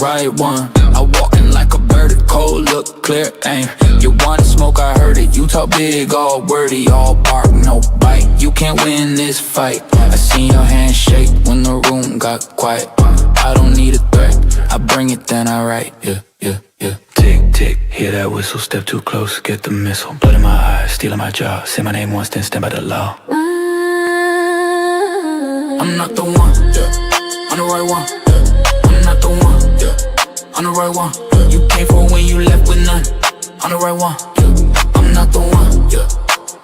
right one. I walking like a vertical, look clear, aim. You want smoke, I heard it. You talk big, all wordy, all bark, no bite. You can't win this fight. I seen your hand shake when the room got quiet. I don't need a threat, I bring it, then I write. Yeah, yeah, yeah. Tick, tick, hear that whistle, step too close, get the missile. Blood in my eyes, stealing my jaw. Say my name once, then stand by the law. I'm not the one, yeah. I'm the right one, yeah. I'm not the one, yeah. I'm the right one, yeah. You came for when you left with none. I'm the right one, yeah. I'm not the one, yeah.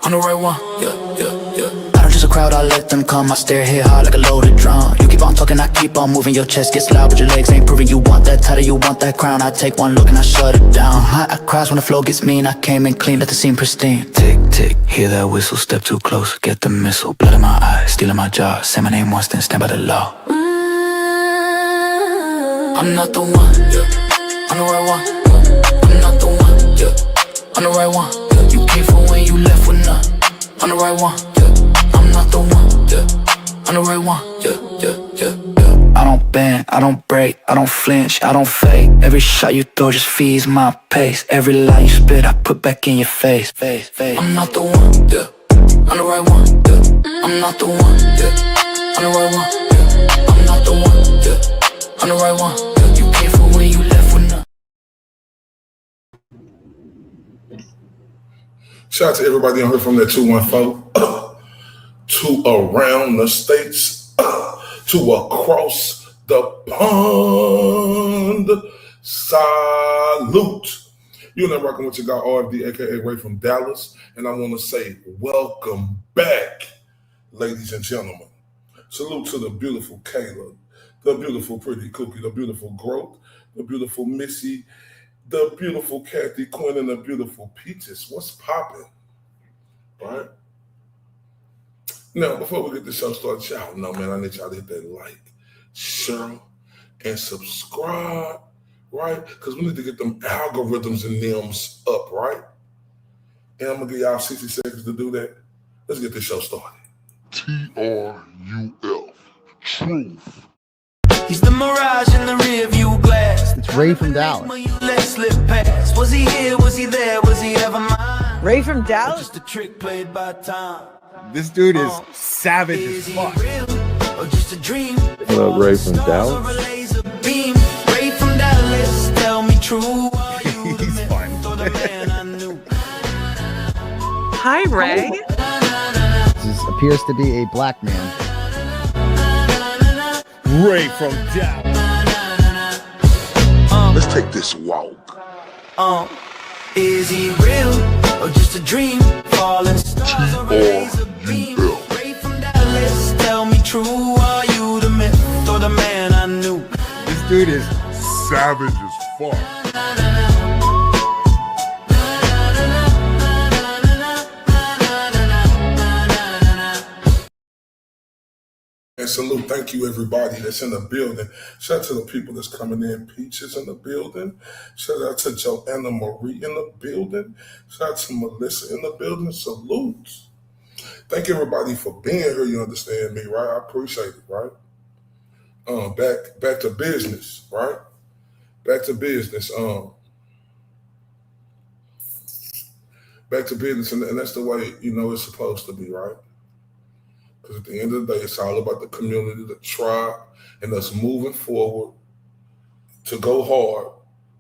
I'm the right one, yeah, yeah, yeah. I don't just a crowd, I let them come. I stare here hard like a loaded drum. You keep on talking, I keep on moving. Your chest gets loud, but your legs ain't proving. You want that title, you want that crown. I take one look and I shut it down. I crash when the flow gets mean. I came in clean, let the scene pristine. Tick, tick, hear that whistle, step too close, get the missile. Blood in my eyes, stealing my jaw. Say my name once, then stand by the law. I'm not the one, yeah. I'm the right one, yeah. I'm not the one, yeah. I'm the right one, yeah. You came for when you left with none. I'm the right one, yeah. I'm not the one, yeah. I'm the right one, yeah, yeah, yeah, yeah. I don't bend, I don't break, I don't flinch, I don't fake. Every shot you throw just feeds my pace. Every lie you spit, I put back in your face. I'm not the one, yeah. I'm the right one, yeah. I'm not the one, yeah. I'm the right one, yeah. I'm not the one, yeah. I'm the right one, yeah. You came for when you left with none. Shout out to everybody on here from that 214 to around the states to across the pond. Salute. You're not rocking with your guy RFD, aka Ray from Dallas, and I want to say welcome back, ladies and gentlemen. Salute to the beautiful Kayla, the beautiful Pretty Cookie, the beautiful Growth, the beautiful Missy, the beautiful Kathy Quinn, and the beautiful Peaches. What's popping? Right? Now, before we get the show started, y'all know, man, I need y'all to hit that like, share, and subscribe, right? Because we need to get them algorithms and thems up, right? And I'm going to give y'all 60 seconds to do that. Let's get this show started. TRUF, Truth. He's the mirage in the rear view glass. It's Ray from Dallas. Was he here? Was he there? Was he ever mine? Ray from Dallas? Just a trick played by time. This dude is savage as fuck. Or just a dream? What up, Ray from Dallas? Ray from Dallas, tell me true. He's fun. Hi, Ray. This appears to be a black man. Ray from Dallas. Let's take this walk. Is he real or just a dream? Falling stars or a laser beam? Ray from Dallas, tell me true. Are you the myth or the man I knew? This dude is Savage as fuck. And salute, thank you everybody that's in the building. Shout out to the people that's coming in. Peaches in the building. Shout out to Joanna Marie in the building. Shout out to Melissa in the building. Salute. Thank you everybody for being here. You understand me, right? I appreciate it, right? Back to business, right? Back to business. Back to business, and that's the way it's supposed to be, right? Because at the end of the day, it's all about the community, the tribe, and us moving forward to go hard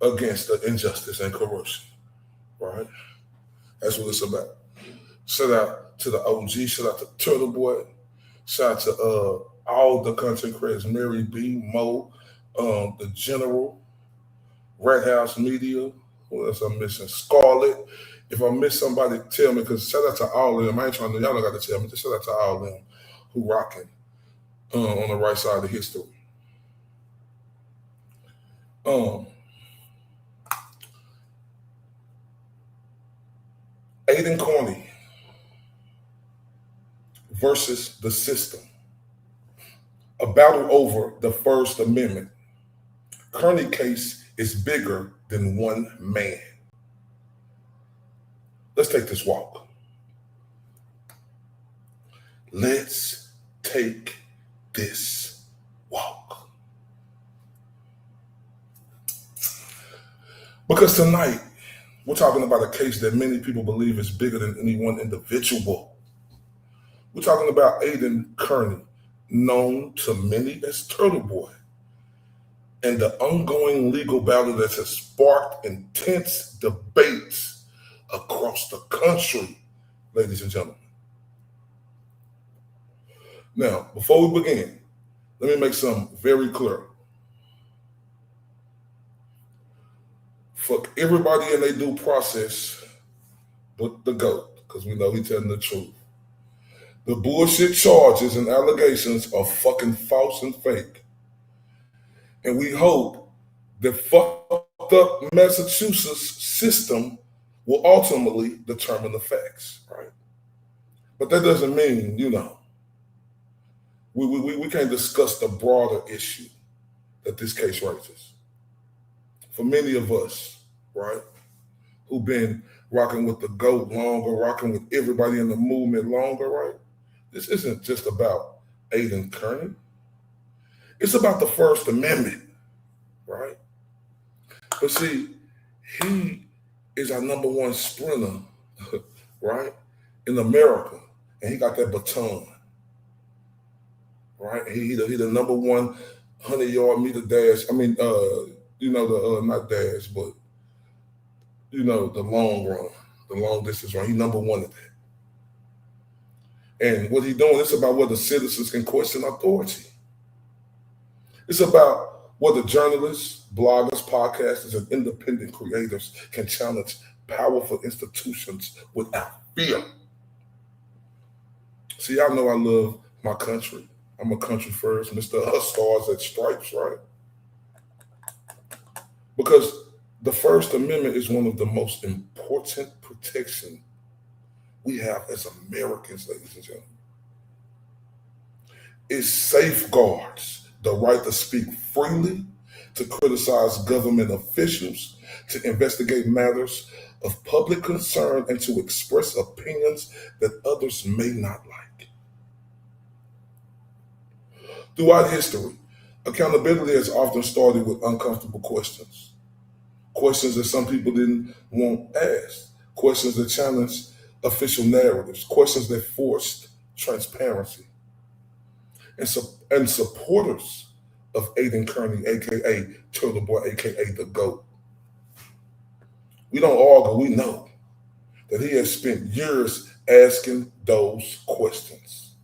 against the injustice and corruption, right? That's what it's about. Shout out to the OG, shout out to Turtleboy, shout out to all the content creators, Mary B, Mo, the General, Rat House Media, what else I'm missing? Scarlett. If I miss somebody, tell me, because shout out to all of them. I ain't trying to, y'all don't got to tell me, just shout out to all of them who rocking on the right side of history. Aidan Kearney versus the system. A battle over the First Amendment. Kearney case is bigger than one man. Let's take this walk. Let's take this walk. Because tonight, we're talking about a case that many people believe is bigger than any one individual. We're talking about Aidan Kearney, known to many as Turtleboy, and the ongoing legal battle that has sparked intense debates across the country, ladies and gentlemen. Now, before we begin, let me make something very clear. Fuck everybody in their due process but the GOAT, because we know he's telling the truth. The bullshit charges and allegations are fucking false and fake. And we hope the fucked up Massachusetts system will ultimately determine the facts, right? But that doesn't mean, we can't discuss the broader issue that this case raises. For many of us, right, who've been rocking with the GOAT longer, rocking with everybody in the movement longer, right? This isn't just about Aidan Kearney. It's about the First Amendment, right? But see, he is our number one sprinter, right, in America, and he got that baton, right? He the number one 100-yard meter dash. Not dash, but the long run, the long distance run. He's number one at that. And what he's doing, it's about whether citizens can question authority. It's about whether journalists, bloggers, podcasters, and independent creators can challenge powerful institutions without fear. See, y'all know I love my country. I'm a country first, Mr. Stars and Stripes, right? Because the First Amendment is one of the most important protections we have as Americans, ladies and gentlemen. It safeguards the right to speak freely, to criticize government officials, to investigate matters of public concern, and to express opinions that others may not like. Throughout history, accountability has often started with uncomfortable questions. Questions that some people didn't want asked. Questions that challenged official narratives. Questions that forced transparency. And supporters of Aidan Kearney, a.k.a. Turtleboy, a.k.a. the GOAT. We don't argue, we know that he has spent years asking those questions.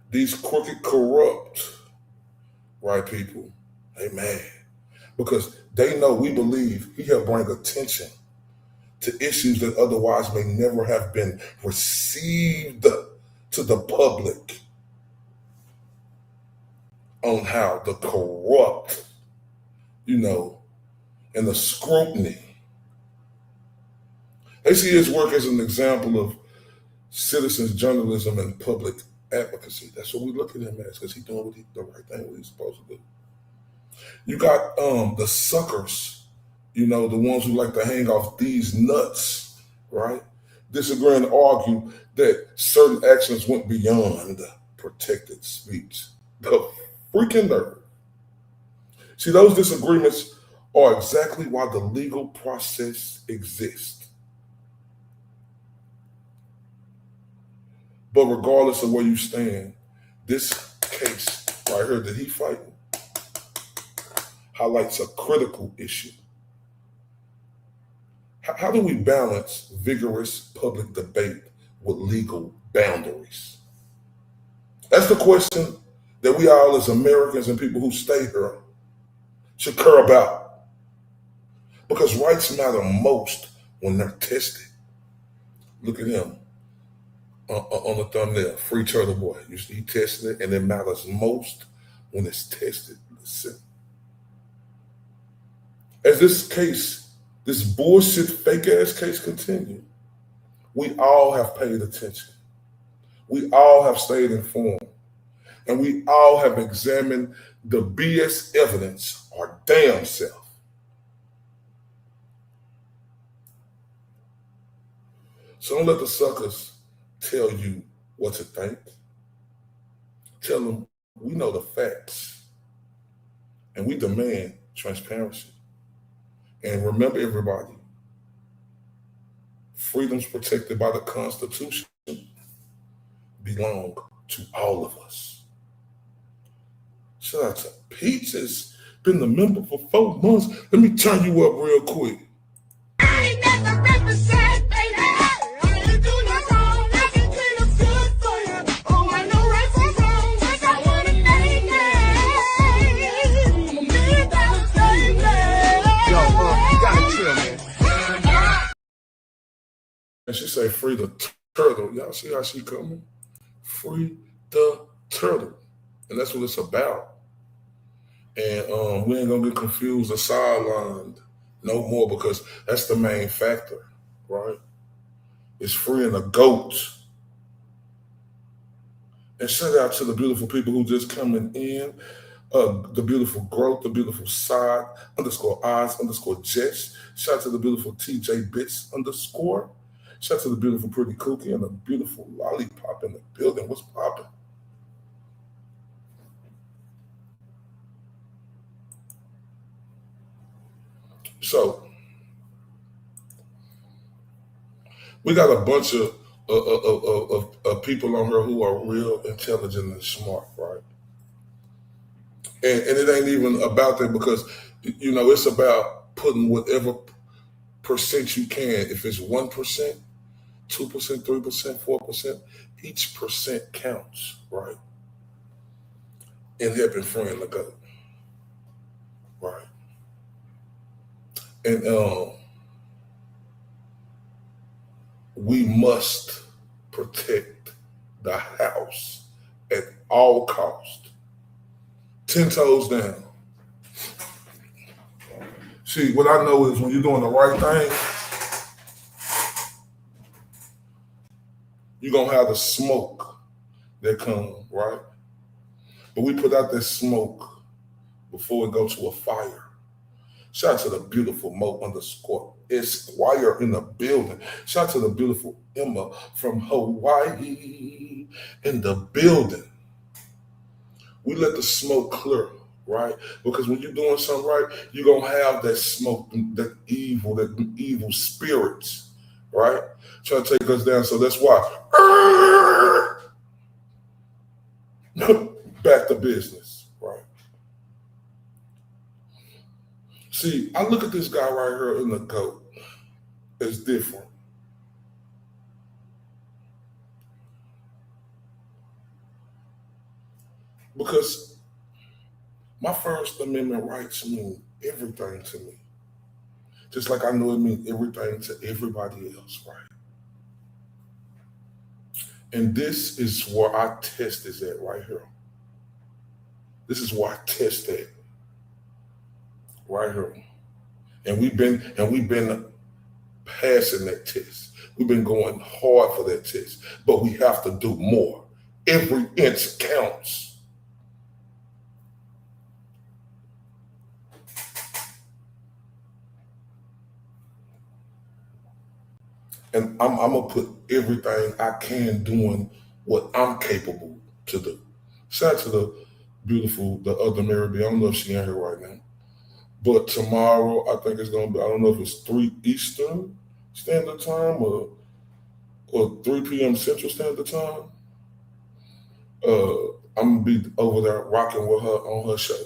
These crooked, corrupt, right people, they mad because they know we believe he helped bring attention to issues that otherwise may never have been received to the public on how the corrupt, and the scrutiny. They see his work as an example of citizens journalism and public advocacy. That's what we look at him as, because he's doing the right thing, what he's supposed to do. You got the suckers, the ones who like to hang off these nuts, right? Disagree and argue that certain actions went beyond protected speech. The freaking nerve. See, those disagreements are exactly why the legal process exists. But regardless of where you stand, this case right here that he's fighting highlights a critical issue. How do we balance vigorous public debate with legal boundaries? That's the question that we all as Americans and people who stay here should care about. Because rights matter most when they're tested. Look at him on the thumbnail, Free Turtleboy. You see, he tested it, and it matters most when it's tested. Listen. As this bullshit fake ass case continued, we all have paid attention. We all have stayed informed. And we all have examined the BS evidence our damn self. So don't let the suckers tell you what to think. Tell them we know the facts and we demand transparency. And remember, everybody, freedoms protected by the Constitution belong to all of us. Shout out to Peaches, been the member for 4 months. Let me turn you up real quick. And she say, free the turtle. Y'all see how she coming? Free the turtle. And that's what it's about. And we ain't gonna get confused or sidelined no more, because that's the main factor, right? It's freeing the goats. And shout out to the beautiful people who just coming in. The beautiful growth, the beautiful side _eyes _jets. Shout out to the beautiful TJ Bits _. Shout out to the beautiful Pretty Cookie and the beautiful Lollipop in the building. What's popping? So we got a bunch of people on here who are real intelligent and smart, right? And it ain't even about that, because, you know, it's about putting whatever percent you can. If it's 1%, 2%, 3%, 4%, each percent counts, right? In helping friend the goat, right? And we must protect the house at all costs. 10 toes down. See, what I know is when you're doing the right thing, you're going to have the smoke that comes, right? But we put out that smoke before it goes to a fire. Shout out to the beautiful Mo _ Esquire in the building. Shout out to the beautiful Emma from Hawaii in the building. We let the smoke clear, right? Because when you're doing something right, you're going to have that smoke, that evil spirits, right? Trying to take us down. So that's why. Back to business, right? See, I look at this guy right here in the goat as different. Because my First Amendment rights mean everything to me. Just like I know it means everything to everybody else, right? And this is where our test is at right here. This is where I test at right here. And we've been passing that test. We've been going hard for that test, but we have to do more. Every inch counts. And I'm gonna put everything I can doing what I'm capable to do. Shout out to the other Mary B. I don't know if she's in here right now. But tomorrow, I think it's gonna be, I don't know if it's 3 Eastern Standard Time or 3 p.m. Central Standard Time. I'm gonna be over there rocking with her on her show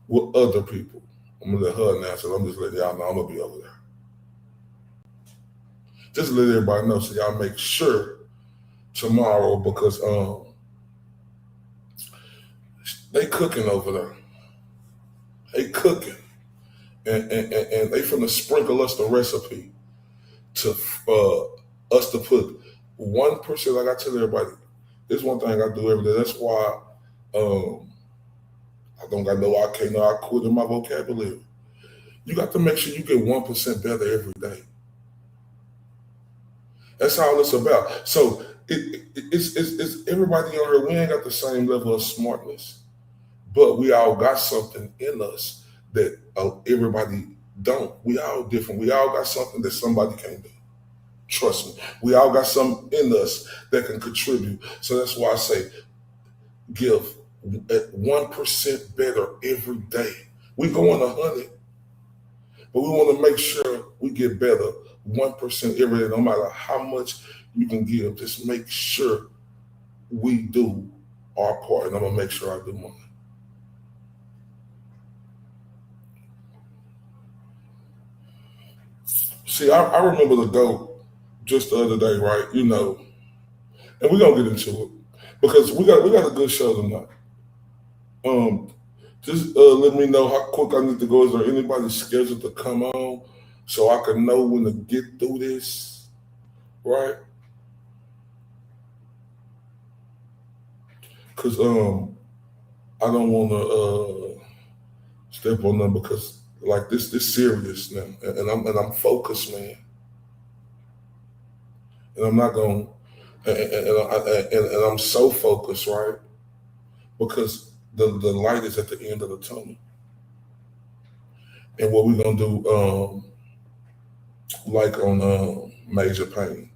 with other people. I'm gonna let her announce it. I'm just letting y'all know I'm gonna be over there. Just let everybody know so y'all make sure tomorrow, because they cooking over there. They cooking. And they finna sprinkle us the recipe to us to put 1%. Like I tell everybody, this one thing I do every day. That's why I don't got no I can't, no I quit in my vocabulary. You got to make sure you get 1% better every day. That's all it's about. So it's everybody on here. We ain't got the same level of smartness, but we all got something in us that everybody don't. We all different. We all got something that somebody can't do. Trust me. We all got something in us that can contribute. So that's why I say give at 1% better every day. We going 100. But we want to make sure we get better 1% every day, no matter how much you can give. Just make sure we do our part, and I'm going to make sure I do mine. See, I remember the GOAT just the other day, right? You know, and we're going to get into it because we got a good show tonight. Just let me know how quick I need to go. Is there anybody scheduled to come on so I can know when to get through this, right? Because I don't want to step on them because like this serious now, and I'm focused, man, and I'm not going, and I'm so focused, right? Because the light is at the end of the tunnel, and what we're gonna do, like on Major Payne,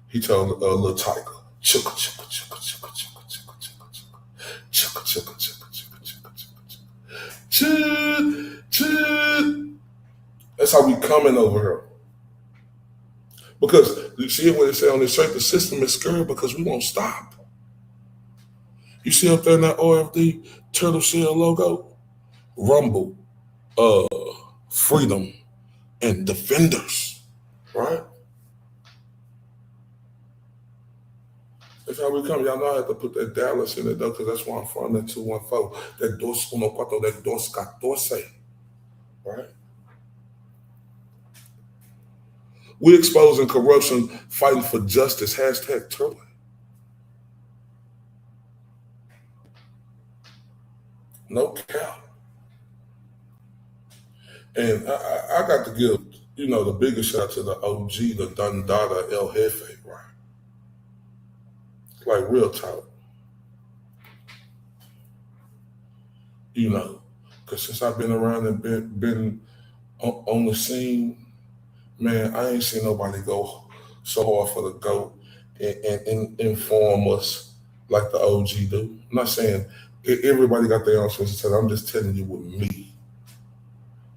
he told Lil Tiger, chugga chugga chugga chugga chugga chugga chugga chugga chugga chugga chugga chugga chugga. That's how we coming over here. Because you see what it say on the shirt, the system is scared because we won't stop. You see up there in that OFD turtle shell logo? Rumble, freedom, and defenders, right? That's how we come. Y'all know I have to put that Dallas in it though, because that's where I'm from, that 214. That 214, that 214, right? We exposing corruption, fighting for justice, hashtag Turtle. No cap. And I got to give, you know, the biggest shout out to the OG, the Dundada El Jefe, right? Like real talk. You know, because since I've been around and been on the scene, man, I ain't seen nobody go so hard for the GOAT and inform us like the OG do. I'm not saying everybody got their own sources. I'm just telling you with me,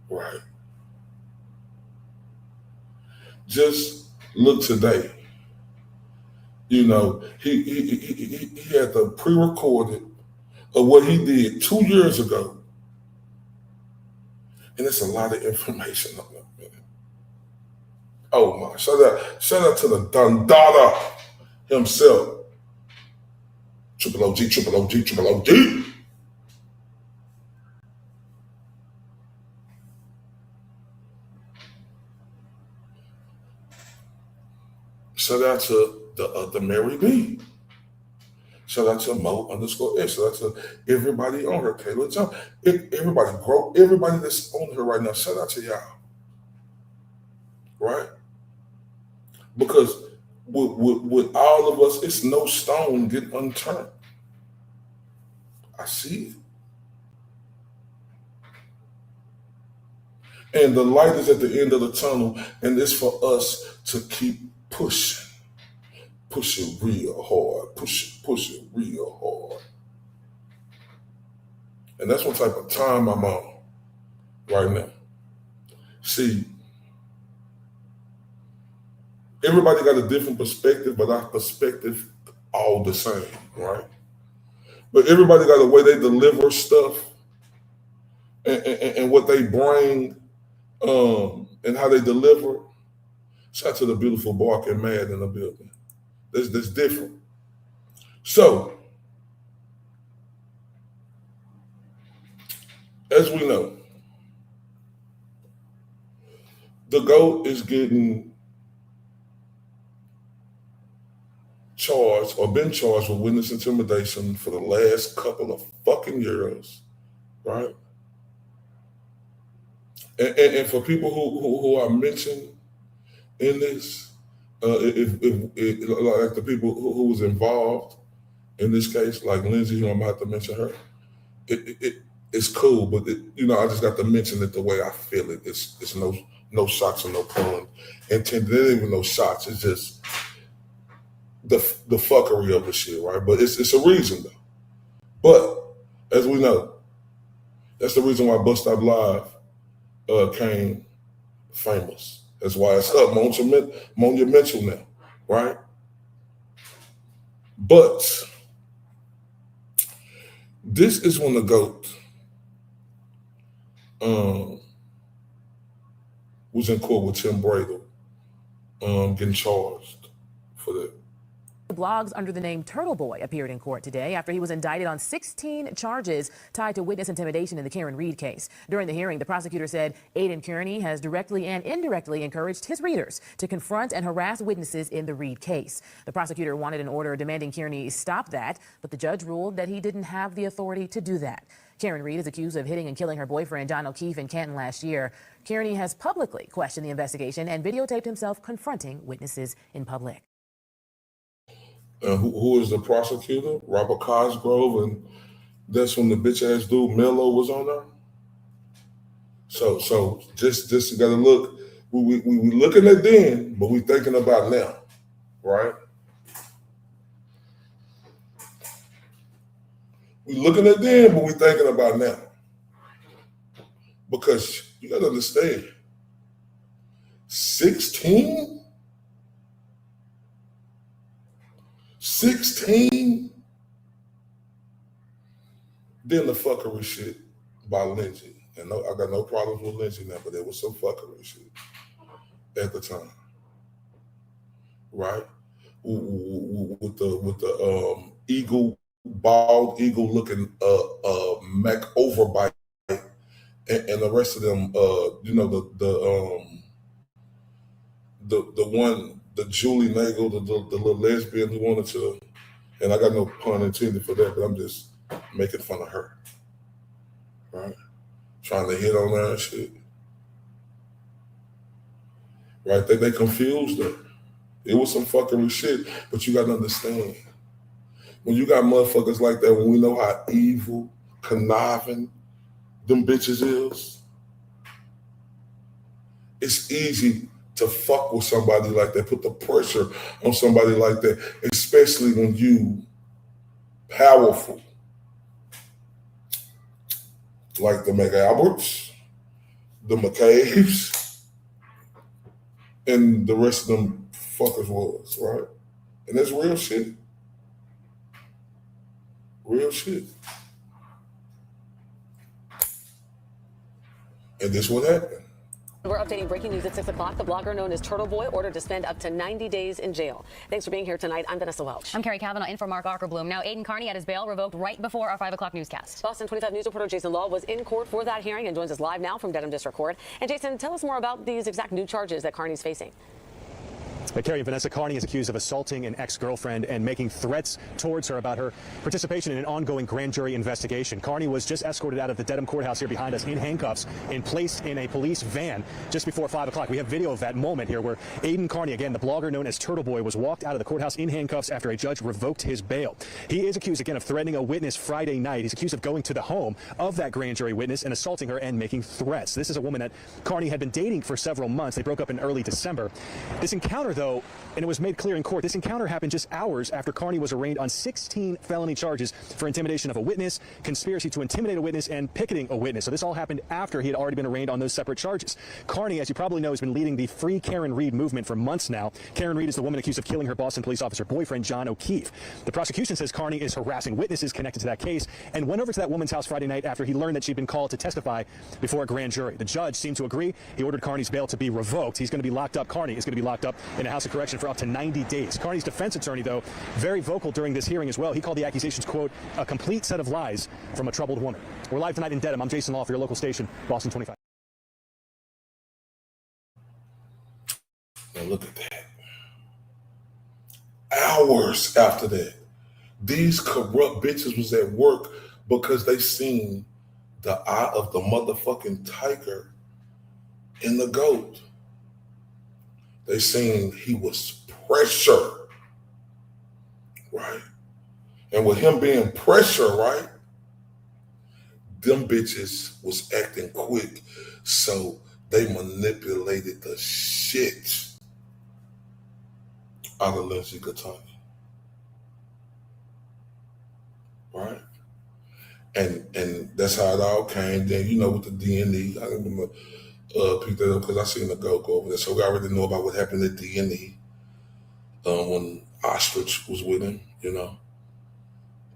right? Just look today. You know, he had the pre-recorded of what he did 2 years ago. And it's a lot of information on that, man. Oh my, shout out to the Dundada himself. Triple OG, triple OG, triple OG. Shout out to the Mary B. Shout out to Mo_S. Shout out to everybody on her. Kayla John. Everybody grow. Everybody that's on her right now. Shout out to y'all. Right? Because with all of us, it's no stone getting unturned. I see it. And the light is at the end of the tunnel, and it's for us to keep pushing. Push it real hard. Push it real hard. And that's what type of time I'm on right now. See, everybody got a different perspective, but our perspective all the same, right? But everybody got a way they deliver stuff and what they bring and how they deliver. Shout out to the beautiful Bark and Mad in the building. That's different. So, as we know, the GOAT is getting charged or been charged with witness intimidation for the last couple of fucking years, right? And for people who are mentioned in this, if like the people who was involved in this case, like Lindsay, who I'm about to mention her, it's cool, but I just got to mention it the way I feel it. It's no shots or no pun intended. There ain't even no shots. It's just the fuckery of the shit, right? But it's a reason though. But as we know, that's the reason why Bus Stop Live came famous. That's why it's up monumental now, right? But this is when the GOAT was in court with Tim Bradle, getting charged for that. Blogs under the name Turtleboy appeared in court today after he was indicted on 16 charges tied to witness intimidation in the Karen Reed case. During the hearing, the prosecutor said Aidan Kearney has directly and indirectly encouraged his readers to confront and harass witnesses in the Reed case. The prosecutor wanted an order demanding Kearney stop that, but the judge ruled that he didn't have the authority to do that. Karen Reed is accused of hitting and killing her boyfriend, John O'Keefe, in Canton last year. Kearney has publicly questioned the investigation and videotaped himself confronting witnesses in public. Who is the prosecutor? Robert Cosgrove, and that's when the bitch ass dude Mello was on there. So just you gotta look. We looking at then, but we thinking about now, right? We looking at then, but we thinking about now. Because you gotta understand, 16? 16? Then the fuckery shit by Lindsay. And I got no problems with Lindsay now, but there was some fuckery shit at the time. Right? With the eagle, bald eagle looking Mac overbite and the rest of them, the one, the Julie Nagel, the little lesbian who wanted to, and I got no pun intended for that, but I'm just making fun of her, right? Trying to hit on her and shit. Right? They confused her. It was some fuckery shit, but you got to understand, when you got motherfuckers like that, when we know how evil, conniving them bitches is, it's easy to fuck with somebody like that, put the pressure on somebody like that, especially when you powerful. Like the McAlberts, the McCabe's, and the rest of them fuckers was, right? And that's real shit. Real shit. And this what happened. We're updating breaking news at 6 o'clock. The blogger known as Turtleboy ordered to spend up to 90 days in jail. Thanks for being here tonight. I'm Vanessa Welch. I'm Carrie Kavanaugh in for Mark Ockerbloom. Now, Aidan Kearney had his bail revoked right before our 5 o'clock newscast. Boston 25 News reporter Jason Law was in court for that hearing and joins us live now from Dedham District Court. And Jason, tell us more about these exact new charges that Kearney's facing. Carrie, Vanessa, Kearney is accused of assaulting an ex-girlfriend and making threats towards her about her participation in an ongoing grand jury investigation. Kearney was just escorted out of the Dedham courthouse here behind us in handcuffs and placed in a police van just before 5 o'clock. We have video of that moment here where Aidan Kearney, again, the blogger known as Turtleboy, was walked out of the courthouse in handcuffs after a judge revoked his bail. He is accused, again, of threatening a witness Friday night. He's accused of going to the home of that grand jury witness and assaulting her and making threats. This is a woman that Kearney had been dating for several months. They broke up in early December. This encounter, though, and it was made clear in court, this encounter happened just hours after Kearney was arraigned on 16 felony charges for intimidation of a witness, conspiracy to intimidate a witness, and picketing a witness. So this all happened after he had already been arraigned on those separate charges. Kearney, as you probably know, has been leading the Free Karen Reed movement for months now. Karen Reed is the woman accused of killing her Boston police officer boyfriend, John O'Keefe. The prosecution says Kearney is harassing witnesses connected to that case and went over to that woman's house Friday night after he learned that she'd been called to testify before a grand jury. The judge seemed to agree. He ordered Kearney's bail to be revoked. He's going to be locked up. Kearney is going to be locked up in a house of correction for up to 90 days. Kearney's defense attorney, though, very vocal during this hearing as well. He called the accusations, quote, a complete set of lies from a troubled woman. We're live tonight in Dedham. I'm Jason Law for your local station, Boston 25. Now look at that. Hours after that, these corrupt bitches was at work because they seen the eye of the motherfucking tiger in the GOAT. They seen he was pressure, right? And with him being pressure, right, them bitches was acting quick, so they manipulated the shit out of Lindsay Gatani, right? And that's how it all came. Then, you know, with the DNA, I remember pick that up because I seen the go over there. So we already know about what happened at D&E when Ostrich was with him, you know.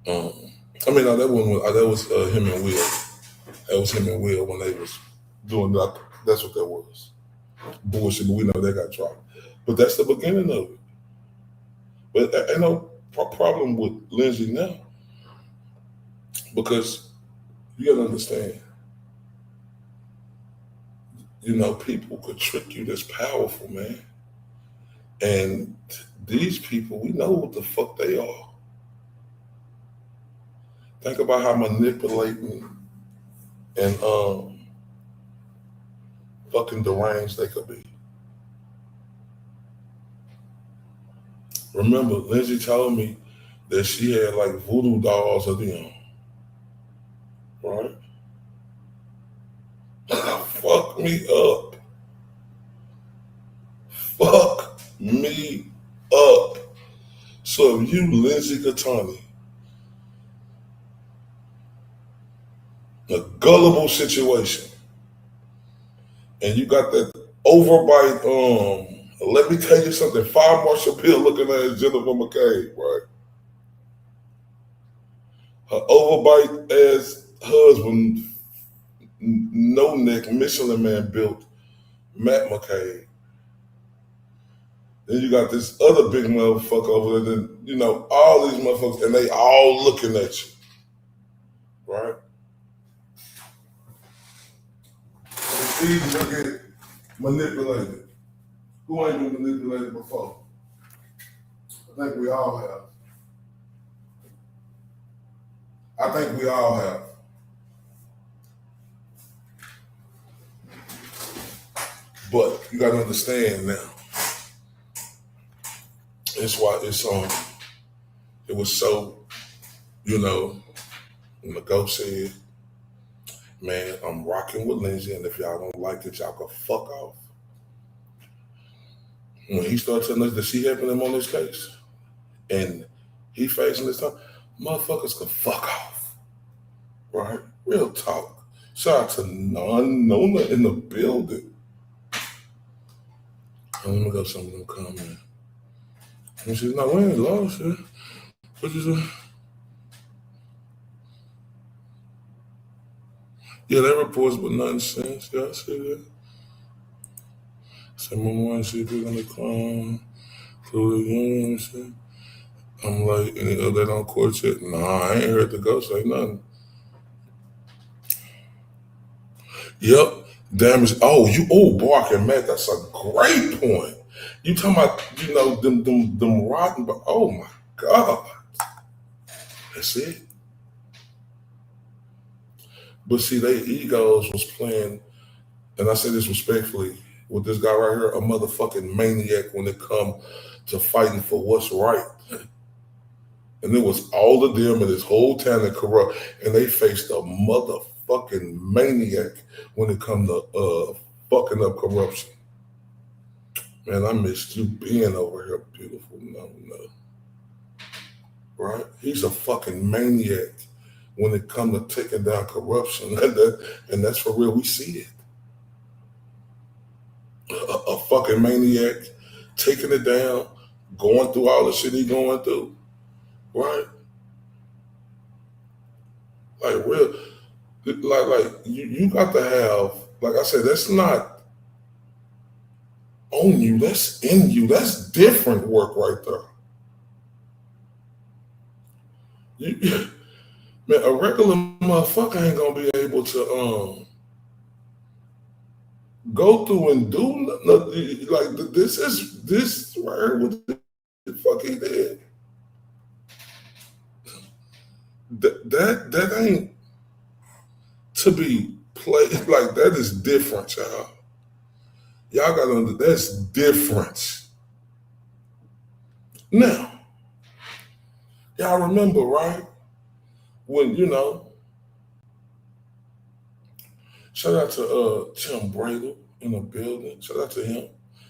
I mean, no, that was him and Will. That was him and Will when they was doing that. That's what that was. Bullshit, but we know they got dropped. But that's the beginning of it. But ain't no problem with Lindsay now because you gotta understand, you know, people could trick you this powerful, man. And these people, we know what the fuck they are. Think about how manipulating and fucking deranged they could be. Remember, Lindsay told me that she had like voodoo dolls of them, right? Fuck me up. Fuck me up. So if you, Lindsay Kearney, a gullible situation, and you got that overbite, let me tell you something, Fire Marshal Bill looking at Jennifer McCabe, right? Her overbite as husband, no neck, Michelin man built Matt McCabe. Then you got this other big motherfucker over there, that, you know, all these motherfuckers, and they all looking at you, right? It's easy to get manipulated. Who ain't been manipulated before? I think we all have. But you gotta understand now. It's why it was so, you know, when the ghost said, man, I'm rocking with Lindsay, and if y'all don't like it, y'all can fuck off. When he started telling us that she helping him on this case, and he facing this time, motherfuckers can fuck off, right? Real talk. Shout out to Nona in the building. Let me go some of them comments. And she's not winning, lost, yeah. What you say? Yeah, that reports but nonsense. Yeah, I see that. Say, Mama, I see people in the clown, including union and shit. I'm like, any other on court yet? Nah, I ain't heard the ghost say nothing. Yep, damage. Brock and Matt, that's a great point. You talking about, you know, them rotten, but oh my God. That's it. But see, their egos was playing, and I say this respectfully, with this guy right here, a motherfucking maniac when it come to fighting for what's right. And it was all of them and this whole town that corrupt, and they faced a motherfucking maniac when it come to fucking up corruption. Man, I missed you being over here, beautiful. No. Right? He's a fucking maniac when it come to taking down corruption. And that's for real, we see it. A fucking maniac taking it down, going through all the shit he going through. Right? Like real, like you got to have, like I said, that's not on you, that's in you. That's different work right there. Man, a regular motherfucker ain't gonna be able to go through and do nothing. Like this right here what the fuck he did. That ain't to be played. Like, that is different, y'all. Y'all gotta understand, that's different. Now, y'all remember, right? When, you know, shout out to Tim Bradle in the building. Shout out to him.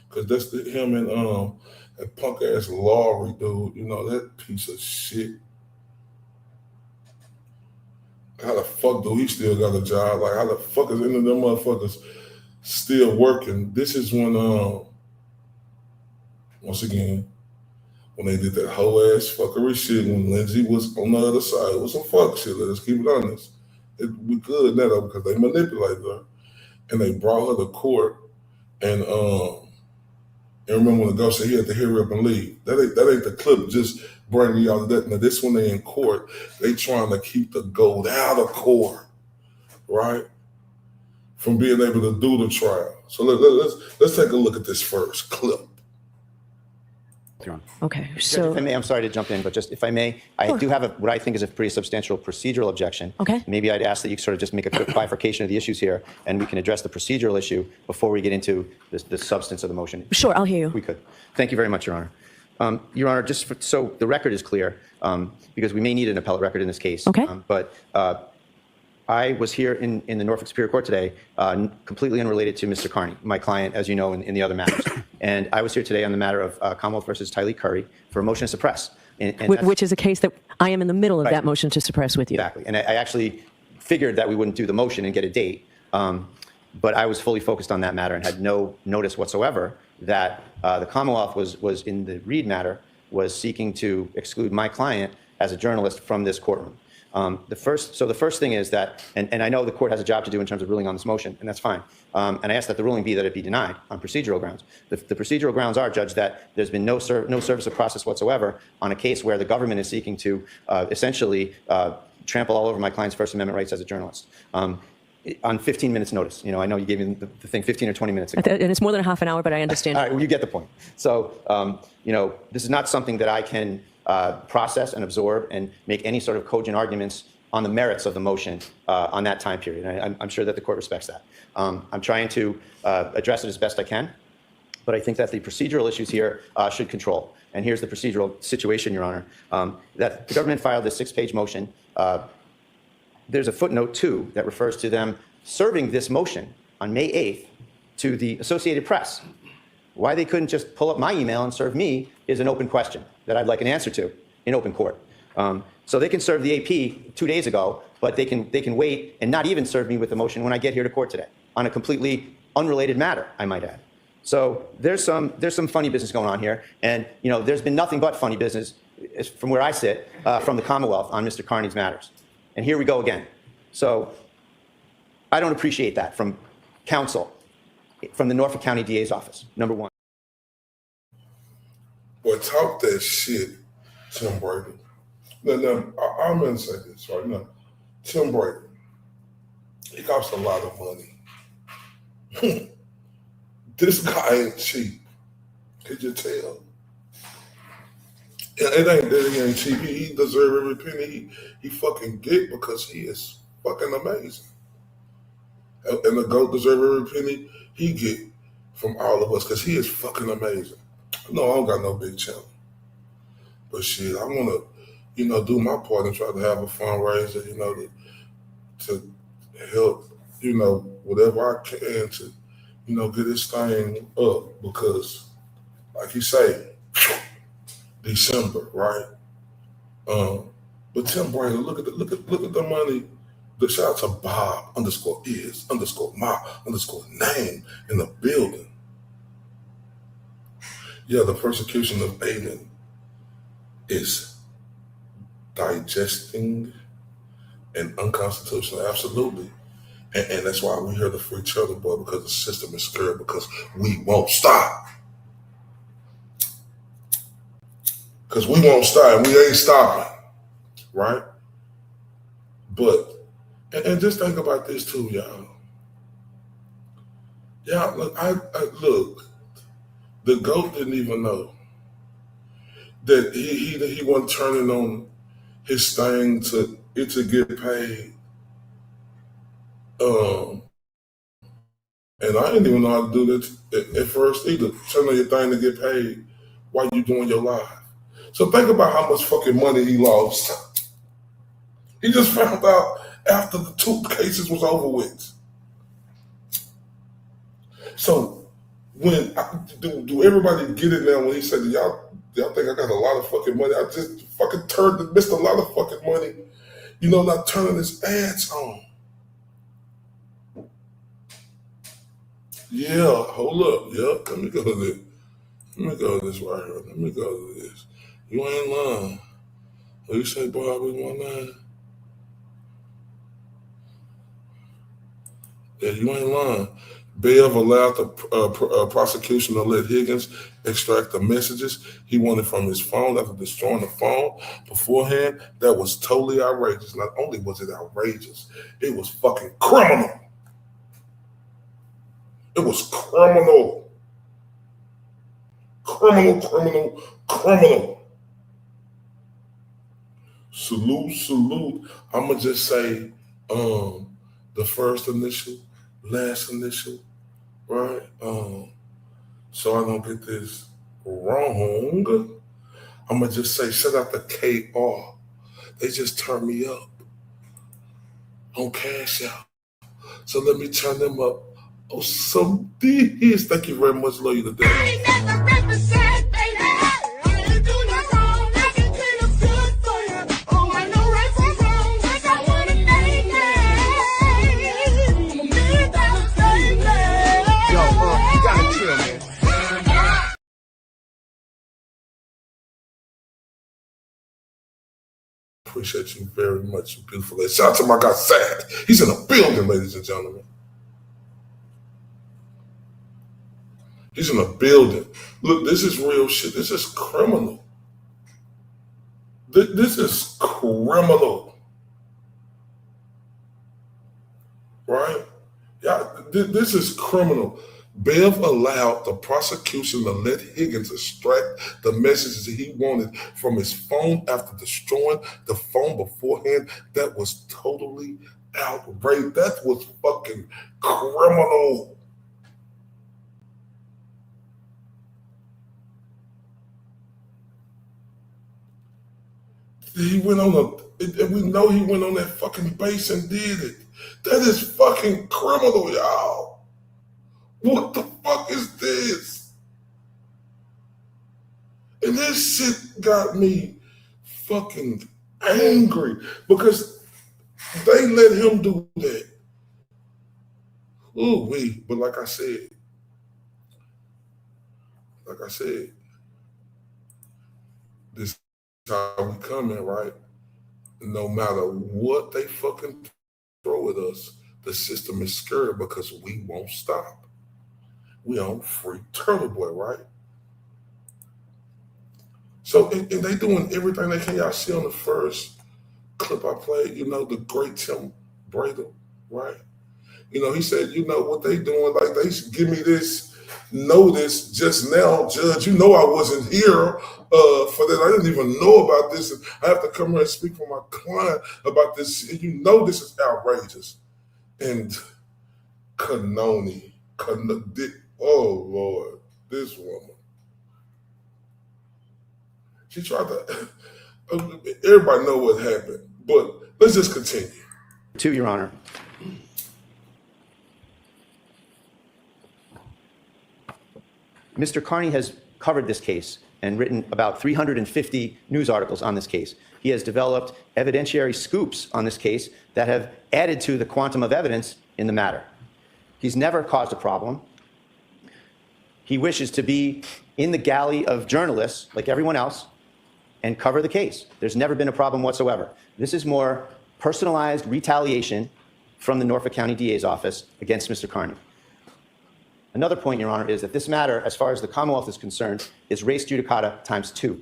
Cause that's him and that punk ass Laurie dude, you know, that piece of shit. How the fuck do he still got a job? Like, how the fuck is any of them motherfuckers still working. This is when, once again, when they did that whole ass fuckery shit, when Lindsay was on the other side, it was some fuck shit. Let's keep it honest. We good now though, because they manipulated her and they brought her to court. And remember when the ghost said he had to hurry up and leave. That ain't the clip. Just bringing y'all to that. Now this when they in court, they trying to keep the gold out of court, right? From being able to do the trial. So let's take a look at this first clip. Okay, Judge, so if I may, I'm sorry to jump in, but just if I may, I do have what I think is a pretty substantial procedural objection. Okay. Maybe I'd ask that you sort of just make a quick bifurcation of the issues here, and we can address the procedural issue before we get into the substance of the motion. Sure, I'll hear you. We could. Thank you very much, Your Honor. Your Honor, so the record is clear, because we may need an appellate record in this case. Okay. But I was here in the Norfolk Superior Court today, completely unrelated to Mr. Kearney, my client, as you know, in the other matters. And I was here today on the matter of Commonwealth versus Tylee Curry for a motion to suppress. Which is a case that I am in the middle of Right. that motion to suppress with you. Exactly. And I actually figured that we wouldn't do the motion and get a date. But I was fully focused on that matter and had no notice whatsoever that the Commonwealth was in the Reed matter, was seeking to exclude my client as a journalist from this courtroom. The first thing is that, and I know the court has a job to do in terms of ruling on this motion, and that's fine. And I ask that the ruling be that it be denied on procedural grounds. The procedural grounds are, Judge, that there's been no service of process whatsoever on a case where the government is seeking to essentially trample all over my client's First Amendment rights as a journalist. On 15 minutes notice. You know, I know you gave me the thing 15 or 20 minutes ago. And it's more than a half an hour, but I understand. All right, well, you get the point. So, you know, this is not something that I can process and absorb and make any sort of cogent arguments on the merits of the motion on that time period. And I'm sure that the court respects that. I'm trying to address it as best I can, but I think that the procedural issues here should control. And here's the procedural situation, Your Honor, that the government filed this 6-page motion. There's a footnote 2 that refers to them serving this motion on May 8th to the Associated Press. Why they couldn't just pull up my email and serve me is an open question that I'd like an answer to in open court. So they can serve the AP 2 days ago, but they can wait and not even serve me with the motion when I get here to court today on a completely unrelated matter, I might add. So there's some funny business going on here, and you know there's been nothing but funny business from where I sit from the Commonwealth on Mr. Kearney's matters. And here we go again. So I don't appreciate that from counsel, from the Norfolk County DA's office, number one. Boy, talk that shit, Tim Brady. Now, I'm going to say this right now. Tim Brady, he costs a lot of money. This guy ain't cheap. Could you tell? It ain't that he ain't cheap. He deserves every penny he fucking get because he is fucking amazing. And the GOAT deserves every penny he get from all of us because he is fucking amazing. No, I don't got no big channel. But shit, I want to, you know, do my part and try to have a fundraiser, you know, to help, you know, whatever I can to, you know, get this thing up because, like you say, December, right? But Tim Brady, look at the money. The shout out to Bob _is_my_name in the building. Yeah, the persecution of Aidan is digesting and unconstitutional, absolutely. And that's why we hear the free Turtleboy, because the system is scared, because we won't stop. Because we won't stop, and we ain't stopping, right? But, and just think about this too, y'all. Yeah, look, look, the GOAT didn't even know that he wasn't turning on his thing to get paid. And I didn't even know how to do that at first either. Turn on your thing to get paid while you doing your live. So think about how much fucking money he lost. He just found out after the 2 cases was over with. So when do everybody get it now when he said, y'all think I got a lot of fucking money? I just fucking missed a lot of fucking money, you know, not turning his ads on. Yeah, hold up. Yep, let me go to this. Let me go to this right here. Let me go to this. You ain't lying. What you say, boy, I was 1-9? Yeah, you ain't lying. Bev allowed the prosecution to let Higgins extract the messages he wanted from his phone after destroying the phone beforehand. That was totally outrageous. Not only was it outrageous, it was fucking criminal. It was criminal. Criminal. Salute. I'ma just say the first initial, last initial, right? So I don't get this wrong. I'ma just say shout out to KR. They just turned me up on Cash Out. So let me turn them up. Oh, some this. Thank you very much. Love you to death. Appreciate you very much, beautiful lady. Shout out to my guy, Sad. He's in the building, ladies and gentlemen. He's in the building. Look, this is real shit. This is criminal. This is criminal. Right? Yeah, this is criminal. Bev allowed the prosecution to let Higgins extract the messages that he wanted from his phone after destroying the phone beforehand. That was totally outrageous. That was fucking criminal. He went on and we know he went on that fucking base and did it. That is fucking criminal, y'all. What the fuck is this? And this shit got me fucking angry because they let him do that. Ooh wee. But like I said, this is how we coming, right? No matter what they fucking throw at us, the system is scared because we won't stop. We on free Turtleboy, right? So, and they doing everything they can. Y'all see on the first clip I played, the great Tim Bradle, right? He said, what they doing, like they should give me this notice just now, Judge. I wasn't here for that. I didn't even know about this. And I have to come here and speak for my client about this. This is outrageous. And Kearney, oh Lord, this woman. She tried to, everybody know what happened, but let's just continue. To Your Honor. Mr. Kearney has covered this case and written about 350 news articles on this case. He has developed evidentiary scoops on this case that have added to the quantum of evidence in the matter. He's never caused a problem. He wishes to be in the galley of journalists like everyone else and cover the case. There's never been a problem whatsoever. This is more personalized retaliation from the Norfolk County DA's office against Mr. Kearney. Another point, Your Honor, is that this matter, as far as the Commonwealth is concerned, is res judicata times 2.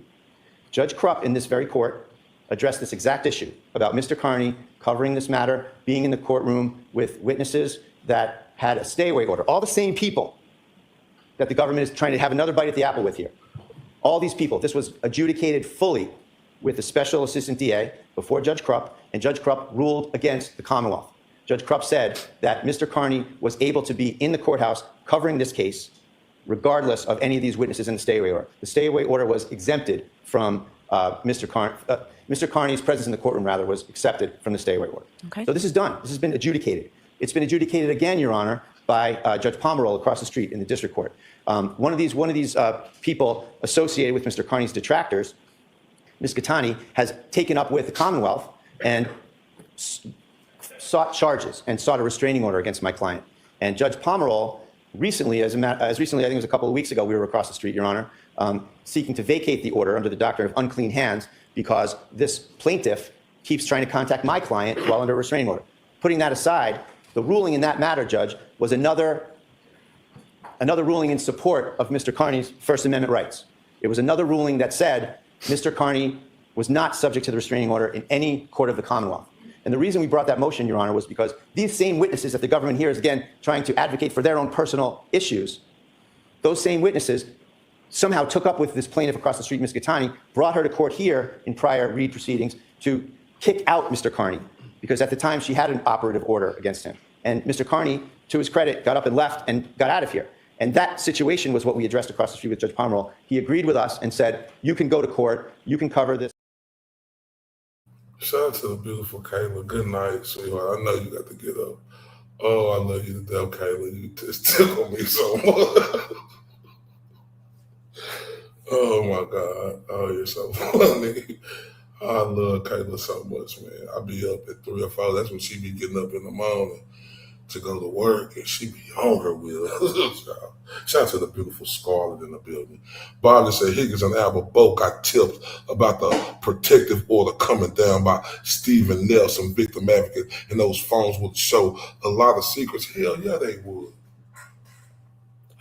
Judge Krupp in this very court addressed this exact issue about Mr. Kearney covering this matter, being in the courtroom with witnesses that had a stay-away order. All the same people that the government is trying to have another bite at the apple with here. All these people. This was adjudicated fully with the Special Assistant DA before Judge Krupp, and Judge Krupp ruled against the Commonwealth. Judge Krupp said that Mr. Kearney was able to be in the courthouse covering this case regardless of any of these witnesses in the stay-away order. The stay-away order was exempted from Mr. Kearney's presence in the courtroom, rather, was accepted from the stay-away order. Okay. So this is done. This has been adjudicated. It's been adjudicated again, Your Honor, by Judge Pomeroy across the street in the district court. One of these people associated with Mr. Kearney's detractors, Ms. Gattani, has taken up with the Commonwealth and sought charges and sought a restraining order against my client. And Judge Pomeroy recently, as recently, I think it was a couple of weeks ago, we were across the street, Your Honor, seeking to vacate the order under the doctrine of unclean hands because this plaintiff keeps trying to contact my client while under a restraining order. Putting that aside, the ruling in that matter, Judge, was another ruling in support of Mr. Kearney's First Amendment rights. It was another ruling that said Mr. Kearney was not subject to the restraining order in any court of the Commonwealth. And the reason we brought that motion, Your Honor, was because these same witnesses that the government here is, again, trying to advocate for their own personal issues, those same witnesses somehow took up with this plaintiff across the street, Ms. Gattani, brought her to court here in prior Reed proceedings to kick out Mr. Kearney, because at the time she had an operative order against him. And Mr. Kearney, to his credit, got up and left and got out of here. And that situation was what we addressed across the street with Judge Pomeroy. He agreed with us and said, you can go to court, you can cover this. Shout out to the beautiful Kayla. Good night, sweetheart. I know you got to get up. Oh, I love you to death, Kayla. You just tickle me so much. Oh, my God. Oh, you're so funny. I love Kayla so much, man. I be up at 3 or 4. That's when she be getting up in the morning to go to work, and she be on her wheel. Shout out to the beautiful Scarlett in the building. Bobby said Higgins and Albert both got tipped about the protective order coming down by Stephen Nelson, victim advocate, and those phones would show a lot of secrets. Hell yeah, they would.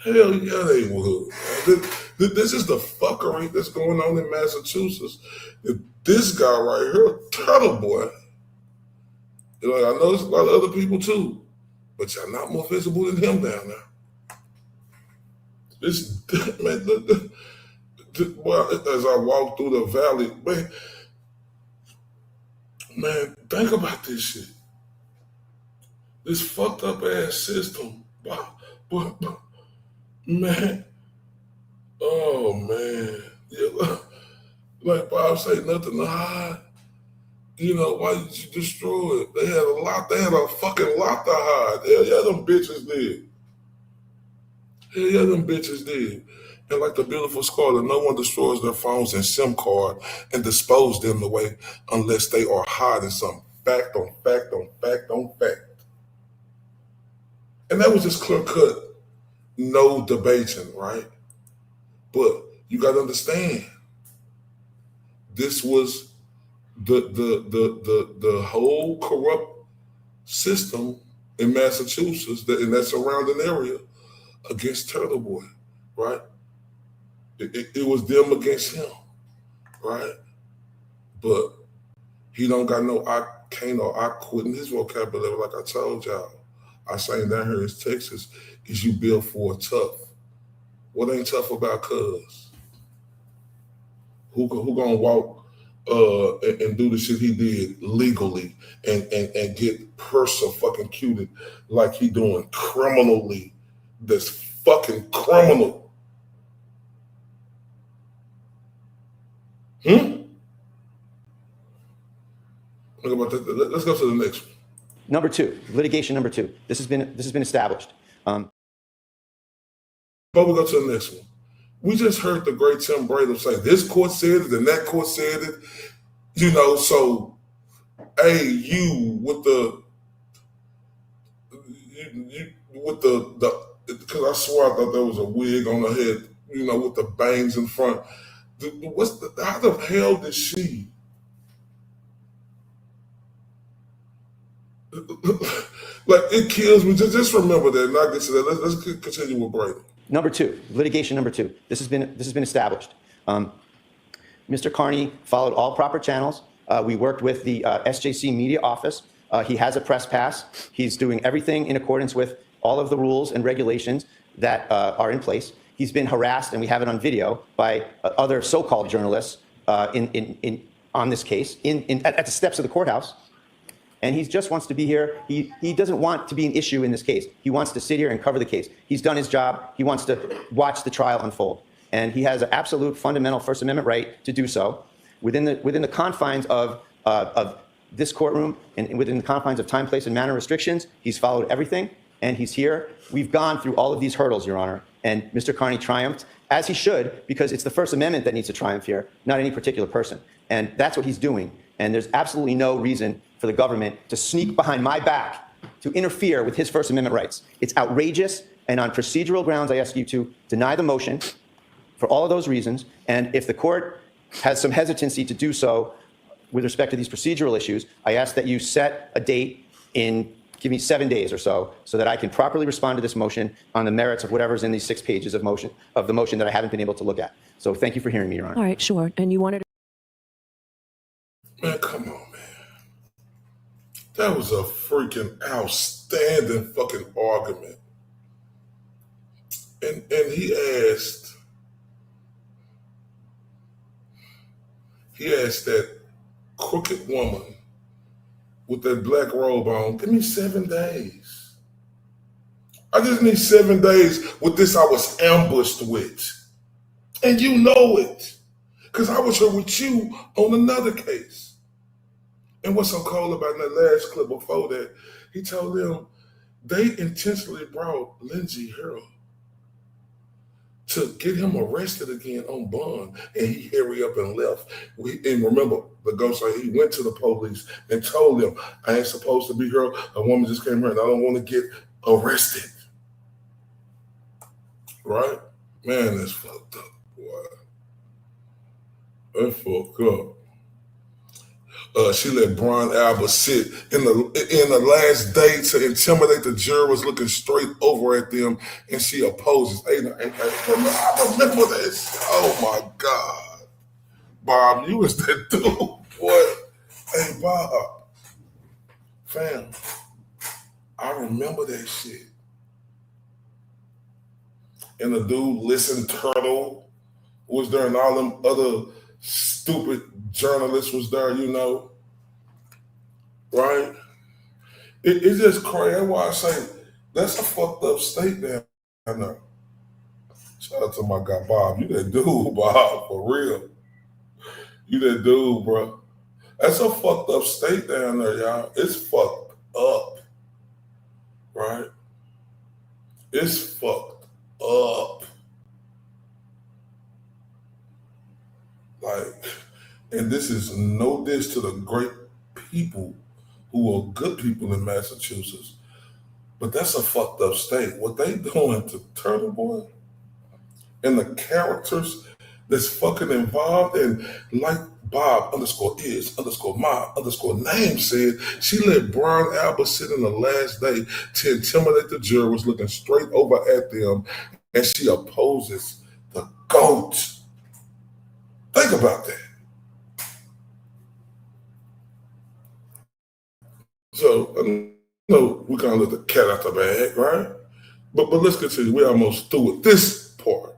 Hell yeah, they would. This is the fuckery that's going on in Massachusetts. This guy right here, Turtleboy. You know, I know there's a lot of other people too, but y'all not more visible than him down there. This man, well, as I walk through the valley, man, think about this shit. This fucked up ass system, but man, oh man, yeah, like Bob say, nothing to hide. You know, why did you destroy it? They had a fucking lot to hide. Hell yeah, them bitches did. Hell yeah, them bitches did. And like the beautiful Scarlet, no one destroys their phones and SIM card and dispose them away unless they are hiding some fact on fact on fact on fact. And that was just clear cut, no debating, right? But you got to understand, this was the whole corrupt system in Massachusetts, in that surrounding area, against Turtleboy, right? It was them against him, right? But he don't got no I can't or I quit in his vocabulary. Like I told y'all, I saying down here in Texas, is you built for tough. What ain't tough about cuz? Who gonna walk and do the shit he did legally and get persecuted like he doing criminally? That's fucking criminal. Look about that. Let's go to the next one. Number two, litigation number two. This has been established. But we go to the next one. We just heard the great Tim Brady say, this court said it and that court said it. You know, so, hey, you with the because I swear I thought there was a wig on her head, you know, with the bangs in front. How the hell did she? Like, it kills me. Just remember that, and I'll get to that. Let's continue with Brady. Number two, litigation number two. This has been established. Mr. Kearney followed all proper channels. We worked with the SJC media office. He has a press pass. He's doing everything in accordance with all of the rules and regulations that are in place. He's been harassed, and we have it on video, by other so-called journalists on this case at the steps of the courthouse. And he just wants to be here. He doesn't want to be an issue in this case. He wants to sit here and cover the case. He's done his job. He wants to watch the trial unfold. And he has an absolute fundamental First Amendment right to do so within the confines of this courtroom and within the confines of time, place, and manner restrictions. He's followed everything, and he's here. We've gone through all of these hurdles, Your Honor, and Mr. Kearney triumphed, as he should, because it's the First Amendment that needs to triumph here, not any particular person. And that's what he's doing. And there's absolutely no reason for the government to sneak behind my back to interfere with his First Amendment rights. It's outrageous, And on procedural grounds, I ask you to deny the motion for all of those reasons. And if the court has some hesitancy to do so with respect to these procedural issues, I ask that you set a date give me 7 days or so that I can properly respond to this motion on the merits of whatever's in these 6 pages of the motion that I haven't been able to look at. So thank you for hearing me, Your Honor. All right, sure. And you wanted to... Man, come on, man. That was a freaking outstanding fucking argument. And he asked that crooked woman with that black robe on, give me 7 days. I just need 7 days with this I was ambushed with. And you know it. Because I was here with you on another case. And what's so cold about that last clip before that, he told them they intentionally brought Lindsey here to get him arrested again on bond, and he hurried up and left. And remember, the ghost, he went to the police and told them, I ain't supposed to be here. A woman just came here and I don't want to get arrested. Right? Man, that's fucked up, boy. That's fucked up. She let Brian Albert sit in the last day to intimidate the jurors looking straight over at them, and she opposes. I remember this. Oh my God. Bob, you was that dude, boy. Hey, Bob. Fam, I remember that shit. And the dude, Listen Turtle, was there, and all them other stupid journalists was there, you know, right? It's just crazy. That's why I say that's a fucked up state down there. Shout out to my guy Bob. You that dude, Bob, for real. You that dude, bro. That's a fucked up state down there, y'all. It's fucked up, right? It's fucked up. Like, and this is no diss to the great people who are good people in Massachusetts, but that's a fucked up state. What they doing to Turtleboy and the characters that's fucking involved, and like Bob _is_my_name said, she let Brian Albert sit in the last day to intimidate the jurors looking straight over at them, and she opposes the GOAT. Think about that. So, I know we kind of let the cat out the bag, right? But let's continue. We're almost through with this part,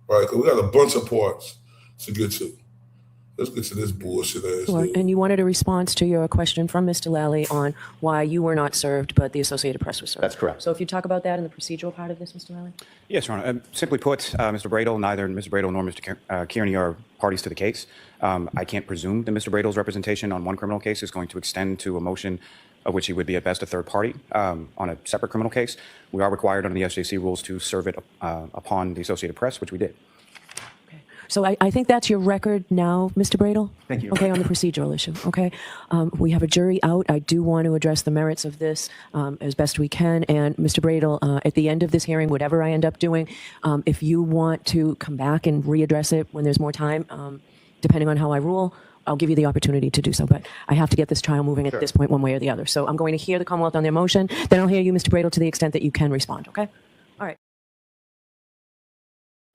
right? Because we got a bunch of parts to get to. Let's get to this bullshit ass Sure. dude. And you wanted a response to your question from Mr. Lally on why you were not served, but the Associated Press was served. That's correct. So if you talk about that in the procedural part of this, Mr. Lally? Yes, Your Honor. Simply put, Mr. Bradle, neither Mr. Bradle nor Mr. Kearney are parties to the case. I can't presume that Mr. Bradle's representation on one criminal case is going to extend to a motion of which he would be at best a third party on a separate criminal case. We are required under the SJC rules to serve it upon the Associated Press, which we did. So I think that's your record now, Mr. Bradle? Thank you. Okay, on the procedural issue, okay? We have a jury out. I do want to address the merits of this as best we can. And Mr. Bradle, at the end of this hearing, whatever I end up doing, if you want to come back and readdress it when there's more time, depending on how I rule, I'll give you the opportunity to do so. But I have to get this trial moving at this point one way or the other. So I'm going to hear the Commonwealth on their motion. Then I'll hear you, Mr. Bradle, to the extent that you can respond, okay? All right.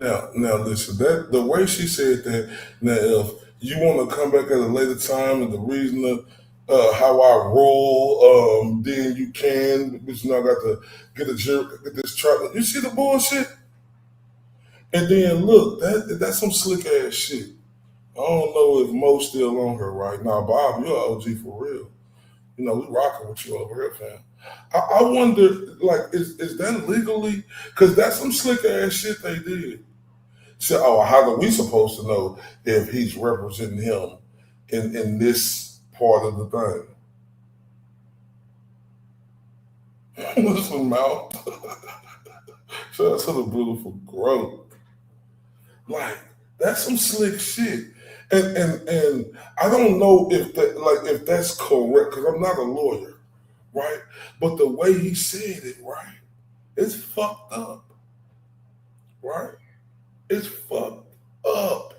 Now, listen. The way she said that. Now, if you want to come back at a later time and the reason of how I rule, then you can. But you know, I got to get this trial. You see the bullshit? And then look, that's some slick ass shit. I don't know if Mo's still on her right now. Bob, you're an OG for real. You know, we rocking with you over here, fam. I wonder, like, is that legally? Because that's some slick ass shit they did. So, how are we supposed to know if he's representing him in this part of the thing? Listen, mouth. Shout out to the beautiful growth. Like, that's some slick shit. And I don't know if that's correct, because I'm not a lawyer, right? But the way he said it, right? It's fucked up, right? It's fucked up,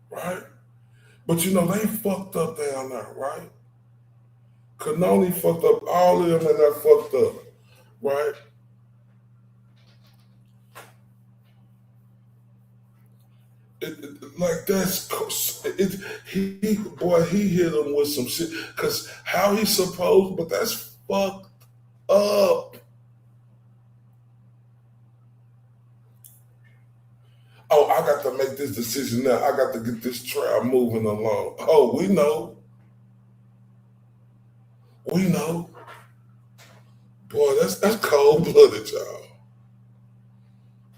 right? But you know, they fucked up down there, right? Canoni fucked up, all of them and they're fucked up, right? Like that's he hit him with some shit because how he supposed, but that's fucked up. Oh, I got to make this decision now. I got to get this trial moving along. Oh, we know. We know. Boy, that's cold-blooded, y'all.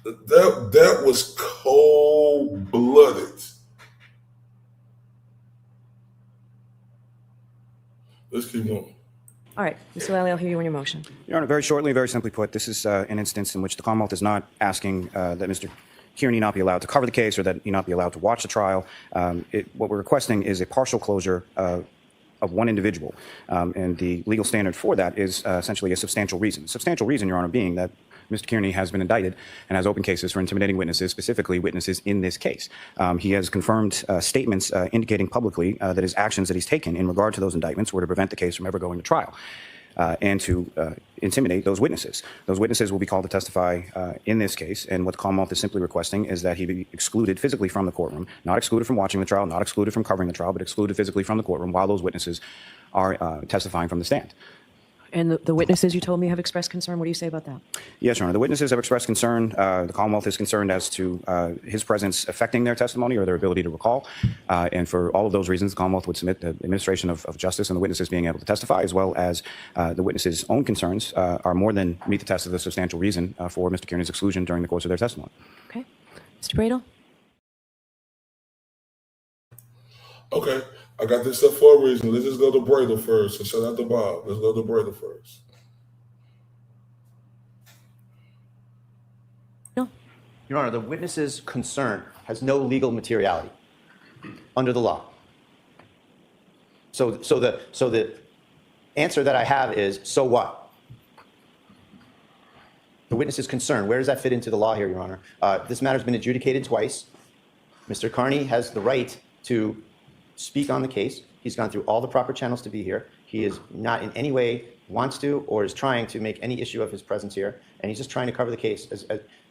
That was cold-blooded. Let's keep going. All right, Mr. Lally, I'll hear you on your motion. Your Honor, very shortly, very simply put, this is an instance in which the Commonwealth is not asking that Mr. Kearney not be allowed to cover the case or that he not be allowed to watch the trial. What we're requesting is a partial closure of one individual. And the legal standard for that is essentially a substantial reason. Substantial reason, Your Honor, being that Mr. Kearney has been indicted and has open cases for intimidating witnesses, specifically witnesses in this case. He has confirmed statements indicating publicly that his actions that he's taken in regard to those indictments were to prevent the case from ever going to trial and to intimidate those witnesses. Those witnesses will be called to testify in this case, and what the Commonwealth is simply requesting is that he be excluded physically from the courtroom, not excluded from watching the trial, not excluded from covering the trial, but excluded physically from the courtroom while those witnesses are testifying from the stand. And the witnesses you told me have expressed concern. What do you say about that? Yes, Your Honor. The witnesses have expressed concern. The Commonwealth is concerned as to his presence affecting their testimony or their ability to recall. And for all of those reasons, the Commonwealth would submit the administration of justice and the witnesses being able to testify, as well as the witnesses' own concerns are more than meet the test of the substantial reason for Mr. Kearney's exclusion during the course of their testimony. Okay. Mr. Bradel? Okay, I got this stuff for a reason. Let's just go to Bradel first. So shout out to Bob. Let's go to Bradel first. No. Your Honor, the witness's concern has no legal materiality under the law. So the answer that I have is, so what? The witness's concern, where does that fit into the law here, Your Honor? This matter has been adjudicated twice. Mr. Kearney has the right to speak on the case. He's gone through all the proper channels to be here. He is not in any way wants to or is trying to make any issue of his presence here, and he's just trying to cover the case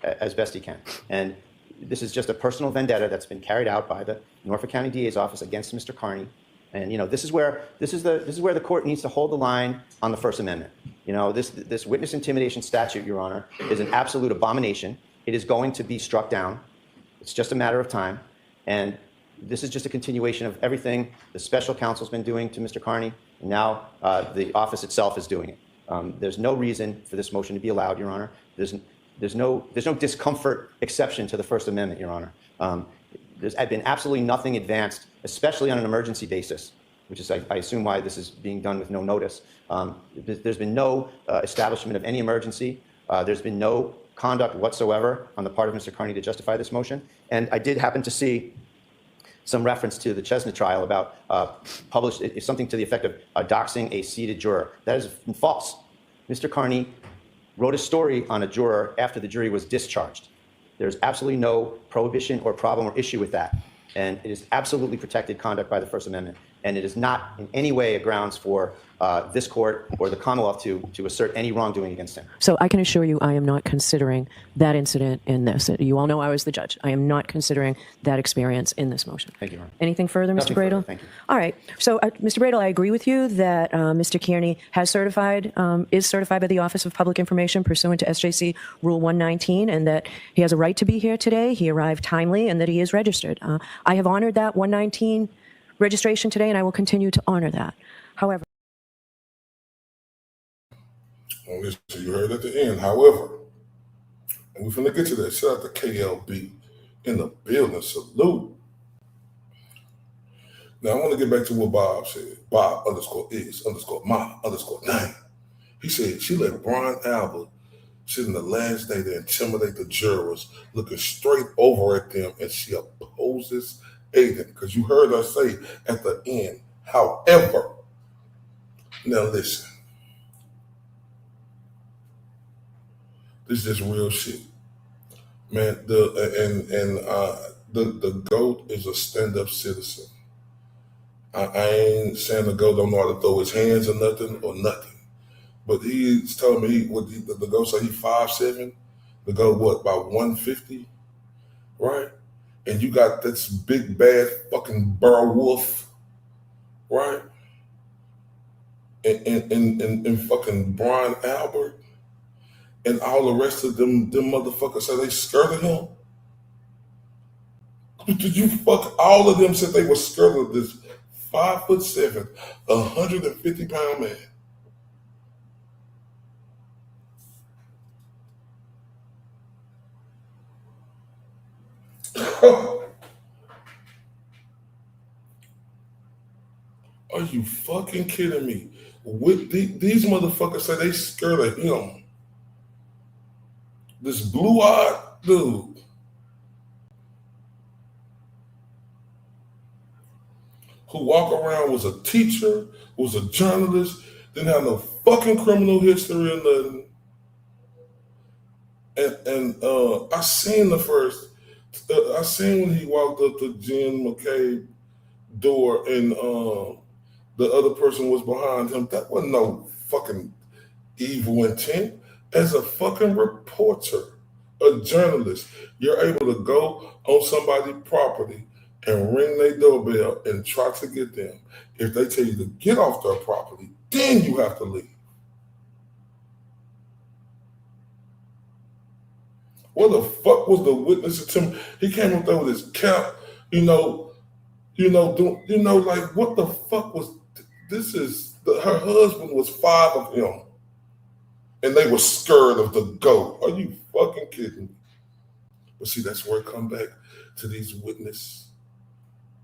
as best he can. And this is just a personal vendetta that's been carried out by the Norfolk County DA's office against Mr. Kearney. And you know, this is where the court needs to hold the line on the First Amendment. You know, this witness intimidation statute, Your Honor, is an absolute abomination. It is going to be struck down. It's just a matter of time. And this is just a continuation of everything the special counsel's been doing to Mr. Kearney, and now the office itself is doing it. There's no reason for this motion to be allowed, Your Honor. There's no discomfort exception to the First Amendment, Your Honor. There's been absolutely nothing advanced, especially on an emergency basis, which is, I assume, why this is being done with no notice. There's been no establishment of any emergency. There's been no conduct whatsoever on the part of Mr. Kearney to justify this motion. And I did happen to see some reference to the Chestnut trial about published something to the effect of doxing a seated juror. That is false. Mr. Kearney wrote a story on a juror after the jury was discharged. There's absolutely no prohibition or problem or issue with that. And it is absolutely protected conduct by the First Amendment. And it is not in any way a grounds for this court or the Commonwealth to assert any wrongdoing against him. So I can assure you I am not considering that incident in this. You all know I was the judge. I am not considering that experience in this motion. Thank you, Your Honor. Anything further, Mr. Nothing Bradel? further. Thank you. All right. So, Mr. Bradel, I agree with you that Mr. Kearney is certified by the Office of Public Information pursuant to SJC Rule 119, and that he has a right to be here today. He arrived timely, and that he is registered. I have honored that 119 registration today, and I will continue to honor that. However, So you heard at the end. However, and we're finna get to that. Shout out to KLB in the building. Salute. Now I want to get back to what Bob said. Bob _is_my_name. He said she let Brian Albert sit in the last day to intimidate the jurors, looking straight over at them, and she opposes Aidan, because you heard her say at the end, however. Now listen. This is just real shit, man. The GOAT is a stand-up citizen. I ain't saying the GOAT don't know how to throw his hands or nothing. But he's telling me the GOAT say he's 5'7", the GOAT what, about 150, right? And you got this big bad fucking burr wolf, right? And fucking Brian Albert and all the rest of them motherfuckers say they scared of him. Did you fuck all of them said they were scared of this 5'7", 150-pound man? Are you fucking kidding me? With these motherfuckers say they scared of him. This blue-eyed dude. Who walk around was a teacher, was a journalist, didn't have no fucking criminal history or nothing. And I seen I seen when he walked up to Jen McCabe's door and the other person was behind him. That wasn't no fucking evil intent. As a fucking reporter, a journalist, you're able to go on somebody's property and ring their doorbell and try to get them. If they tell you to get off their property, then you have to leave. What the fuck was the witness attempt? He came up there with his cap, like what the fuck was this? Her husband was 5 of him, and they were scared of the GOAT. Are you fucking kidding me? But see, that's where it come back to these witness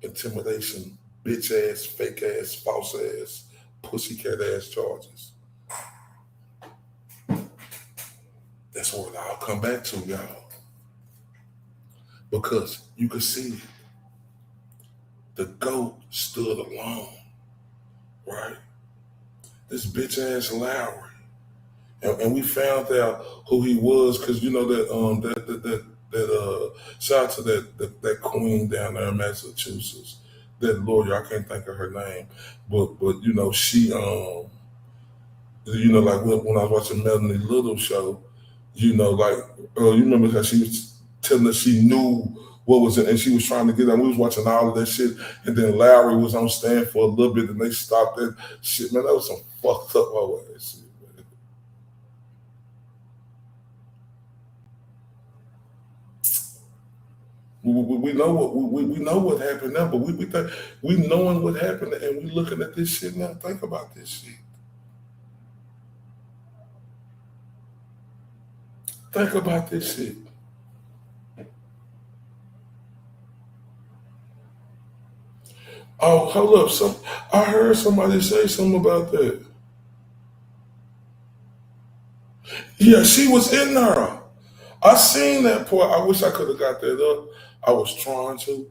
intimidation, bitch ass, fake ass, false ass, pussycat ass charges. That's where it all come back to, y'all. Because you could see the GOAT stood alone, right? This bitch ass Lowry. And we found out who he was because that shout out to that queen down there in Massachusetts, that lawyer, I can't think of her name, but she like when I was watching Melanie Little show, you remember how she was telling us she knew what was it, and she was trying to get on. We was watching all of that shit, and then Lowry was on stand for a little bit, and they stopped that shit. Man, that was some fucked up whole ass shit. We know what happened now, but we think we knowing what happened, and we looking at this shit now. Think about this shit. Think about this shit. Oh, hold up! I heard somebody say something about that. Yeah, she was in there. I seen that part. I wish I could have got that up. I was trying to,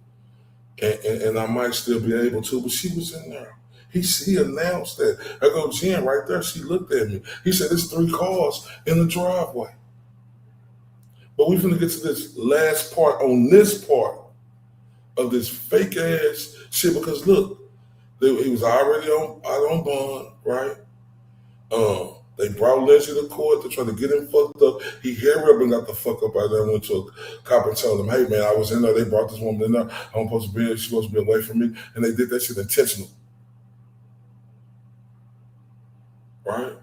and I might still be able to, but she was in there. He announced that. I go, Jen, right there. She looked at me. He said, "There's 3 cars in the driveway." But we're gonna get to this last part on this part of this fake ass shit because look, he was already out on bond, right? They brought Lindsay to court to try to get him fucked up. He hurried up and got the fuck up out there and went to a cop and told him, "Hey man, I was in there. They brought this woman in there. I'm she's supposed to be away from me," and they did that shit intentional, right?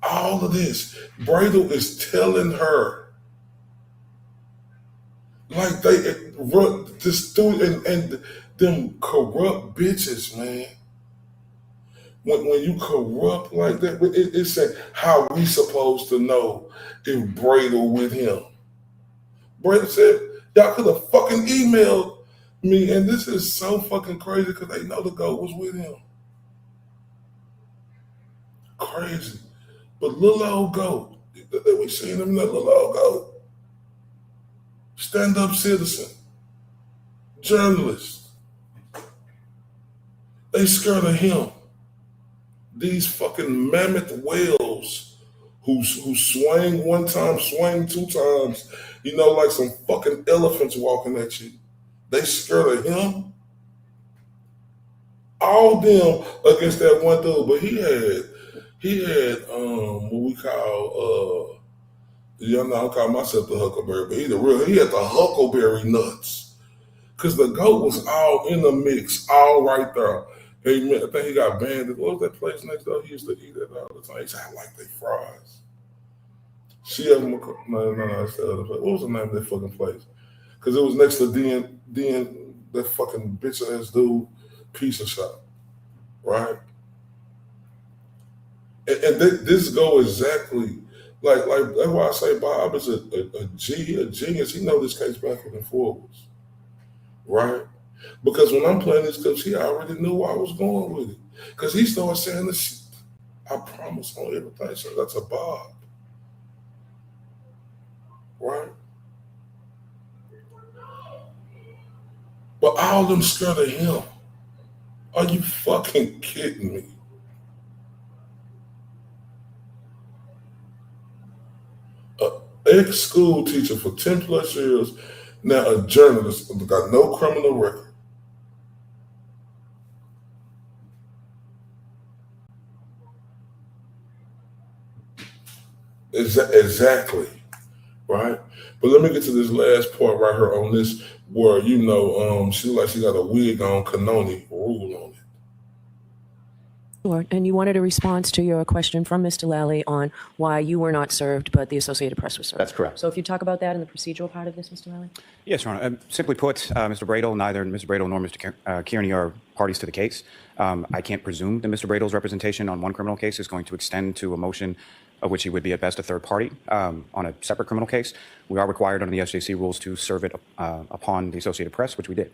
All of this, Bradel is telling her, like they run this dude and them corrupt bitches, man. When you corrupt like that, it said, how we supposed to know if Bradel with him? Bradel said, y'all could have fucking emailed me, and this is so fucking crazy because they know the GOAT was with him. Crazy. But little old GOAT, that we seen him, that little old GOAT. Stand-up citizen. Journalist. They scared of him. These fucking mammoth whales who swing one time, swing two times, you know, like some fucking elephants walking at you. They scared of him. All them against that one dude, but he had what we call you know, I call myself the Huckleberry, but he had the Huckleberry nuts. Cause the goat was all in the mix, all right there. I think he got banned. What was that place next door? He used to eat it all the time. He said, I like they fries. No, that's the other place. What was the name of that fucking place? Because it was next to that fucking bitch ass dude pizza shop, right? And this go exactly like that's why I say Bob is a genius. He know this case backwards and forwards, right? Because when I'm playing these clips, he already knew where I was going with it. Because he started saying this shit. I promise on everything. So that's a Bob. Right? But all them scared of him. Are you fucking kidding me? Ex-school teacher for 10 plus years, now a journalist, got no criminal record. Exactly, right? But let me get to this last part right here on this, where you know, she got a wig on, Canoni rule on it. Sure. And you wanted a response to your question from Mr. Lally on why you were not served, but the Associated Press was served. That's correct. So if you talk about that in the procedural part of this, Mr. Lally. Yes, Your Honor. Simply put, Mr. Bradel, neither Mr. Bradel nor Mr. Kearney are parties to the case. I can't presume that Mr. Bradel's representation on one criminal case is going to extend to a motion of which he would be at best a third party on a separate criminal case. We are required under the SJC rules to serve it upon the Associated Press, which we did.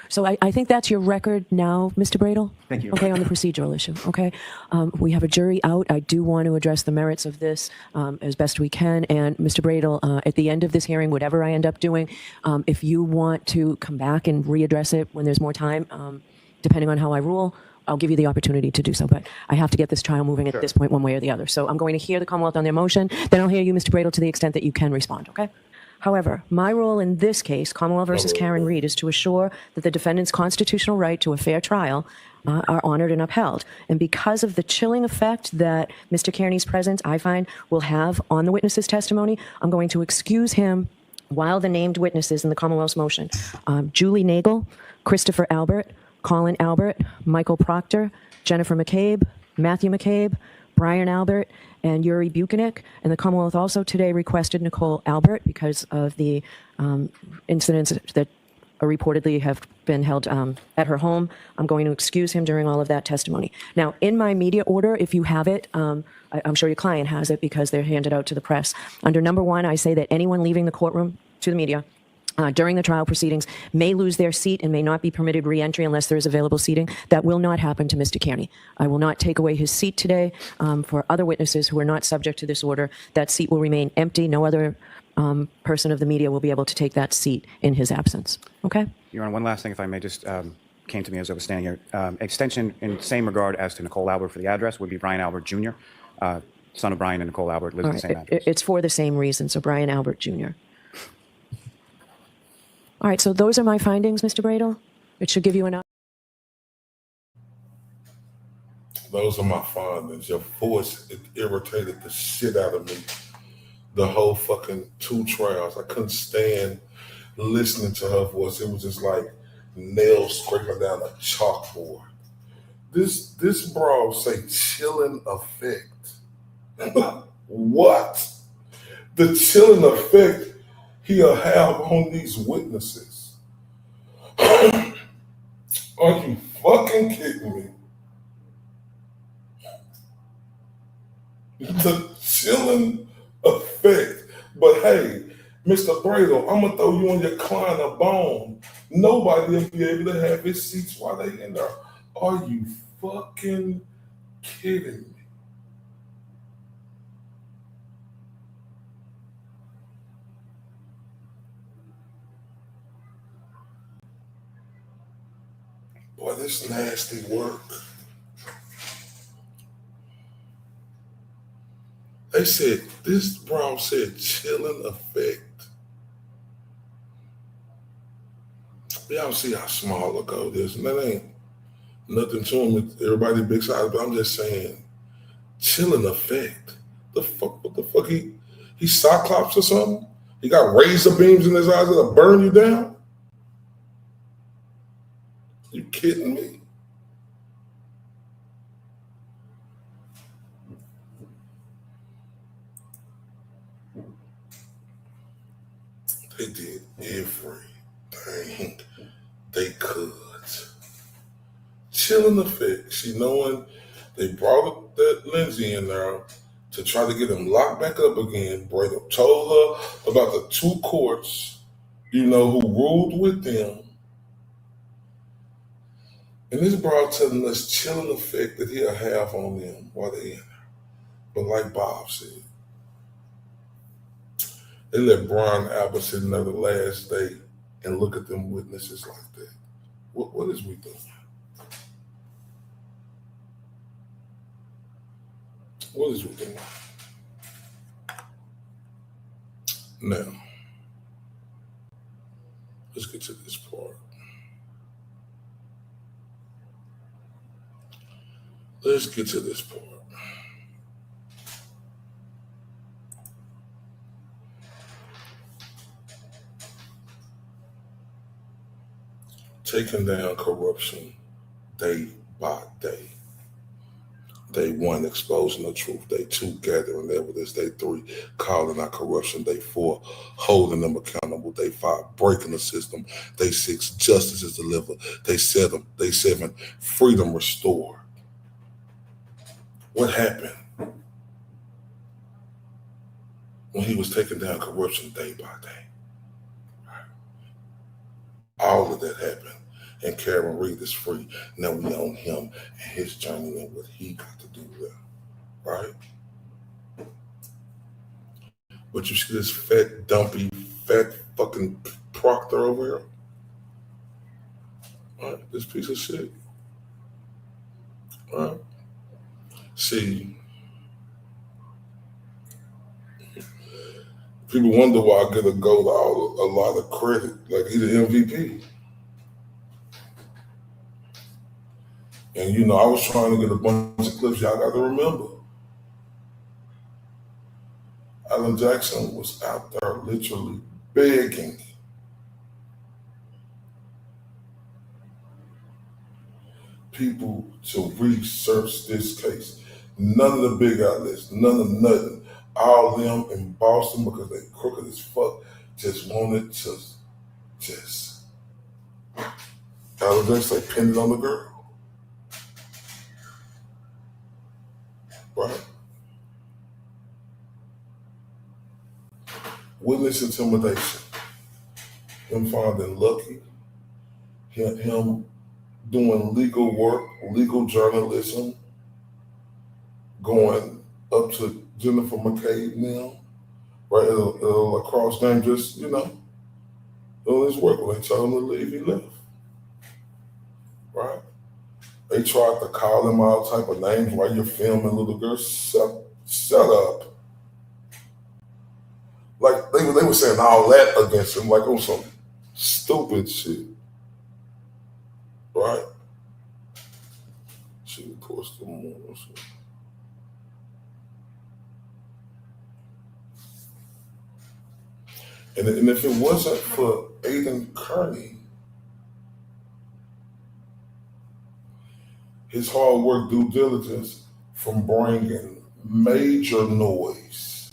So I think that's your record now, Mr. Bradel. Thank you. Okay, on the procedural issue. Okay, we have a jury out. I do want to address the merits of this as best we can. And Mr. Bradel, at the end of this hearing, whatever I end up doing, if you want to come back and readdress it when there's more time, depending on how I rule, I'll give you the opportunity to do so. But I have to get this trial moving at this point, one way or the other. So I'm going to hear the Commonwealth on their motion. Then I'll hear you, Mr. Bradel, to the extent that you can respond. Okay. However, my role in this case, Commonwealth versus Karen Reed, is to assure that the defendant's constitutional right to a fair trial are honored and upheld. And because of the chilling effect that Mr. Kearney's presence, I find, will have on the witness's testimony, I'm going to excuse him while the named witnesses in the Commonwealth's motion, Julie Nagel, Christopher Albert, Colin Albert, Michael Proctor, Jennifer McCabe, Matthew McCabe, Brian Albert, and Yuri Buchanan. And the Commonwealth also today requested Nicole Albert because of the incidents that reportedly have been held at her home. I'm going to excuse him during all of that testimony. Now, in my media order, if you have it, I'm sure your client has it because they're handed out to the press. Under number 1, I say that anyone leaving the courtroom to the media during the trial proceedings may lose their seat and may not be permitted re-entry unless there is available seating. That will not happen to Mr. Kearney. I will not take away his seat today for other witnesses who are not subject to this order. That seat will remain empty. No other person of the media will be able to take that seat in his absence. Okay? Your Honor, one last thing, if I may, just came to me as I was standing here. Extension in the same regard as to Nicole Albert for the address would be Brian Albert Jr., son of Brian and Nicole Albert, lives at the same address. It's for the same reason, so Brian Albert Jr. All right, so those are my findings, Mr. Bradel. It should give you enough. Those are my findings. Your voice, it irritated the shit out of me. The whole fucking 2 trials. I couldn't stand listening to her voice. It was just like nails scraping down a chalkboard. This broad say chilling effect. What? The chilling effect he'll have on these witnesses. Are you fucking kidding me? The chilling effect. But hey, Mr. Bradel, I'm gonna throw you and your client a bone. Nobody will be able to have his seats while they in there. Are you fucking kidding me? Boy, this nasty work. said, this bro said chilling effect. Y'all see how small the code is, and that ain't nothing to him. Everybody big size, but I'm just saying, chilling effect. The fuck? What the fuck? He Cyclops or something? He got razor beams in his eyes that'll burn you down? You kidding me? They did everything they could. Chilling effect. See, knowing they brought that Lindsay in there to try to get him locked back up again. Brady told her about the two courts, who ruled with them. And this bro telling us chilling effect that he'll have on them while they're in there. But like Bob said, they let Brian Albert sit in there the last day and look at them witnesses like that. What is we doing? What is we doing? Now, let's get to this part. Let's get to this part. Taking down corruption day by day. Day 1, exposing the truth. Day 2, gathering evidence. Day 3, calling out corruption. Day 4, holding them accountable. Day 5, breaking the system. Day 6, justice is delivered. Day 7, freedom restored. What happened when he was taking down corruption day by day? All of that happened. And Karen Reed is free. Now we own him and his journey and what he got to do there. Right? But you see this fat, dumpy, fat fucking Proctor over here? Right? This piece of shit. Right? See, people wonder why I get a lot of credit. Like he's the MVP. And I was trying to get a bunch of clips. Y'all got to remember, Alan Jackson was out there literally begging people to research this case. None of the big outlets, none of nothing. All of them in Boston, because they crooked as fuck, just wanted to Alan Jackson pinned it on the girl. Right? Witness intimidation. Him finding Lucky. Him doing legal work, legal journalism. Going up to Jennifer McCabe now. Right? At a lacrosse game, just, doing his work. When they told him to leave, he left. Right? They tried to call him all type of names while you're filming little girls. Shut up. Like they were saying all that against him, like on some stupid shit. Right? She would post them on. And if it wasn't for Aidan Kearney, his hard work, due diligence from bringing major noise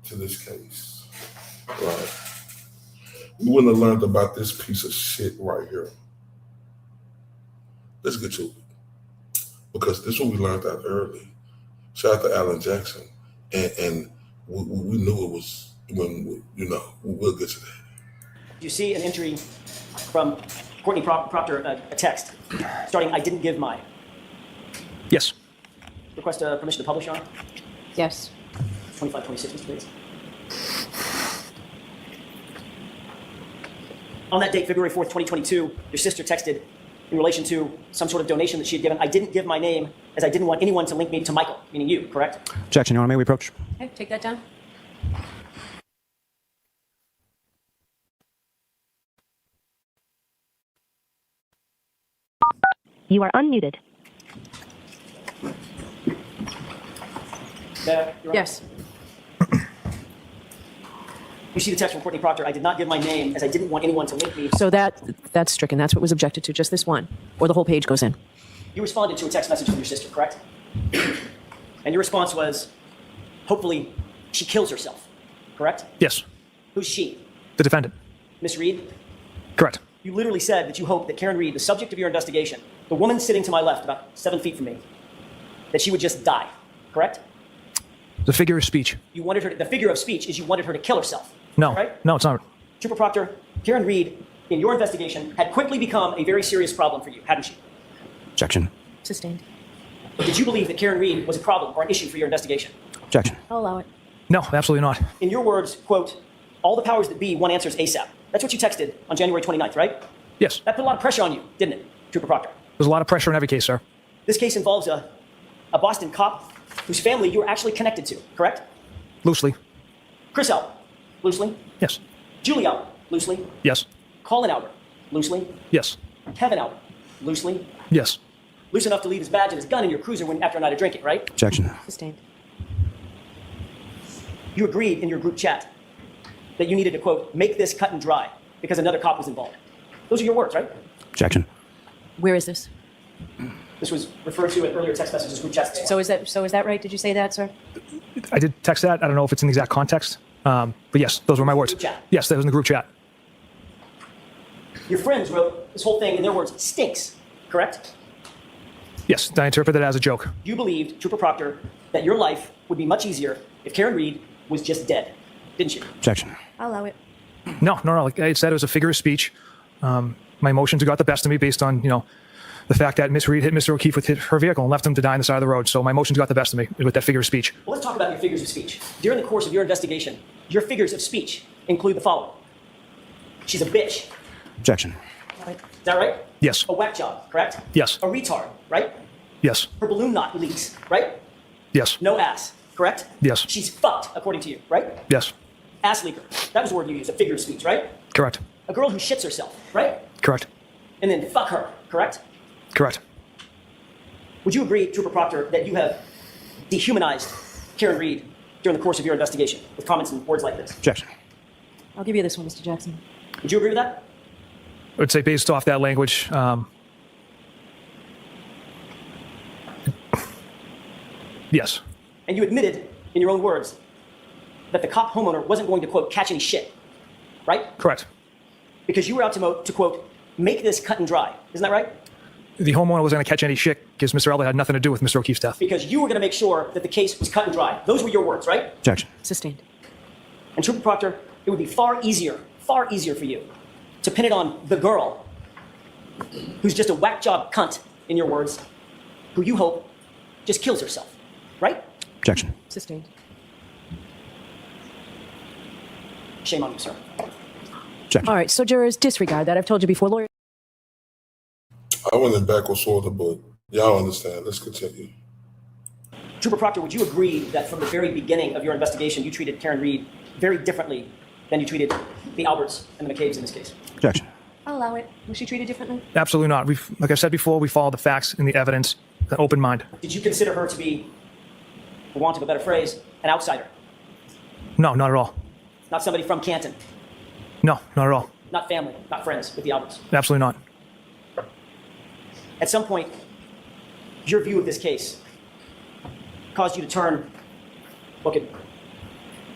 to this case, right? We wouldn't have learned about this piece of shit right here. Let's get to it. Because this one we learned that early. Shout out to Alan Jackson. And we knew it was, we'll get to that. You see an entry from Courtney Proctor, a text starting, "I didn't give my." Yes. Request permission to publish, Your Honor? Yes. 2526, Mr. Bates. On that date, February 4th, 2022, your sister texted, in relation to some sort of donation that she had given. I didn't give my name as I didn't want anyone to link me to Michael, meaning you, correct? Objection, Your Honor. May we approach? Okay, take that down. You are unmuted. Yes. You see the text from Courtney Proctor. I did not give my name as I didn't want anyone to link me. So that's stricken. That's what was objected to, just this one. Or the whole page goes in. You responded to a text message from your sister, correct? And your response was, hopefully she kills herself, correct? Yes. Who's she? The defendant. Miss Reed? Correct. You literally said that you hope that Karen Reed, the subject of your investigation, the woman sitting to my left, about 7 feet from me, that she would just die, correct? The figure of speech. You wanted her. The figure of speech is you wanted her to kill herself. No. Right? No, it's not. Trooper Proctor, Karen Reed, in your investigation, had quickly become a very serious problem for you, hadn't she? Objection. Sustained. Did you believe that Karen Reed was a problem or an issue for your investigation? Objection. I'll allow it. No, absolutely not. In your words, quote, all the powers that be want answers ASAP. That's what you texted on January 29th, right? Yes. That put a lot of pressure on you, didn't it, Trooper Proctor? There's a lot of pressure in every case, sir. This case involves a Boston cop whose family you were actually connected to, correct? Loosely. Chris Albert, loosely. Yes. Julie Albert, loosely. Yes. Colin Albert, loosely. Yes. Kevin Albert, loosely. Yes. Loose enough to leave his badge and his gun in your cruiser after a night of drinking, right? Objection. Sustained. You agreed in your group chat that you needed to, quote, make this cut and dry because another cop was involved. Those are your words, right? Objection. Where is this? This was referred to in earlier text messages, group chats. So is that right? Did you say that, sir? I did text that. I don't know if it's in the exact context. But yes, those were my words. Group chat. Yes, that was in the group chat. Your friends wrote this whole thing in their words, stinks, correct? Yes, I interpret that as a joke. You believed, Trooper Proctor, that your life would be much easier if Karen Reed was just dead, didn't you? Objection. I'll allow it. No. Like I said, it was a figure of speech. My emotions got the best of me based on, the fact that Miss Reed hit Mr. O'Keefe with her vehicle and left him to die on the side of the road. So my emotions got the best of me with that figure of speech. Well, let's talk about your figures of speech. During the course of your investigation, your figures of speech include the following. She's a bitch. Objection. Is that right? Yes. A whack job, correct? Yes. A retard, right? Yes. Her balloon knot leaks, right? Yes. No ass, correct? Yes. She's fucked, according to you, right? Yes. Ass leaker. That was the word you used, a figure of speech, right? Correct. A girl who shits herself, right? Correct. And then fuck her, correct? Correct. Would you agree, Trooper Proctor, that you have dehumanized Karen Reed during the course of your investigation with comments and words like this? Objection. I'll give you this one, Mr. Jackson. Would you agree with that? I would say based off that language, yes. And you admitted, in your own words, that the cop homeowner wasn't going to, quote, catch any shit, right? Correct. Because you were out to quote, make this cut and dry. Isn't that right? The homeowner wasn't going to catch any shit because Mr. Elliott had nothing to do with Mr. O'Keefe's death. Because you were going to make sure that the case was cut and dry. Those were your words, right? Objection. Sustained. And Trooper Proctor, it would be far easier for you to pin it on the girl who's just a whack job cunt, in your words, who you hope just kills herself, right? Objection. Sustained. Shame on you, sir. Objection. All right, so jurors, disregard that. I've told you before, lawyer. I went in backwards order, but y'all understand. Let's continue. Trooper Proctor, would you agree that from the very beginning of your investigation, you treated Karen Reed very differently than you treated the Alberts and the McCabe's in this case? Objection. I'll allow it. Was she treated differently? Absolutely not. Like I said before, we follow the facts and the evidence, an open mind. Did you consider her to be, for want of a better phrase, an outsider? No, not at all. Not somebody from Canton? No, not at all. Not family, not friends with the Alberts? Absolutely not. At some point, your view of this case caused you to turn what could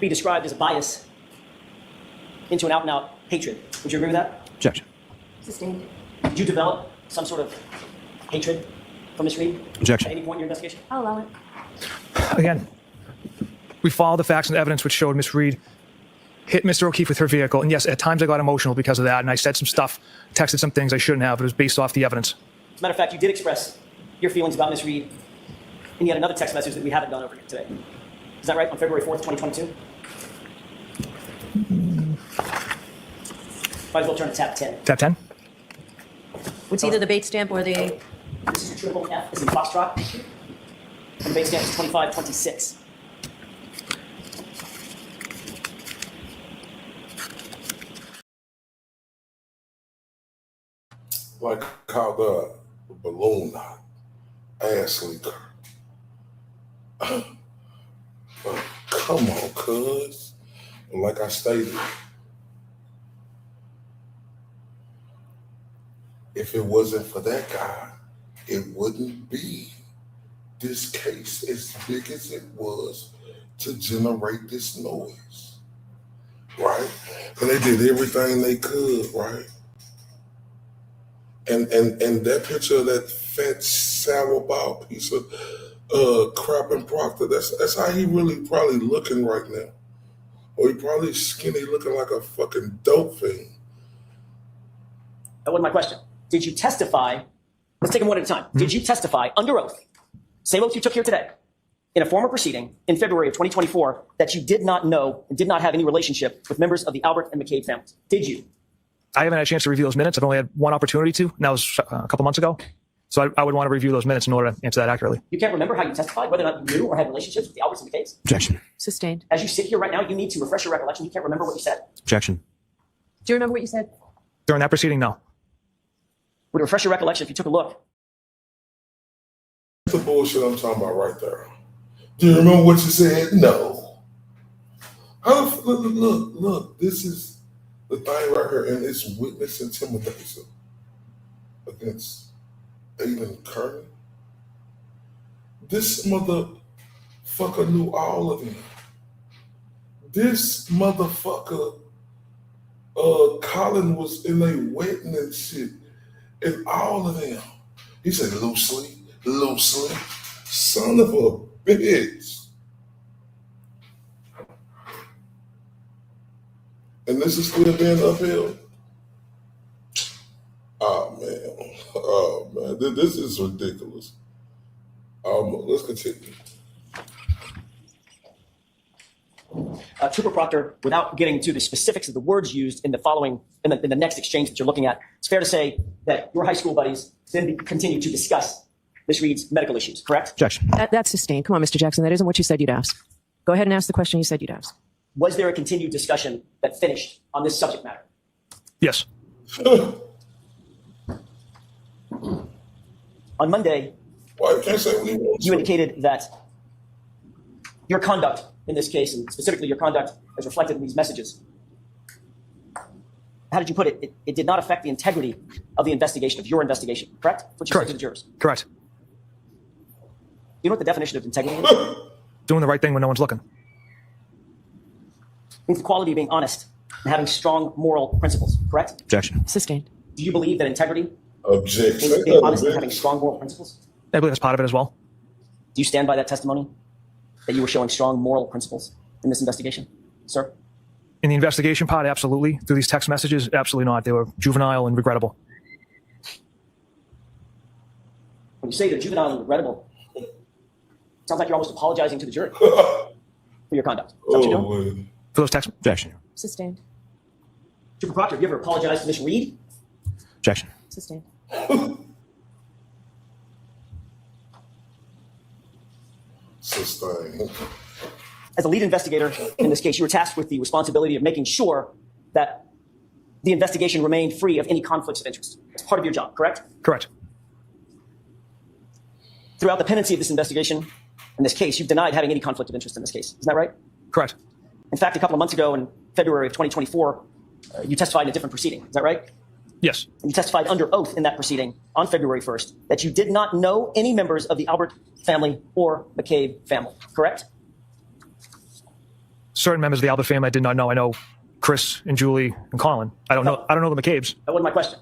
be described as a bias into an out-and-out hatred. Would you agree with that? Objection. Sustained. Did you develop some sort of hatred for Ms. Reed? Objection. At any point in your investigation? I'll allow it. Again, we follow the facts and evidence which showed Miss Reed hit Mr. O'Keefe with her vehicle. And yes, at times I got emotional because of that, and I said some stuff, texted some things I shouldn't have, but it was based off the evidence. As a matter of fact, you did express your feelings about Ms. Reed in yet another text message that we haven't gone over yet today. Is that right? On February 4th, 2022? Might as well turn to tab 10. Tab 10? It's either the bait stamp or the... This is triple F as in Foxtrot. And the bait stamp is 2526. Like how the balloon ass leaker. Come on, cuz. Like I stated, if it wasn't for that guy, it wouldn't be this case as big as it was to generate this noise, right? And they did everything they could, right? And that picture of that fat sour ball piece of crap and Proctor, that's how he really probably looking right now. Or he probably skinny looking like a fucking dope fiend. That wasn't my question. Did you testify? Let's take them one at a time. Did you testify under oath, same oath you took here today, in a former proceeding in February of 2024, that you did not know and did not have any relationship with members of the Albert and McCabe families? Did you? I haven't had a chance to review those minutes. I've only had one opportunity to, and that was a couple months ago. So I would want to review those minutes in order to answer that accurately. You can't remember how you testified, whether or not you knew or had relationships with the Alberts and McCabes? Objection. Sustained. As you sit here right now, you need to refresh your recollection. You can't remember what you said. Objection. Do you remember what you said? During that proceeding, no. Would it refresh your recollection if you took a look? That's the bullshit I'm talking about right there. Do you remember what you said? No. Look, this is the thing right here, and it's witness intimidation against Aidan Kearney. This motherfucker knew all of them. This motherfucker, Colin was in a wedding and shit, and all of them. He said loosely, son of a bitch. And this is still being upheld. Oh man, this is ridiculous. Let's continue. Trooper Proctor, without getting to the specifics of the words used in the following, in the next exchange that you're looking at, it's fair to say that your high school buddies then continue to discuss Ms. Reed's medical issues, correct? Objection. That's sustained. Come on, Mr. Jackson. That isn't what you said you'd ask. Go ahead and ask the question you said you'd ask. Was there a continued discussion that finished on this subject matter? Yes. On Monday, you indicated that your conduct in this case, and specifically your conduct as reflected in these messages, how did you put it? It did not affect the integrity of the investigation, of your investigation, correct? What you said to the jurors. Correct. You know what the definition of integrity is? Doing the right thing when no one's looking. It means the quality of being honest and having strong moral principles, correct? Objection. Sustained. Do you believe that integrity Objection. means being honest and having strong moral principles? I believe that's part of it as well. Do you stand by that testimony that you were showing strong moral principles in this investigation, sir? In the investigation part, absolutely. Through these text messages, absolutely not. They were juvenile and regrettable. When you say they're juvenile and regrettable, it sounds like you're almost apologizing to the jury for your conduct. Is that what you're doing? For those text Objection. Sustained. Trooper Proctor, have you ever apologized to Ms. Reed? Objection. Sustained. Sustained. As the lead investigator in this case, you were tasked with the responsibility of making sure that the investigation remained free of any conflicts of interest. It's part of your job, correct? Correct. Throughout the pendency of this investigation, in this case, you've denied having any conflict of interest in this case. Isn't that right? Correct. In fact, a couple of months ago, in February of 2024, you testified in a different proceeding. Is that right? Yes. And you testified under oath in that proceeding on February 1st that you did not know any members of the Albert family or McCabe family, correct? Certain members of the Albert family I did not know. I know Chris and Julie and Colin. I don't know the McCabes. That wasn't my question.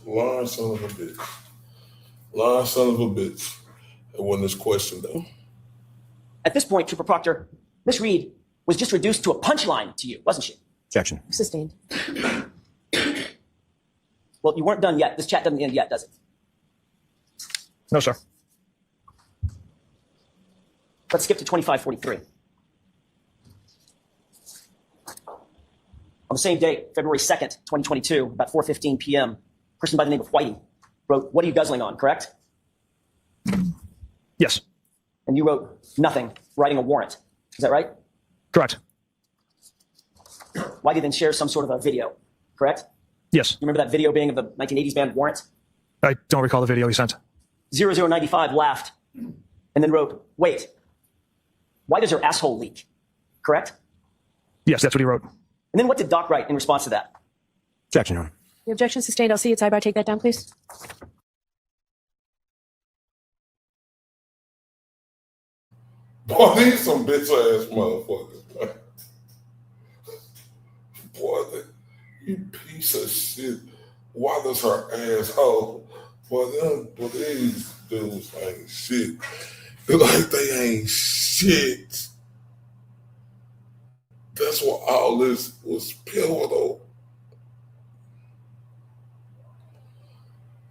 Lying son of a bitch. Lying son of a bitch. That wasn't his question though. At this point, Trooper Proctor, Ms. Reed was just reduced to a punchline to you, wasn't she? Objection. Sustained. Well, you weren't done yet. This chat doesn't end yet, does it? No, sir. Let's skip to 2543. On the same date, February 2nd, 2022, about 4:15 p.m., a person by the name of Whitey wrote, "What are you guzzling on?" Correct? Yes. And you wrote nothing, writing a warrant. Is that right? Correct. Whitey then shares some sort of a video. Correct? Yes. You remember that video being of the 1980s band Warrant? I don't recall the video he sent. 0095 laughed and then wrote, "Wait, why does her asshole leak?" Correct? Yes, that's what he wrote. And then what did Doc write in response to that? Objection, Your Honor. The objection sustained. I'll see you. Sidebar. Take that down, please. Boy, these some bitch ass motherfuckers, man. Boy, you piece of shit. Why does her asshole? Boy, these dudes ain't shit. They're like they ain't shit. That's what all this was pivotal.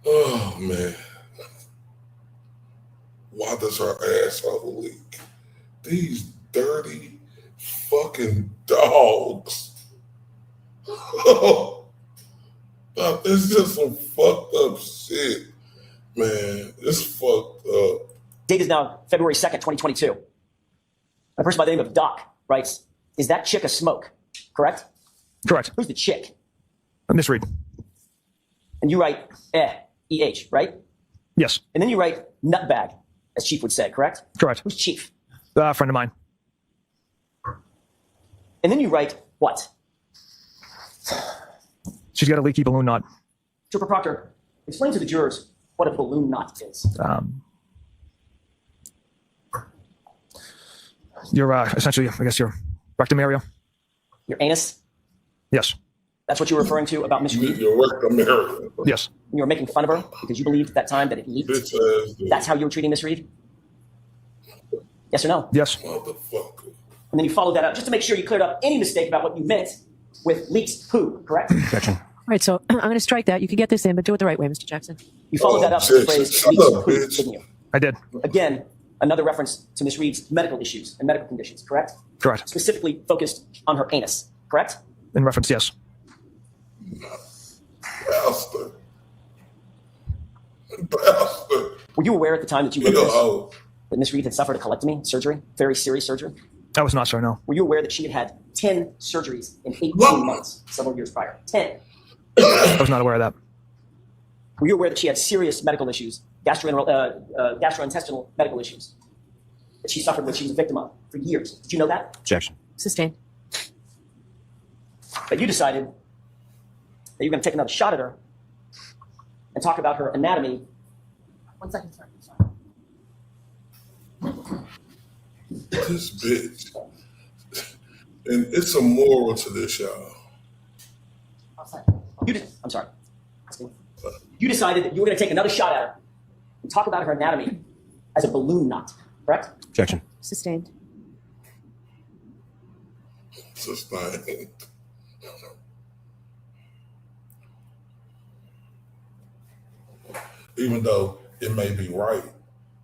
Oh, man. Why does her asshole leak? These dirty fucking dogs. It's just some fucked up shit, man. It's fucked up. Date is now February 2nd, 2022. A person by the name of Doc writes, "Is that chick a smoke?" Correct? Correct. Who's the chick? Miss Reed. And you write E-H, right? Yes. And then you write nutbag, as Chief would say, correct? Correct. Who's Chief? A friend of mine. And then you write what? She's got a leaky balloon knot. Trooper Proctor, explain to the jurors what a balloon knot is. Your essentially, I guess, your rectum area. Your anus? Yes. That's what you were referring to about Miss Reed? Your rectum area. Yes. You were making fun of her because you believed at that time that it leaked? That's how you were treating Miss Reed? Yes or no? Yes. Motherfucker. And then you followed that up just to make sure you cleared up any mistake about what you meant with leaked poo, correct? Objection. All right, so I'm going to strike that. You can get this in, but do it the right way, Mr. Jackson. You followed that up with the phrase leaked poo, didn't you? I did. Again, another reference to Miss Reed's medical issues and medical conditions, correct? Correct. Specifically focused on her anus, correct? In reference, yes. Bastard. Bastard. Were you aware at the time that you wrote this that Miss Reed had suffered a colectomy surgery, very serious surgery? I was not, sir, no. Were you aware that she had had 10 surgeries in 18 months, several years prior? 10. I was not aware of that. Were you aware that she had serious medical issues, gastrointestinal medical issues, that she suffered, that she was a victim of for years? Did you know that? Objection. Sustained. But you decided that you're going to take another shot at her and talk about her anatomy. 1 second, sir. This bitch. And it's a moral to this, y'all. I'm sorry. You decided that you were going to take another shot at her and talk about her anatomy as a balloon knot, correct? Objection. Sustained. Sustained. Even though it may be right,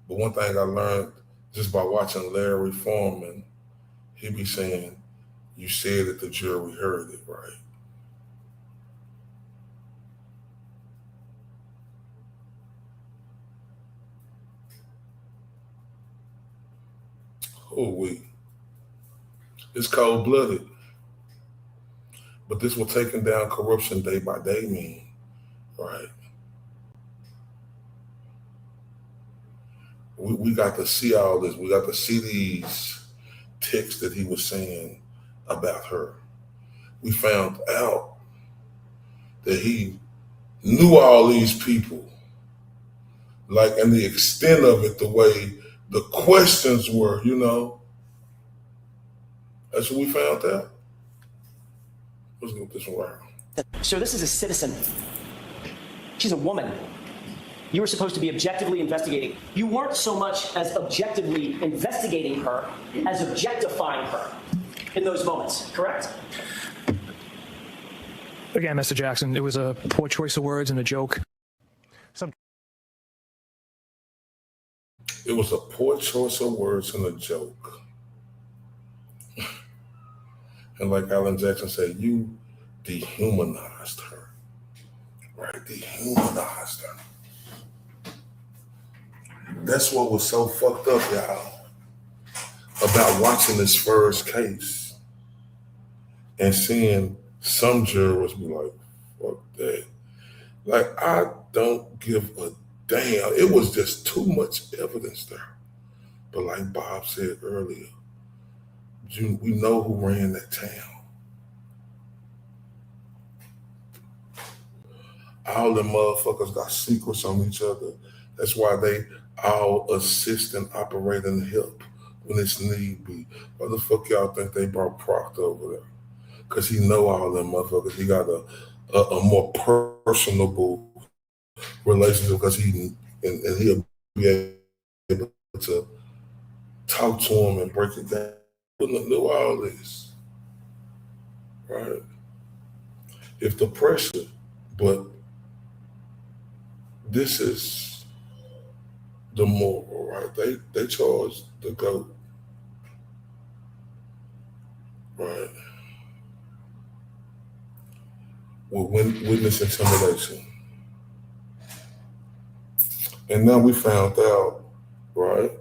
but one thing I learned just by watching Larry Foreman, he be saying, "You said it, the jury heard it," right? Oh, it's cold-blooded. But this will taking down corruption day by day mean, right? We got to see all this. We got to see these texts that he was saying about her. We found out that he knew all these people, like, and the extent of it, the way the questions were, you know. That's what we found out. Let's go this one around. So this is a citizen. She's a woman. You were supposed to be objectively investigating. You weren't so much as objectively investigating her as objectifying her in those moments, correct? Again, Mr. Jackson, it was a poor choice of words and a joke. It was a poor choice of words and a joke. And like Alan Jackson said, you dehumanized her. Right? Dehumanized her. That's what was so fucked up, y'all, about watching this first case and seeing some jurors be like, fuck that. Like, I don't give a damn. It was just too much evidence there. But like Bob said earlier, we know who ran that town. All them motherfuckers got secrets on each other. That's why they all assist and operate and help when it's need be. Why the fuck y'all think they brought Proctor over there? Because he know all them motherfuckers. He got a more personable relationship because he'll be able to talk to him and break it down. Wouldn't have knew all this, right? If the pressure, but this is the moral, right? They charge the GOAT, right, with witness intimidation. And now we found out, right,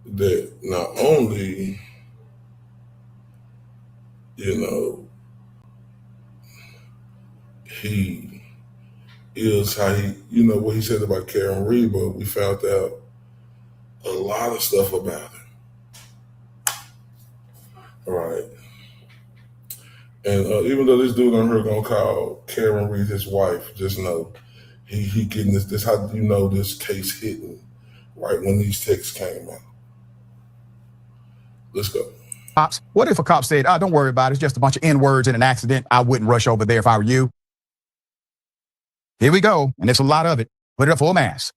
that not only, he is how what he said about Karen Reed, but we found out a lot of stuff about him, right? And even though this dude on here gonna call Karen Reed his wife, just know he getting this. How do you know this case hitting right when these texts came out? Let's go. Cops. What if a cop said, "Oh, don't worry about it. It's just a bunch of N-words in an accident. I wouldn't rush over there if I were you." Here we go, and there's a lot of it. Put it up full mass.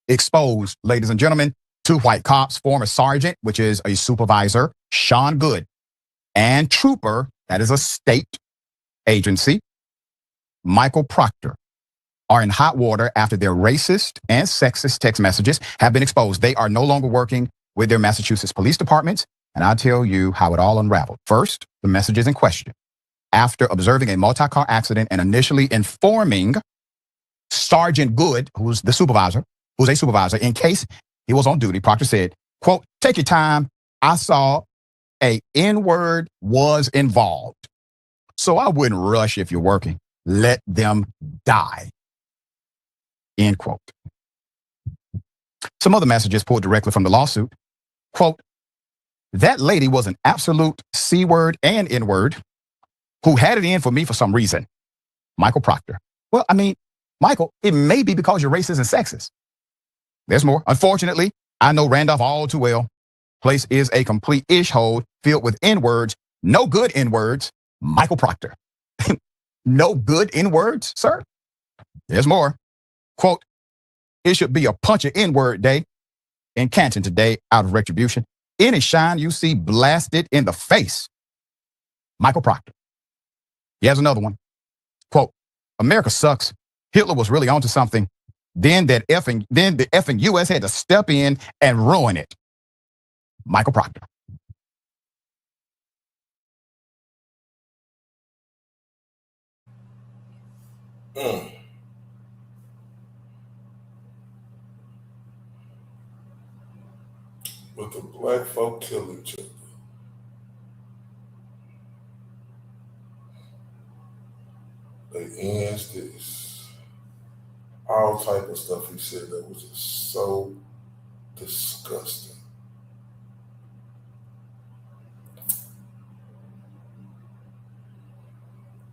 Exposed, ladies and gentlemen, 2 white cops, former sergeant, which is a supervisor, Sean Good, and trooper, that is a state agency, Michael Proctor, are in hot water after their racist and sexist text messages have been exposed. They are no longer working with their Massachusetts police departments, and I'll tell you how it all unraveled. First, the messages in question. After observing a multi-car accident and initially informing Sergeant Good, who's a supervisor, in case he was on duty, Proctor said, quote, "Take your time. I saw a N-word was involved. So I wouldn't rush if you're working. Let them die." End quote. Some other messages pulled directly from the lawsuit. Quote, "That lady was an absolute C-word and N-word who had it in for me for some reason. Michael Proctor." Well, I mean, Michael, it may be because you're racist and sexist. There's more. Unfortunately, I know Randolph all too well. Place is a complete ish-hole filled with N-words, no good N-words. Michael Proctor. No good N-words, sir? There's more. Quote, "It should be a punch of N-word day in Canton today out of retribution. Any shine you see blasted in the face." Michael Proctor. Here's another one. Quote, "America sucks. Hitler was really onto something. Then the effing U.S. had to step in and ruin it." Michael Proctor. But the black folk kill each other. They ends this. All type of stuff he said that was just so disgusting.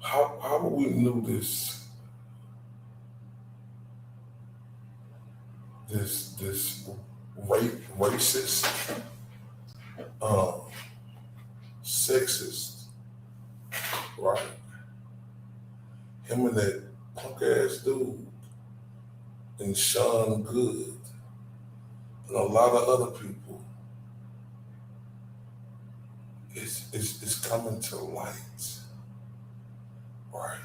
How would we knew this racist, sexist, right? Him and that punk ass dude and Sean Good and a lot of other people. It's coming to light, right?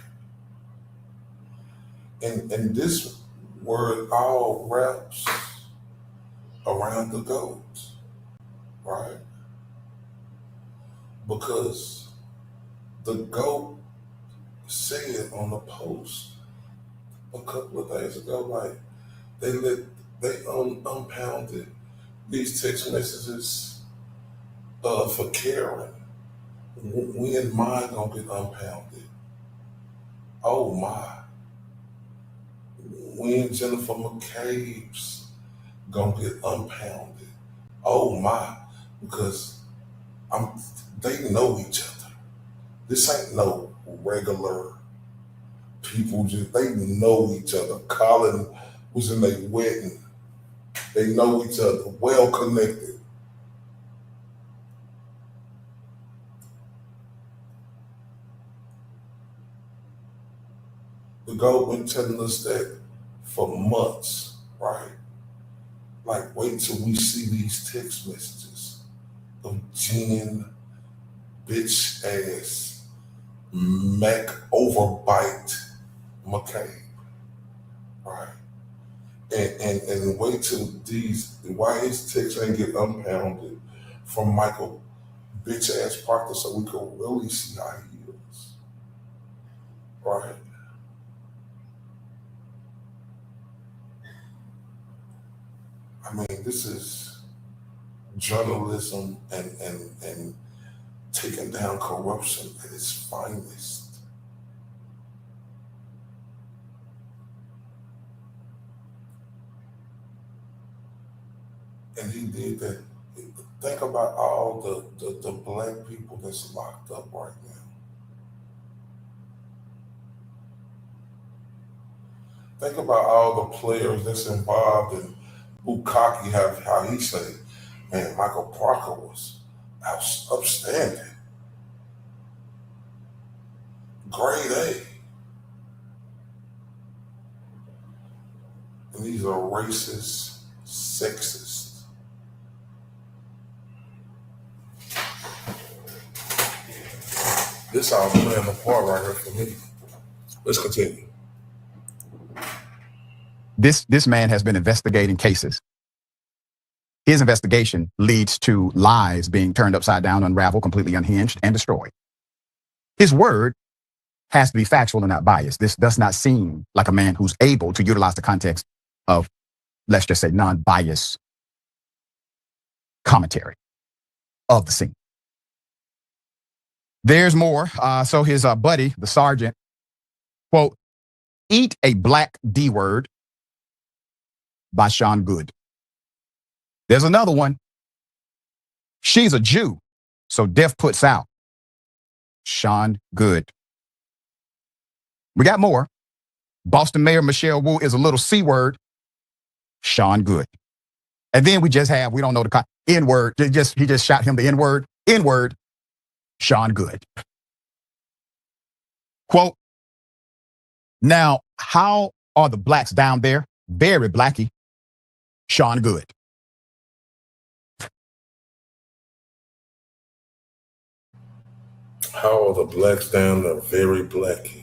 And this word all wraps around the GOAT, right? Because The GOAT said on the post a couple of days ago, like they unpounded these text messages for Karen. When mine gonna get unpounded? Oh my. When Jennifer McCabe's gonna get unpounded? Oh my. Because they know each other. This ain't no regular people, they know each other. Colin was in their wedding. They know each other, well connected. The GOAT been telling us that for months, right? Like, wait till we see these text messages of Jen, bitch ass, Mac overbite McCabe, right? And wait till why his text ain't get unpounded from Michael bitch ass Parker so we can really see how he is, right? I mean, this is journalism and taking down corruption at its finest. And he did that. Think about all the black people that's locked up right now. Think about all the players that's involved in Bukaki, how he said, man, Michael Parker was upstanding. Grade A. And these are racist, sexist. This all playing a part right here for me. Let's continue. This man has been investigating cases. His investigation leads to lies being turned upside down, unraveled, completely unhinged, and destroyed. His word has to be factual and not biased. This does not seem like a man who's able to utilize the context of, let's just say, non-biased commentary of the scene. There's more. So his buddy, the sergeant, quote, "Eat a Black D Word" by Sean Good. There's another one. "She's a Jew, so death puts out" Sean Good. We got more. "Boston Mayor Michelle Wu is a little C word" Sean Good. And then we don't know the N-word. He just shot him the N-word. N-word, Sean Good. Quote, "Now, how are the blacks down there? Very blacky." Sean Good. How are the blacks down there? Very blacky.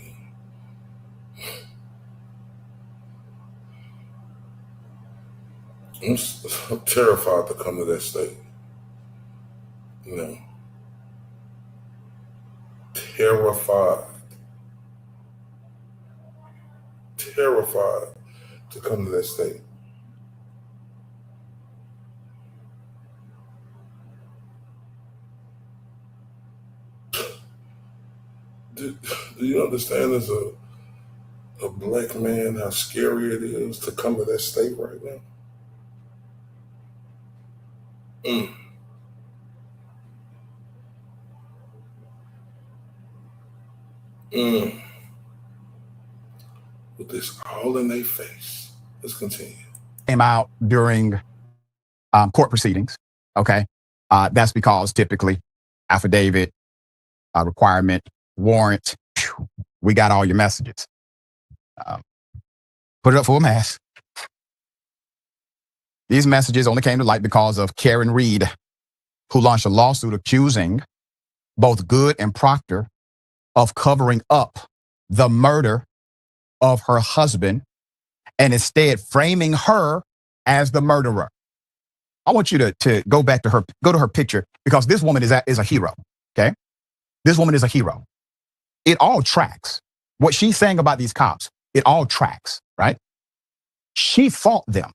I'm terrified to come to that state. You know, terrified to come to that state. Do you understand as a black man how scary it is to come to that state right now? With this all in their face. Let's continue. Came out during court proceedings. Okay. That's because typically affidavit, requirement, warrant, we got all your messages. Put it up for a mass. These messages only came to light because of Karen Reed, who launched a lawsuit accusing both Good and Proctor of covering up the murder of her husband and instead framing her as the murderer. I want you to go back to her, go to her picture, because this woman is a hero, okay? This woman is a hero. it all tracks. What she's saying about these cops, it all tracks, right? She fought them.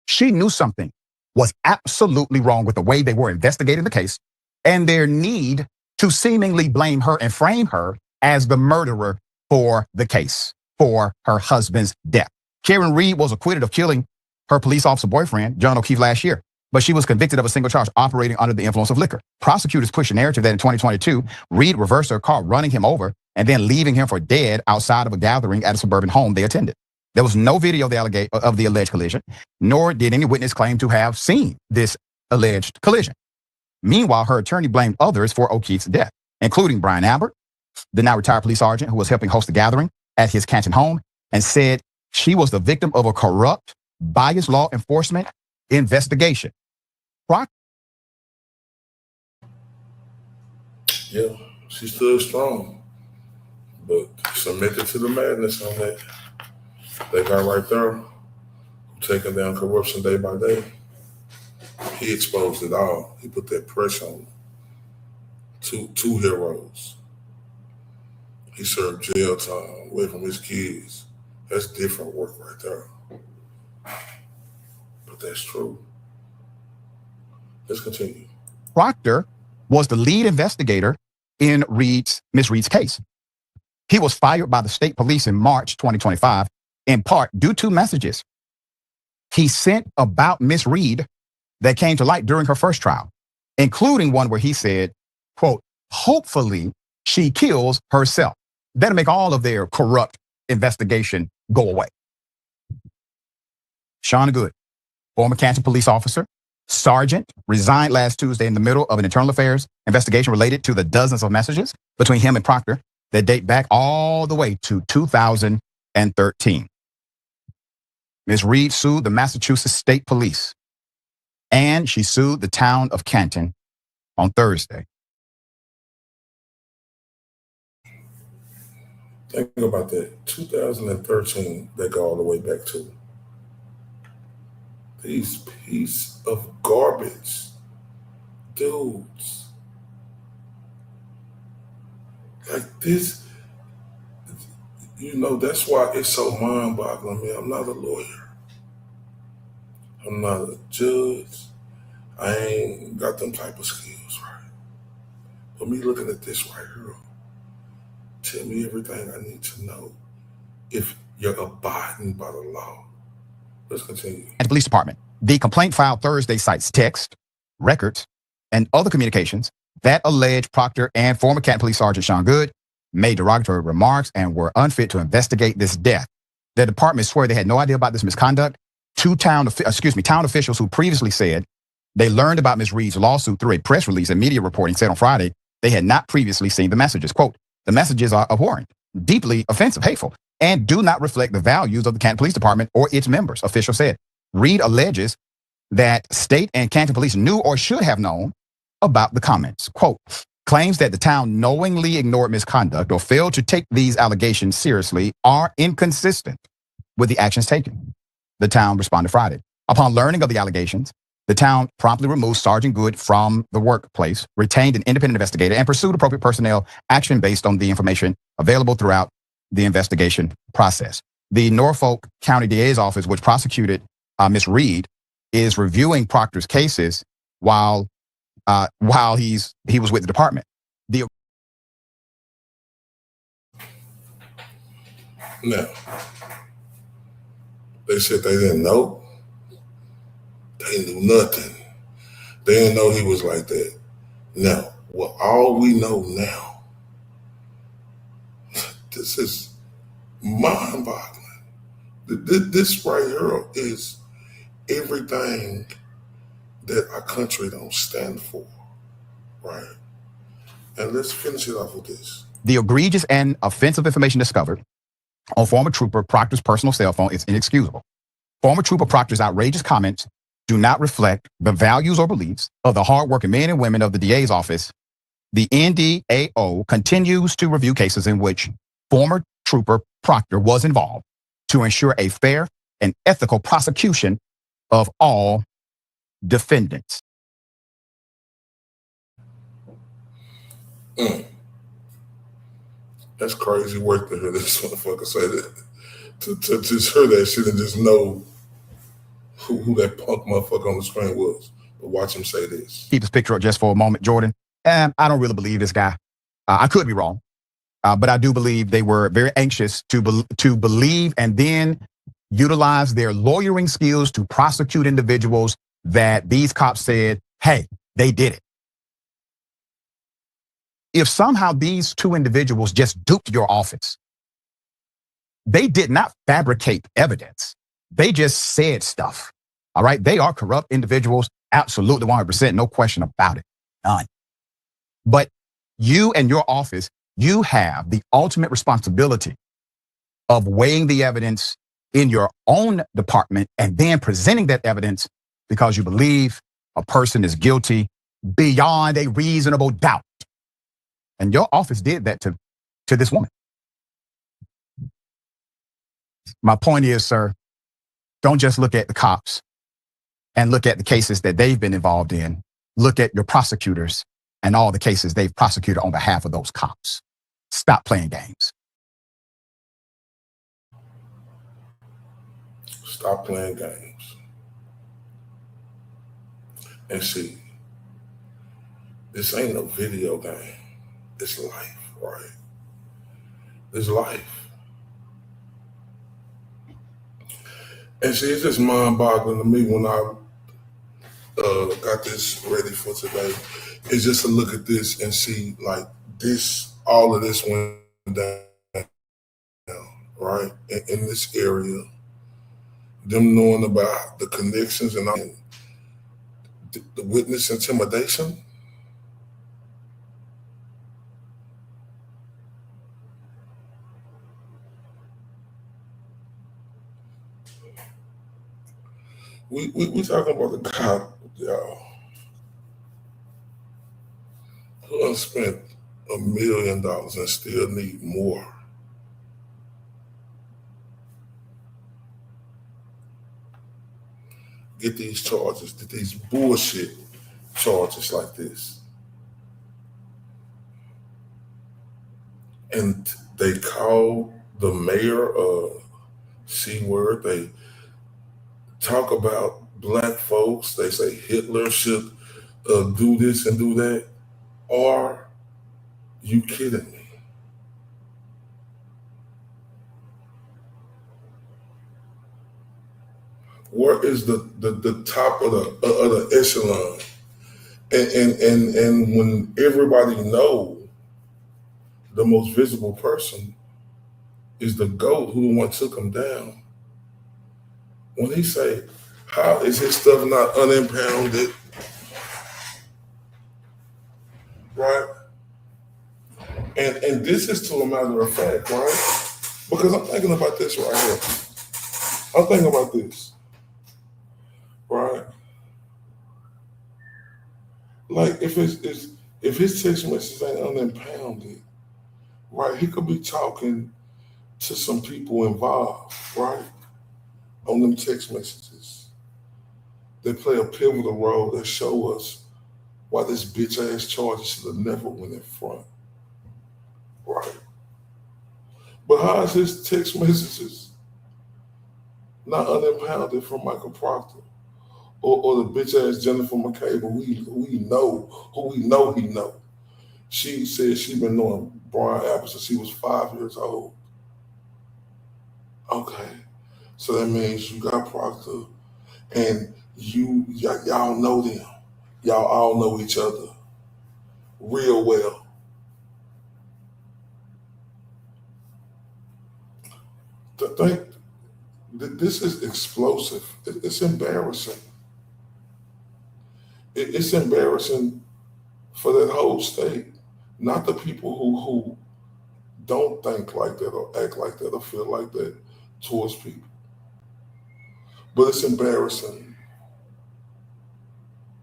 She knew something was absolutely wrong with the way they were investigating the case and their need to seemingly blame her and frame her as the murderer for the case, for her husband's death. Karen Reed was acquitted of killing her police officer boyfriend, John O'Keefe, last year, but she was convicted of a single charge, operating under the influence of liquor. Prosecutors pushed a narrative that in 2022, Reed reversed her car, running him over and then leaving him for dead outside of a gathering at a suburban home they attended. There was no video of the alleged collision, nor did any witness claim to have seen this alleged collision. Meanwhile, her attorney blamed others for O'Keefe's death, including Brian Albert, the now retired police sergeant who was helping host the gathering at his Canton home, and said she was the victim of a corrupt, biased law enforcement investigation. Yeah, she stood strong, but submitted to the madness on that. That guy right there, taking down corruption day by day, he exposed it all. He put that pressure on two heroes. He served jail time away from his kids. That's different work right there. But that's true. Let's continue. Proctor was the lead investigator in Miss Reed's case. He was fired by the state police in March 2025, in part due to messages he sent about Miss Reed that came to light during her first trial, including one where he said, quote, hopefully she kills herself. That'll make all of their corrupt investigation go away. Sean Good, former Canton police officer, sergeant, resigned last Tuesday in the middle of an internal affairs investigation related to the dozens of messages between him and Proctor that date back all the way to 2013. Ms. Reed sued the Massachusetts State Police, and she sued the town of Canton on Thursday. Think about that. 2013, they go all the way back to. These piece of garbage dudes. Like this, that's why it's so mind-boggling, man. I'm not a lawyer. I'm not a judge. I ain't got them type of skills, right? But me looking at this right here, tell me everything I need to know if you're abiding by the law. Let's continue. At the police department, the complaint filed Thursday cites text, records, and other communications that allege Proctor and former Canton Police Sergeant Sean Good made derogatory remarks and were unfit to investigate this death. The department swear they had no idea about this misconduct. Two town officials who previously said they learned about Ms. Reed's lawsuit through a press release and media reporting said on Friday they had not previously seen the messages. Quote, the messages are abhorrent, deeply offensive, hateful, and do not reflect the values of the Canton Police Department or its members, officials said. Reed alleges that state and Canton police knew or should have known about the comments. Quote, claims that the town knowingly ignored misconduct or failed to take these allegations seriously are inconsistent with the actions taken. The town responded Friday. Upon learning of the allegations, the town promptly removed Sergeant Good from the workplace, retained an independent investigator, and pursued appropriate personnel action based on the information available throughout the investigation process. The Norfolk County DA's office, which prosecuted Ms. Reed, is reviewing Proctor's cases while he was with the department. Now, they said they didn't know. They knew nothing. They didn't know he was like that. Now, well, all we know now, this is mind-boggling. This right here is everything that our country don't stand for, right? And let's finish it off with this. The egregious and offensive information discovered on former Trooper Proctor's personal cell phone is inexcusable. Former Trooper Proctor's outrageous comments do not reflect the values or beliefs of the hardworking men and women of the DA's office. The NDAO continues to review cases in which former Trooper Proctor was involved to ensure a fair and ethical prosecution of all defendants. That's crazy work to hear this motherfucker say that. To just hear that shit and just know who that punk motherfucker on the screen was. But watch him say this. Keep this picture up just for a moment, Jordan. I don't really believe this guy. I could be wrong, but I do believe they were very anxious to believe and then utilize their lawyering skills to prosecute individuals that these cops said, hey, they did it. If somehow these two individuals just duped your office, they did not fabricate evidence. They just said stuff. All right. They are corrupt individuals. Absolutely 100%. No question about it. None. But you and your office, you have the ultimate responsibility of weighing the evidence in your own department and then presenting that evidence because you believe a person is guilty beyond a reasonable doubt. And your office did that to this woman. My point is, sir, don't just look at the cops and look at the cases that they've been involved in. Look at your prosecutors and all the cases they've prosecuted on behalf of those cops. Stop playing games. Stop playing games. And see, this ain't no video game. It's life, right? It's life. And see, it's just mind-boggling to me when I got this ready for today. It's just to look at this and see, like, this, all of this went down, right? In this area, them knowing about the connections and the witness intimidation. We talking about the cop, y'all, who done spent $1 million and still need more. Get these charges, get these bullshit charges like this. And they call the mayor a C-word. They talk about black folks. They say Hitler should do this and do that. Are you kidding me? Where is the top of the echelon? And when everybody know the most visible person is the GOAT who the one took him down. When he say, how is his stuff not unimpounded? Right? And this is to a matter of fact, right? Because I'm thinking about this right here. I'm thinking about this. Right? Like if his text messages ain't unimpounded, right? He could be talking to some people involved, right? On them text messages. They play a pivotal role that show us why this bitch ass charges should have never went in front. Right. But how is his text messages not unimpounded from Michael Proctor or the bitch ass Jennifer McCabe who we know he know? She said she been knowing Brian Apple since she was 5 years old. Okay. So that means you got Proctor and y'all know them. Y'all all know each other real well. This is explosive. It's embarrassing. It's embarrassing for that whole state, not the people who don't think like that or act like that or feel like that towards people. But it's embarrassing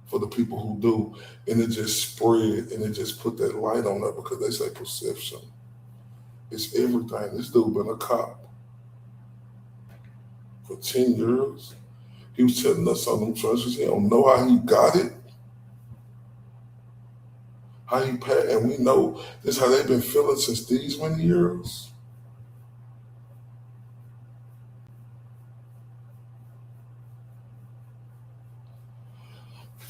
for the people who do, and it just spread and it just put that light on it because they say perception. It's everything. This dude been a cop for 10 years. He was telling us on them charges. He don't know how he got it. how he passed, and we know this is how they've been feeling since these many years.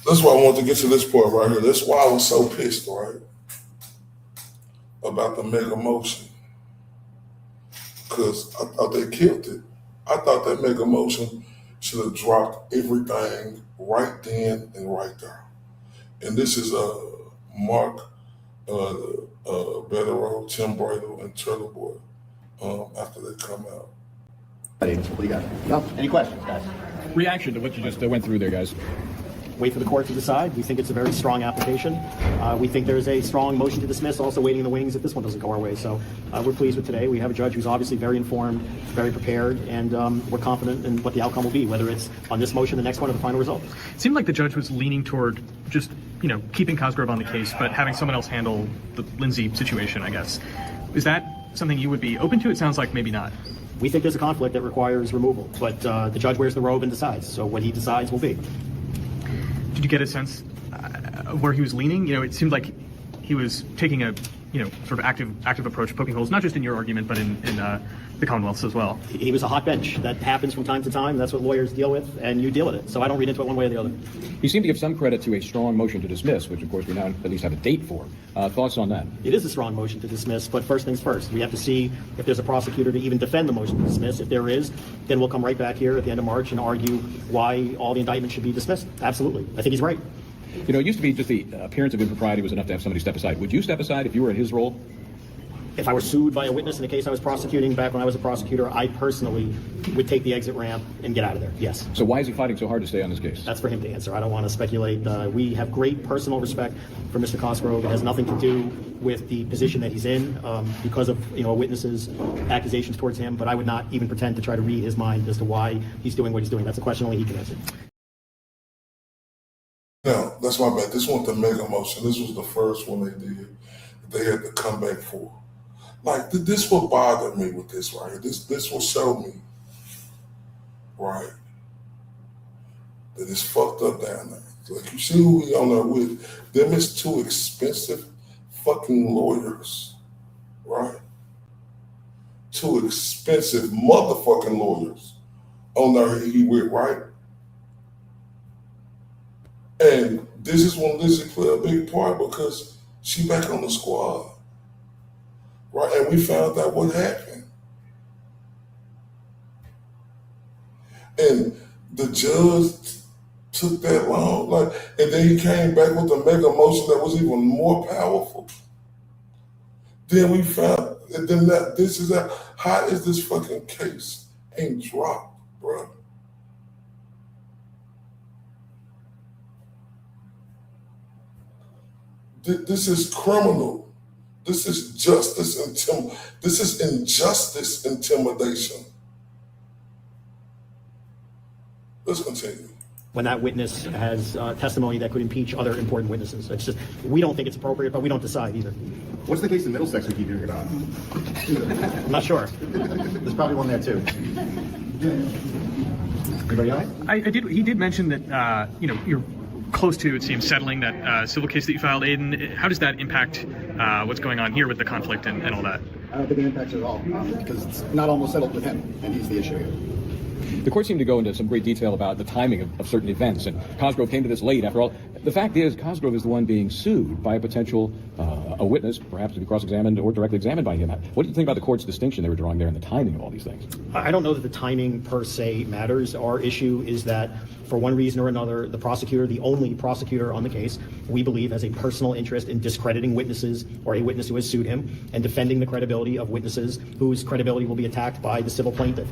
That's why I want to get to this point right here. That's why I was so pissed, right, about the mega motion. Because I thought they killed it. I thought that mega motion should have dropped everything right then and right there. And this is Mark Betterow, Tim Bradle, and Turtleboy after they come out. What do you got? No, any questions, guys? Reaction to what you just went through there, guys. Wait for the court to decide. We think it's a very strong application. We think there's a strong motion to dismiss, also waiting in the wings if this one doesn't go our way. So we're pleased with today. We have a judge who's obviously very informed, very prepared, and we're confident in what the outcome will be, whether it's on this motion, the next one, or the final result. It seemed like the judge was leaning toward just, keeping Cosgrove on the case, but having someone else handle the Lindsay situation, I guess. Is that something you would be open to? It sounds like maybe not. We think there's a conflict that requires removal, but the judge wears the robe and decides. So what he decides will be. Did you get a sense of where he was leaning? It seemed like he was taking a, sort of active approach, poking holes, not just in your argument, but in the Commonwealth's as well. He was a hot bench. That happens from time to time. That's what lawyers deal with, and you deal with it. So I don't read into it one way or the other. You seem to give some credit to a strong motion to dismiss, which, of course, we now at least have a date for. Thoughts on that? It is a strong motion to dismiss, but first things first. We have to see if there's a prosecutor to even defend the motion to dismiss. If there is, then we'll come right back here at the end of March and argue why all the indictment should be dismissed. Absolutely. I think he's right. It used to be just the appearance of impropriety was enough to have somebody step aside. Would you step aside if you were in his role? If I were sued by a witness in a case I was prosecuting back when I was a prosecutor, I personally would take the exit ramp and get out of there, yes. So why is he fighting so hard to stay on this case? That's for him to answer. I don't want to speculate. We have great personal respect for Mr. Cosgrove. It has nothing to do with the position that he's in because of a witness's accusations towards him, but I would not even pretend to try to read his mind as to why he's doing what he's doing. That's a question only he can answer. Now, that's my bad. This wasn't the mega motion. This was the first one they did. They had to come back for. Like, this will bother me with this, right? This will show me, right, that it's fucked up down there. Like, you see who we on there with? Them is two expensive fucking lawyers, right? Two expensive motherfucking lawyers on there he with, right? And this is when Lizzie played a big part because she back on the squad. Right, and we found out what happened. And the judge took that long, and then he came back with a mega motion that was even more powerful. Then we found, and then how is this fucking case ain't dropped, bro? This is criminal. This is this is injustice intimidation. Let's continue. When that witness has testimony that could impeach other important witnesses. It's just, we don't think it's appropriate, but we don't decide either. What's the case in Middlesex we keep hearing about? I'm not sure. There's probably one there too. Anybody else? He did mention that, you're close to, it seems, settling that civil case that you filed, Aidan. How does that impact what's going on here with the conflict and all that? I don't think it impacts it at all because it's not almost settled with him, and he's the issue here. The court seemed to go into some great detail about the timing of certain events, and Cosgrove came to this late. After all, the fact is, Cosgrove is the one being sued by a potential a witness, perhaps to be cross-examined or directly examined by him. What do you think about the court's distinction they were drawing there in the timing of all these things? I don't know that the timing per se matters. Our issue is that for one reason or another, the prosecutor, the only prosecutor on the case, we believe has a personal interest in discrediting witnesses or a witness who has sued him and defending the credibility of witnesses whose credibility will be attacked by the civil plaintiff.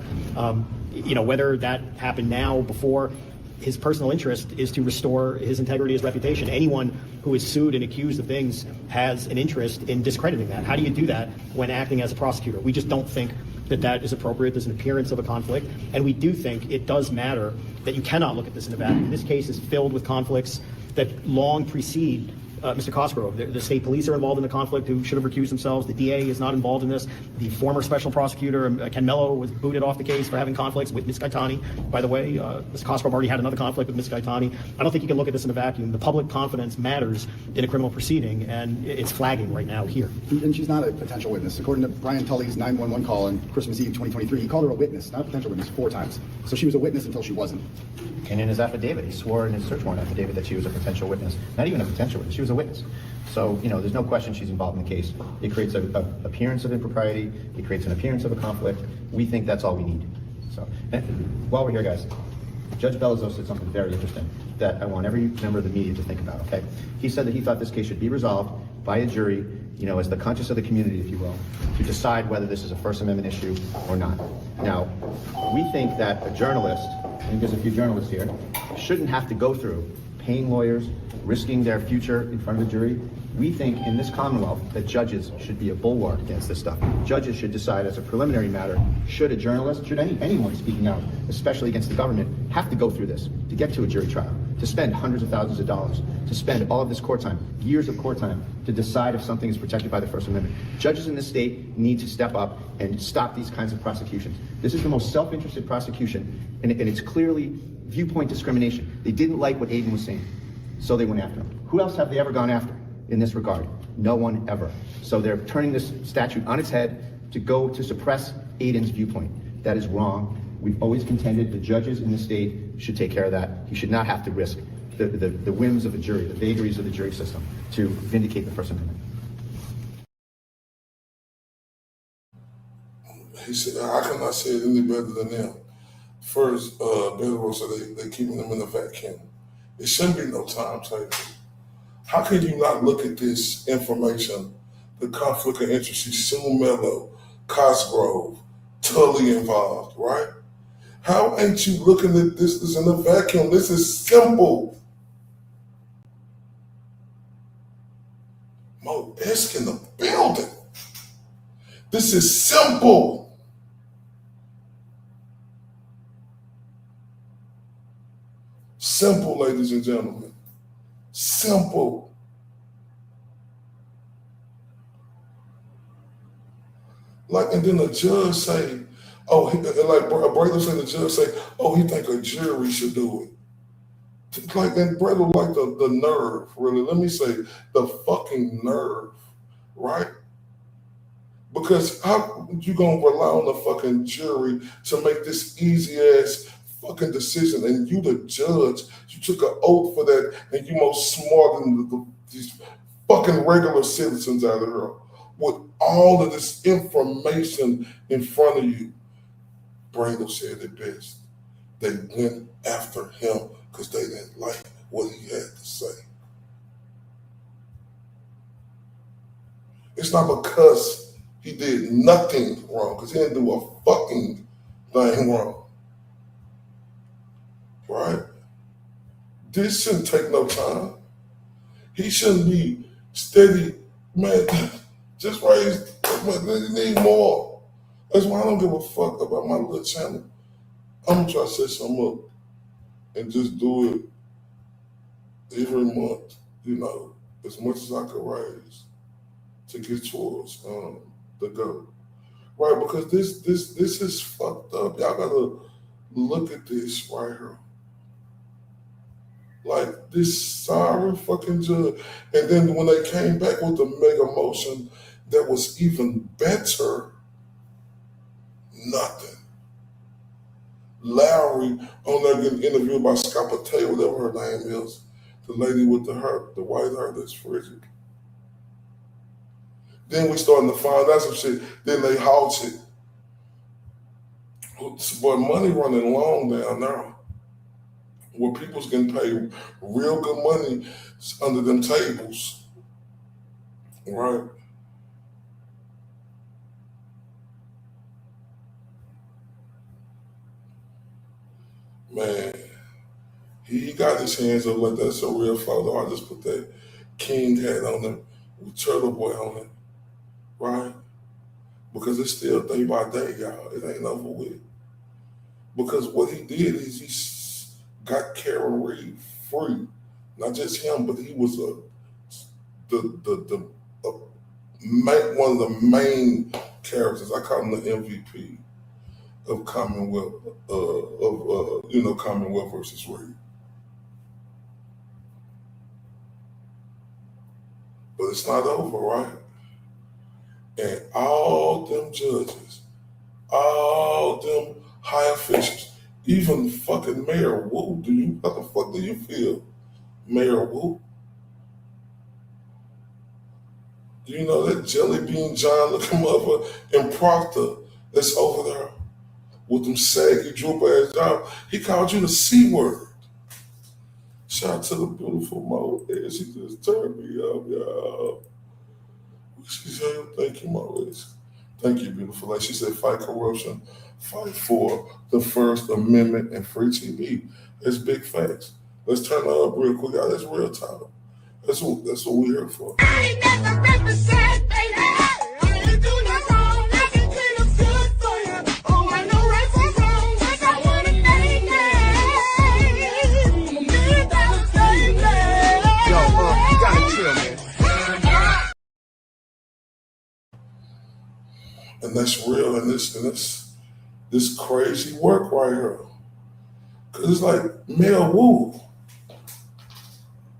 Whether that happened now, before, his personal interest is to restore his integrity, his reputation. Anyone who is sued and accused of things has an interest in discrediting that. How do you do that when acting as a prosecutor? We just don't think that that is appropriate. There's an appearance of a conflict, and we do think it does matter that you cannot look at this in a vacuum. This case is filled with conflicts that long precede Mr. Cosgrove. The state police are involved in the conflict who should have recused themselves. The DA is not involved in this. The former special prosecutor, Ken Mello, was booted off the case for having conflicts with Ms. Gaetani. By the way, Mr. Cosgrove already had another conflict with Ms. Gaetani. I don't think you can look at this in a vacuum. The public confidence matters in a criminal proceeding, and it's flagging right now here. And she's not a potential witness. According to Brian Tully's 911 call on Christmas Eve 2023, he called her a witness, not a potential witness, 4 times. So she was a witness until she wasn't. And in his affidavit, he swore in his search warrant affidavit that she was a potential witness. Not even a potential witness, she was a witness. So, there's no question she's involved in the case. It creates an appearance of impropriety. It creates an appearance of a conflict. We think that's all we need. So, and while we're here, guys, Judge Bellizo said something very interesting that I want every member of the media to think about, okay? He said that he thought this case should be resolved by a jury, as the conscience of the community, if you will, to decide whether this is a First Amendment issue or not. Now, we think that a journalist, I think there's a few journalists here, shouldn't have to go through paying lawyers, risking their future in front of a jury. We think in this Commonwealth that judges should be a bulwark against this stuff. Judges should decide as a preliminary matter, should a journalist, should anyone speaking out, especially against the government, have to go through this to get to a jury trial, to spend hundreds of thousands of dollars, to spend all of this court time, years of court time, to decide if something is protected by the First Amendment. Judges in this state need to step up and stop these kinds of prosecutions. This is the most self-interested prosecution, and it's clearly viewpoint discrimination. They didn't like what Aidan was saying, so they went after him. Who else have they ever gone after in this regard? No one ever. So they're turning this statute on its head to go to suppress Aidan's viewpoint. That is wrong. We've always contended the judges in the state should take care of that. You should not have to risk the whims of a jury, the vagaries of the jury system to vindicate the First Amendment. He said, I cannot say it any better than them. First, Beto said they're keeping them in the vacuum. It shouldn't be no timetable. How can you not look at this information, the conflict of interest, Sue Mello, Cosgrove, Tully involved, right? How ain't you looking at this as in a vacuum? This is simple. Mo Esk in the building. This is simple. Simple, ladies and gentlemen. Simple. And then the judge say, Brayler said, the judge say, he think a jury should do it. And Brayler, the nerve, really. Let me say, the fucking nerve, right? Because how you gonna rely on the fucking jury to make this easy ass fucking decision? And you, the judge, you took an oath for that, and you more smart than these fucking regular citizens out of here with all of this information in front of you. Brayler said it best. They went after him because they didn't like what he had to say. It's not because he did nothing wrong, because he didn't do a fucking thing wrong. Right? This shouldn't take no time. He shouldn't be steady, man. Just raise, man, they need more. That's why I don't give a fuck about my little channel. I'm gonna try to set something up and just do it every month, as much as I could raise to get towards the goal. Right, because this is fucked up. Y'all gotta look at this right here. This sorry fucking judge. And then when they came back with the mega motion that was even better, nothing. Lowry on there getting interviewed by Scapate, whatever her name is, the lady with the white hair that's frigid. Then we starting to find out some shit. Then they halted. But money running long down there, where people's getting paid real good money under them tables, right? Man, he got his hands up like that's a real photo. I just put that king hat on him with Turtleboy on it, right? Because it's still day by day, y'all. It ain't over with. Because what he did is he got Karen Reed free. Not just him, but he was one of the main characters. I call him the MVP of Commonwealth, Commonwealth versus Reed. But it's not over, right? And all them judges, all them high officials, even fucking Mayor Wu, how the fuck do you feel, Mayor Wu? Do you know that Jelly Bean John looking mother and Proctor that's over there with them saggy droop ass job? He called you the C word. Shout out to the beautiful Mo. Yeah, she just turned me up, y'all. She said, thank you, Mo. Thank you, beautiful. Like she said, fight corruption, fight for the First Amendment and free TV. That's big facts. Let's turn it up real quick, y'all. That's real talk. That's what we're here for. I ain't never represent, baby. I ain't do no wrong. I can clean up good for you. Oh, I know right from wrong. Cause I wanna make it. Me that baby. Yo, you gotta chill, man. And that's real, and this crazy work right here. Cause it's like, Mayor Wu,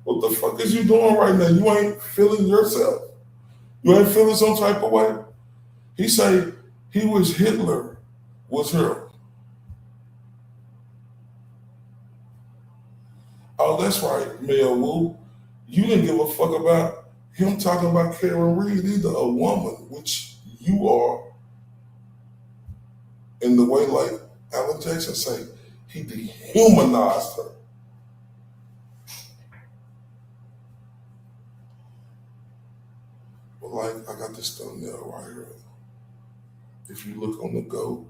what the fuck is you doing right now? You ain't feeling yourself. You ain't feeling some type of way. He say he was Hitler, was her. Oh, that's right, Mayor Wu. You didn't give a fuck about him talking about Karen Reed either, a woman, which you are. In the way, like Alan Jackson say, he dehumanized her. But like, I got this thumbnail right here. If you look on the Go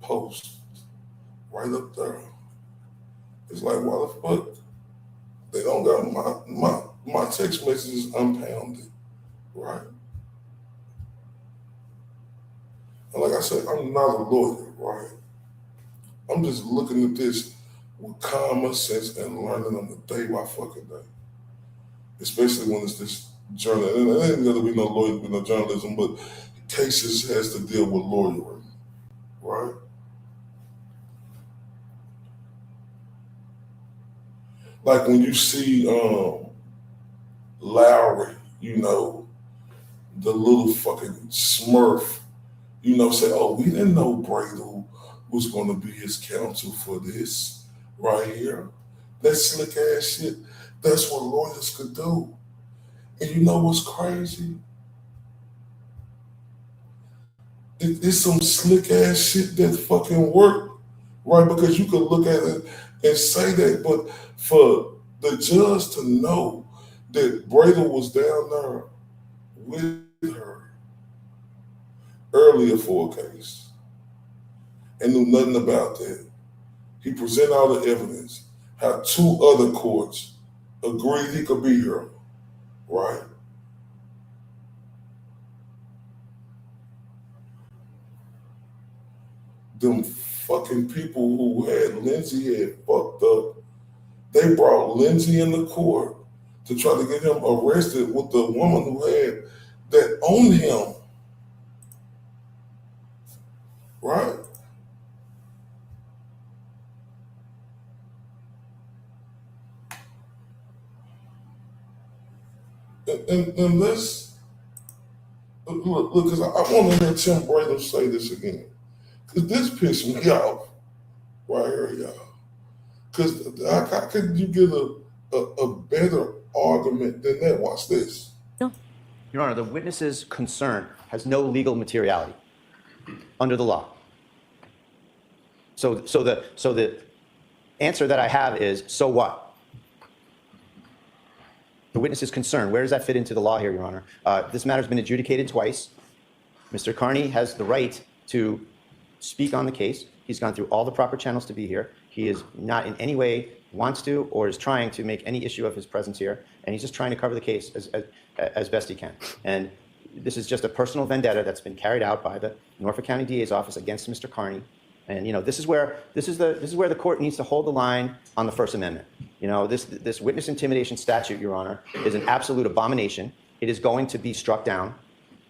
post, right up there, it's like, why the fuck they don't got my text messages unpounded, right? And like I said, I'm not a lawyer, right? I'm just looking at this with common sense and learning on the day by fucking day. Especially when it's this journal. And it ain't gonna be no lawyer, be no journalism, but cases has to deal with lawyering, right? Like when you see Lowry, you know, the little fucking smurf, you know, say, oh, we didn't know Bradle was going to be his counsel for this right here. That slick ass shit, that's what lawyers could do. And you know what's crazy? It's some slick ass shit that fucking work, right? Because you could look at it and say that, but for the judge to know that Bradle was down there with her earlier for a case and knew nothing about that. He presented all the evidence, how 2 other courts agreed he could be here, right? Them fucking people who had Lindsay had fucked up, they brought Lindsay in the court to try to get him arrested with the woman who had that owned him, right? And let's look, because I want to hear Tim Bradle say this again, because this pissed me off right here, y'all. Because how could you get a better argument than that? Watch this. Your Honor, the witness's concern has no legal materiality under the law. So the answer that I have is, so what? The witness's concern, where does that fit into the law here, Your Honor? This matter's been adjudicated twice. Mr. Kearney has the right to speak on the case. He's gone through all the proper channels to be here. He is not in any way wants to or is trying to make any issue of his presence here, and he's just trying to cover the case as best he can. And this is just a personal vendetta that's been carried out by the Norfolk County DA's office against Mr. Kearney. And you know, this is where the court needs to hold the line on the First Amendment. You know, this witness intimidation statute, Your Honor, is an absolute abomination. It is going to be struck down.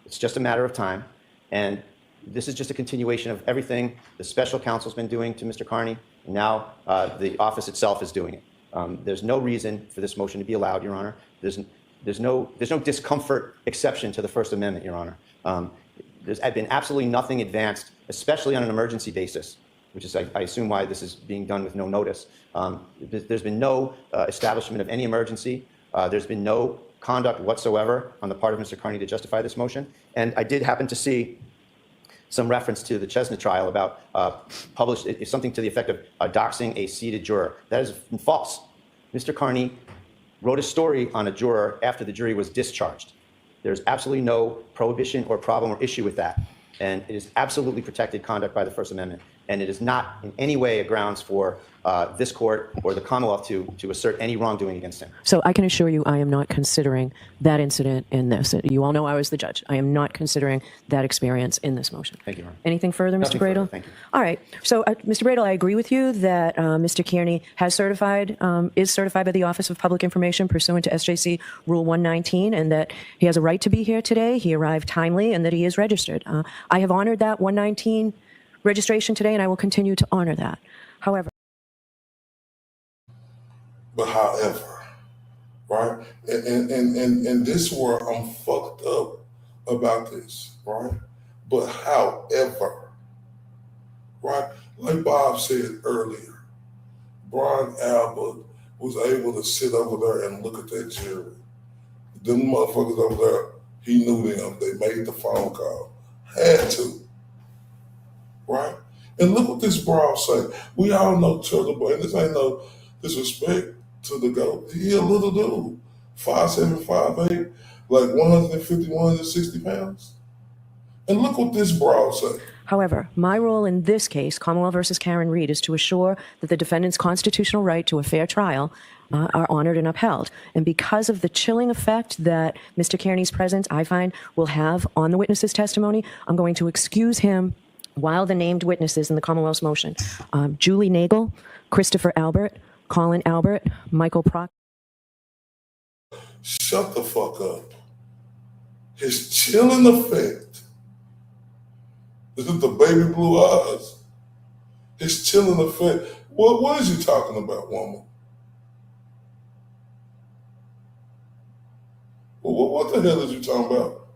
It's just a matter of time. And this is just a continuation of everything the special counsel's been doing to Mr. Kearney, and now the office itself is doing it. There's no reason for this motion to be allowed, Your Honor. There's no discomfort exception to the First Amendment, Your Honor. There's been absolutely nothing advanced, especially on an emergency basis, which is, I assume, why this is being done with no notice. There's been no establishment of any emergency. There's been no conduct whatsoever on the part of Mr. Kearney to justify this motion. And I did happen to see some reference to the Chestnut trial about published something to the effect of doxing a seated juror. That is false. Mr. Kearney wrote a story on a juror after the jury was discharged. There's absolutely no prohibition or problem or issue with that. And it is absolutely protected conduct by the First Amendment. And it is not in any way a grounds for this court or the Commonwealth to assert any wrongdoing against him. So I can assure you I am not considering that incident in this. You all know I was the judge. I am not considering that experience in this motion. Thank you, Your Honor. Anything further, Mr. Nothing Bradel? further. Thank you. All right. So, Mr. Bradel, I agree with you that Mr. Kearney is certified by the Office of Public Information pursuant to SJC Rule 119, and that he has a right to be here today. He arrived timely, and that he is registered. I have honored that 119 registration today, and I will continue to honor that. However, right? And this is where I'm fucked up about this, right? But however, right? Like Bob said earlier, Brian Albert was able to sit over there and look at that jury. Them motherfuckers over there, he knew them. They made the phone call. Had to. Right? And look what this brawl say. We all know Turtleboy, and this ain't no disrespect to the GOAT. He a little dude. 5'7", 5'8", like 150, 160 pounds. And look what this brawl say. However, my role in this case, Commonwealth versus Karen Reed, is to assure that the defendant's constitutional right to a fair trial are honored and upheld. And because of the chilling effect that Mr. Kearney's presence, I find, will have on the witness's testimony, I'm going to excuse him while the named witnesses in the Commonwealth's motion, Julie Nagel, Christopher Albert, Colin Albert, Michael Proctor. Shut the fuck up. His chilling effect. Is it the baby blue eyes? His chilling effect. What is he talking about, woman? What the hell is you talking about?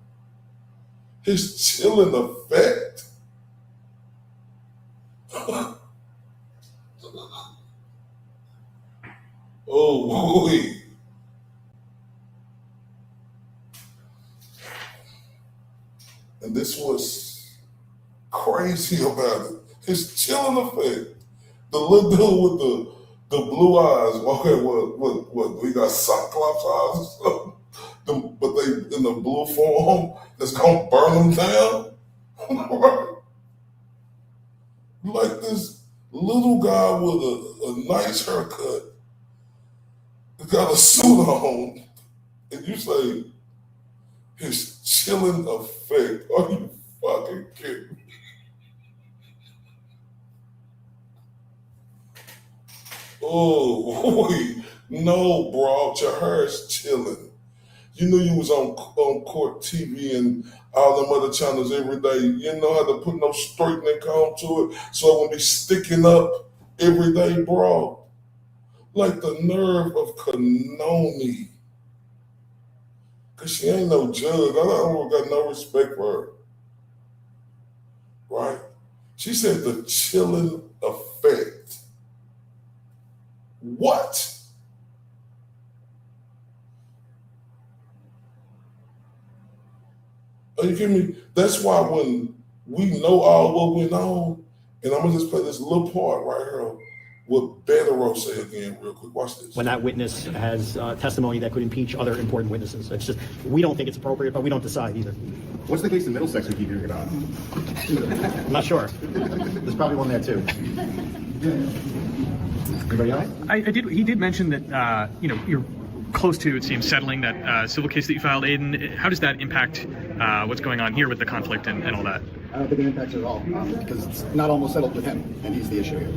His chilling effect. Oh, wait. And this was crazy about it. His chilling effect. The little dude with the blue eyes. Okay, what? We got Cyclops eyes or something? But they in the blue form that's gonna burn them down? Right? Like this little guy with a nice haircut, got a suit on, and you say his chilling effect. Are you fucking kidding me? Oh, wait. No, bro, your hair is chilling. You knew you was on court TV and all them other channels every day. You didn't know how to put no straightening comb to it so it wouldn't be sticking up every day, bro. Like the nerve of Kanoni. Because she ain't no judge. I don't got no respect for her. Right? She said the chilling effect. What? Are you kidding me? That's why when we know all what went on, and I'm going to just play this little part right here, what Beto say again real quick. Watch this. When that witness has testimony that could impeach other important witnesses. It's just, we don't think it's appropriate, but we don't decide either. What's the case in Middlesex we keep hearing about? I'm not sure. There's probably one there too. Anybody else? He did mention that, you're close to, it seems, settling that civil case that you filed, Aidan. How does that impact what's going on here with the conflict and all that? I don't think it impacts it at all because it's not almost settled with him, and he's the issue here.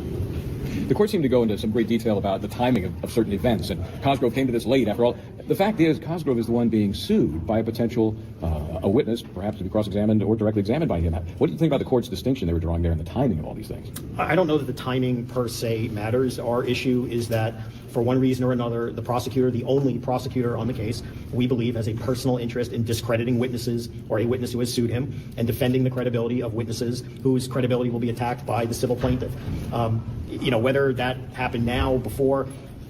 The court seemed to go into some great detail about the timing of certain events, and Cosgrove came to this late. After all, The fact is, Cosgrove is the one being sued by a potential a witness, perhaps to be cross-examined or directly examined by him. What do you think about the court's distinction they were drawing there in the timing of all these things? I don't know that the timing per se matters. Our issue is that for one reason or another, the prosecutor, the only prosecutor on the case, we believe has a personal interest in discrediting witnesses or a witness who has sued him and defending the credibility of witnesses whose credibility will be attacked by the civil plaintiff. Whether that happened now, before,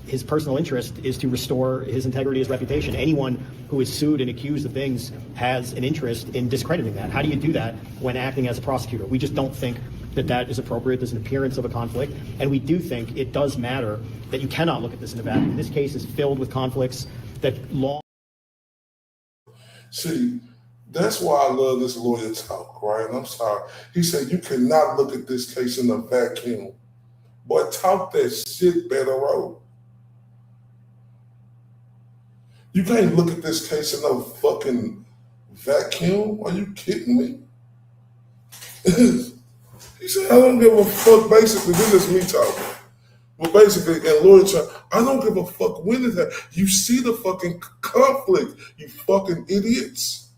his personal interest is to restore his integrity, his reputation. Anyone who is sued and accused of things has an interest in discrediting that. How do you do that when acting as a prosecutor? We just don't think that that is appropriate. There's an appearance of a conflict, and we do think it does matter that you cannot look at this in a vacuum. This case is filled with conflicts that long. See, that's why I love this lawyer talk, right? And I'm sorry. He said you cannot look at this case in a vacuum. Boy, talk that shit better, road. You can't look at this case in no fucking vacuum. Are you kidding me? He said, I don't give a fuck. Basically, this is me talking. But basically, in lawyer terms, I don't give a fuck when it happened. You see the fucking conflict, you fucking idiots.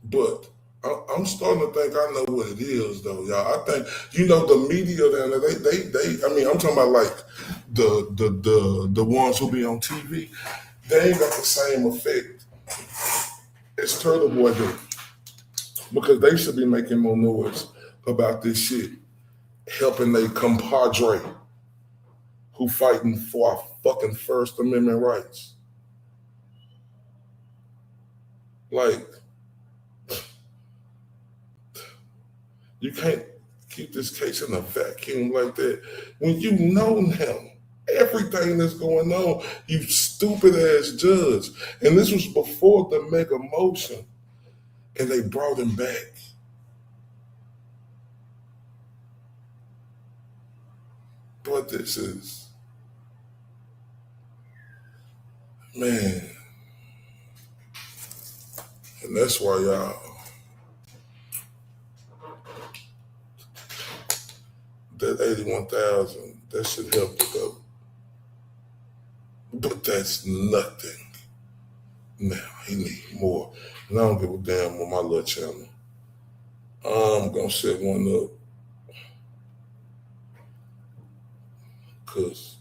But I'm starting to think I know what it is, though, y'all. I think, the media down there, they I'm talking about like the ones who be on TV, they ain't got the same effect as Turtleboy do. Because they should be making more noise about this shit, helping their compadre who fighting for our fucking First Amendment rights. Like, you can't keep this case in a vacuum like that. When you know now everything that's going on, you stupid ass judge. And this was before the mega motion, and they brought him back. But this is, man, and that's why y'all, that 81,000, that should help to go. But that's nothing. Now, he need more. And I don't give a damn on my little channel. I'm going to set one up. Because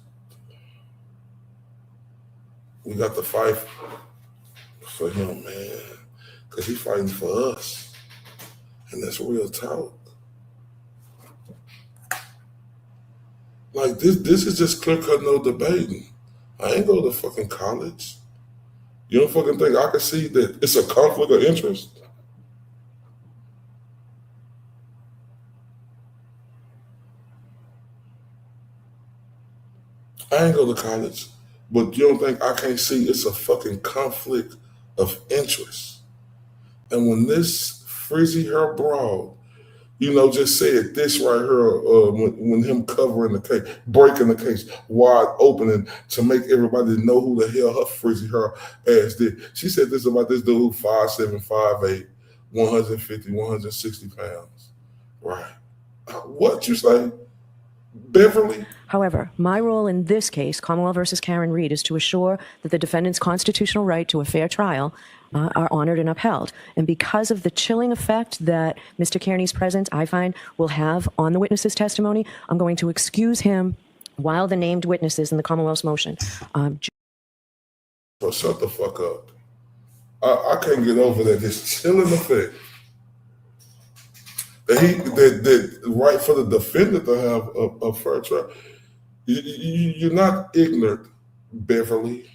we got to fight for him, man. Because he's fighting for us. And that's real talk. Like, this is just clear-cut, no debating. I ain't go to fucking college. You don't fucking think I can see that it's a conflict of interest? I ain't go to college, but you don't think I can't see it's a fucking conflict of interest? And when this frizzy hair broad, just said this right here, when him covering the case, breaking the case wide open, and to make everybody know who the hell her frizzy hair ass did. She said this about this dude, 5'7", 5'8", 150, 160 pounds. Right. What you say? Beverly? However, my role in this case, Commonwealth versus Karen Reed, is to assure that the defendant's constitutional right to a fair trial are honored and upheld. And because of the chilling effect that Mr. Kearney's presence, I find, will have on the witness's testimony, I'm going to excuse him while the named witnesses in the Commonwealth's motion. So shut the fuck up. I can't get over that. This chilling effect. That right for the defendant to have a fair trial. You're not ignorant, Beverly.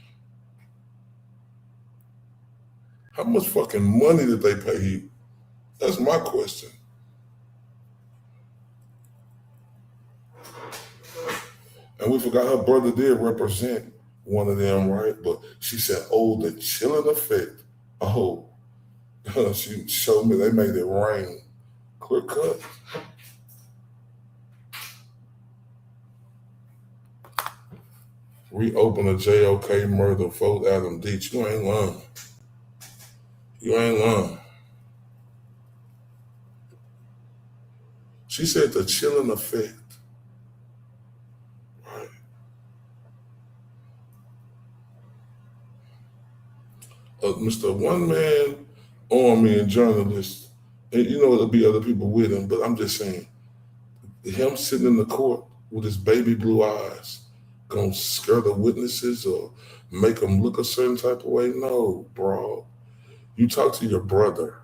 How much fucking money did they pay you? That's my question. And we forgot her brother did represent one of them, right? But she said, oh, the chilling effect. Oh, she showed me they made it rain. Clear cut. Reopen a JOK murder, vote Adam Deach. You ain't lying. You ain't lying. She said the chilling effect. Right. Mr. One Man Army and journalist, and you know there'll be other people with him, but I'm just saying, him sitting in the court with his baby blue eyes, gonna scare the witnesses or make them look a certain type of way? No, bro. You talk to your brother.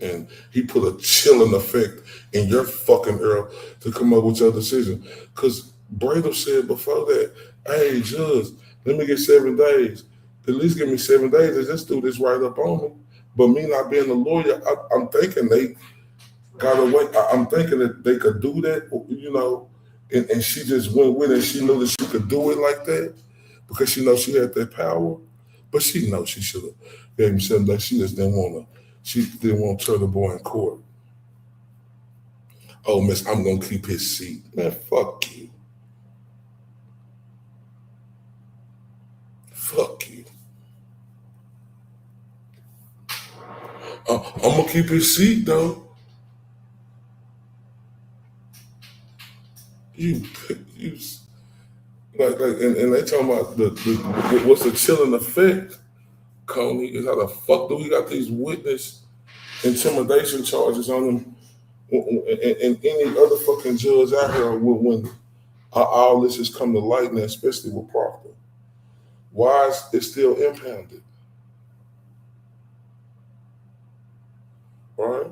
And he put a chilling effect in your fucking ear to come up with your decision. Because Bradle said before that, hey, Judge, let me get 7 days. At least give me 7 days and just do this right up on me. But me not being a lawyer, I'm thinking they got away. I'm thinking that they could do that, you know, and she just went with it. She knew that she could do it like that because she knows she had that power. But she knows she should have gave him 7 days. She just didn't want to. She didn't want Turtleboy in court. Oh, miss, I'm going to keep his seat. Man, fuck you. Fuck you. I'm going to keep his seat, though. You like, and they talking about what's the chilling effect, Coney, is how the fuck do we got these witness intimidation charges on them and any other fucking judge out here when all this has come to light, and especially with Proctor? Why is it still impounded? Right?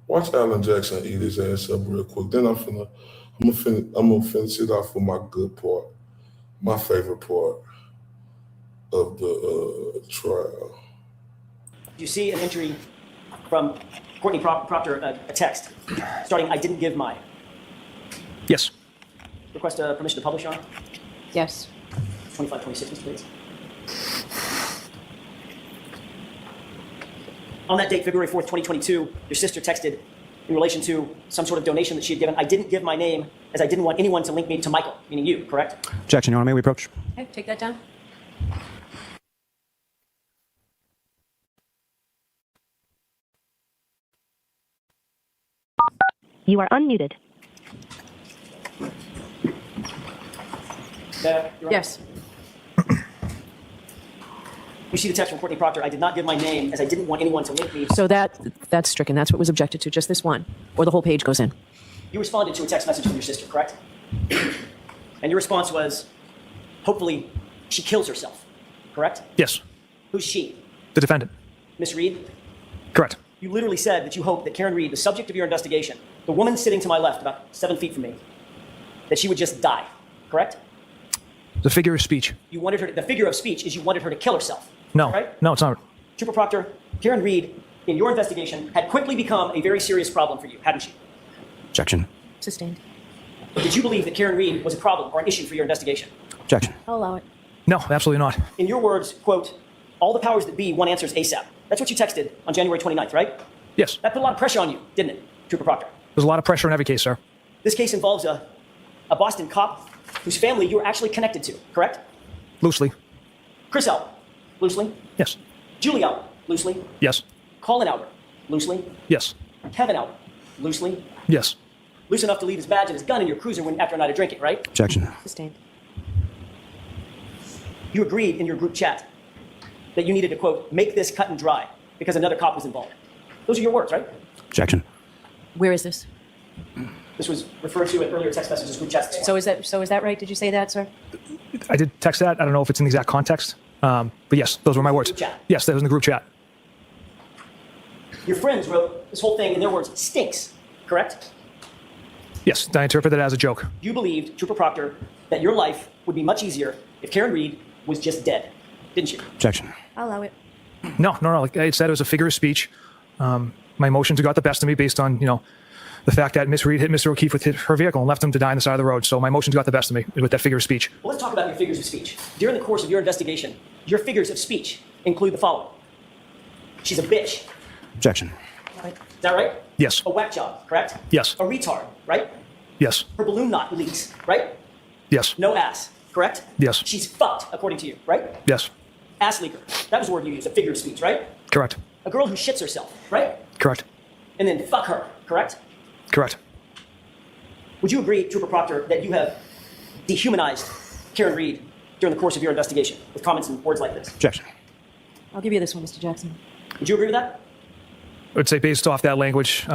Watch Alan Jackson eat his ass up real quick. Then I'm gonna finish it off with my good part, my favorite part of the trial. You see an entry from Courtney Proctor, a text starting, "I didn't give my." Yes. Request permission to publish, Your Honor? Yes. 2526, please. On that date, February 4th, 2022, your sister texted in relation to some sort of donation that she had given, "I didn't give my name as I didn't want anyone to link me to Michael," meaning you, correct? Objection, Your Honor. May we approach? Okay, take that down. You are unmuted. Yes. You see the text from Courtney Proctor, "I did not give my name as I didn't want anyone to link me." So that's stricken. That's what was objected to, just this one, or the whole page goes in. You responded to a text message from your sister, correct? And your response was, hopefully she kills herself, correct? Yes. Who's she? The defendant. Miss Reed? Correct. You literally said that you hope that Karen Reed, the subject of your investigation, the woman sitting to my left, about 7 feet from me, that she would just die, correct? The figure of speech. You wanted her. The figure of speech is you wanted her to kill herself. No. Right? No, it's not. Trooper Proctor, Karen Reed, in your investigation, had quickly become a very serious problem for you, hadn't she? Objection. Sustained. Did you believe that Karen Reed was a problem or an issue for your investigation? Objection. I'll allow it. No, absolutely not. In your words, quote, "All the powers that be want answers ASAP." That's what you texted on January 29th, right? Yes. That put a lot of pressure on you, didn't it, Trooper Proctor? There's a lot of pressure in every case, sir. This case involves a Boston cop whose family you were actually connected to, correct? Loosely. Chris Albert, loosely. Yes. Julie Albert, loosely. Yes. Colin Albert, loosely. Yes. Kevin Albert, loosely. Yes. Loose enough to leave his badge and his gun in your cruiser after a night of drinking, right? Objection. Sustained. You agreed in your group chat that you needed to, quote, "make this cut and dry" because another cop was involved. Those are your words, right? Objection. Where is this? This was referred to in earlier text messages, group chats. So is that right? Did you say that, sir? I did text that. I don't know if it's in the exact context. But yes, those were my words. Group chat. Yes, that was in the group chat. Your friends wrote this whole thing in their words, "stinks," correct? Yes, I interpret that as a joke. You believed, Trooper Proctor, that your life would be much easier if Karen Reed was just dead, didn't you? Objection. I'll allow it. No. Like I said, it was a figure of speech. My emotions got the best of me based on, the fact that Miss Reed hit Mr. O'Keefe with her vehicle and left him to die on the side of the road. So my emotions got the best of me with that figure of speech. Well, let's talk about your figures of speech. During the course of your investigation, your figures of speech include the following. She's a bitch. Objection. Is that right? Yes. A whack job, correct? Yes. A retard, right? Yes. Her balloon knot leaks, right? Yes. No ass, correct? Yes. She's fucked, according to you, right? Yes. Ass leaker. That was the word you used, a figure of speech, right? Correct. A girl who shits herself, right? Correct. And then fuck her, correct? Correct. Would you agree, Trooper Proctor, that you have dehumanized Karen Reed during the course of your investigation with comments and words like this? Objection. I'll give you this one, Mr. Jackson. Would you agree with that? I would say based off that language,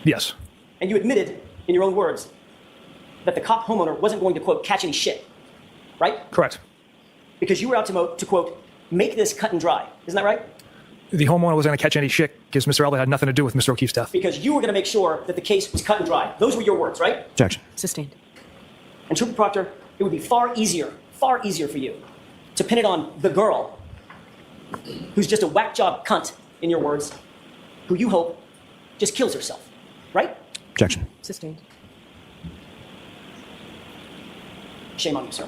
yes. And you admitted, in your own words, that the cop homeowner wasn't going to, quote, catch any shit, right? Correct. Because you were out to quote, make this cut and dry. Isn't that right? The homeowner wasn't going to catch any shit because Mr. Elder had nothing to do with Mr. O'Keefe's death. Because you were going to make sure that the case was cut and dry. Those were your words, right? Objection. Sustained. And Trooper Proctor, it would be far easier for you to pin it on the girl who's just a whack job cunt, in your words, who you hope just kills herself, right? Objection. Sustained. Shame on you, sir.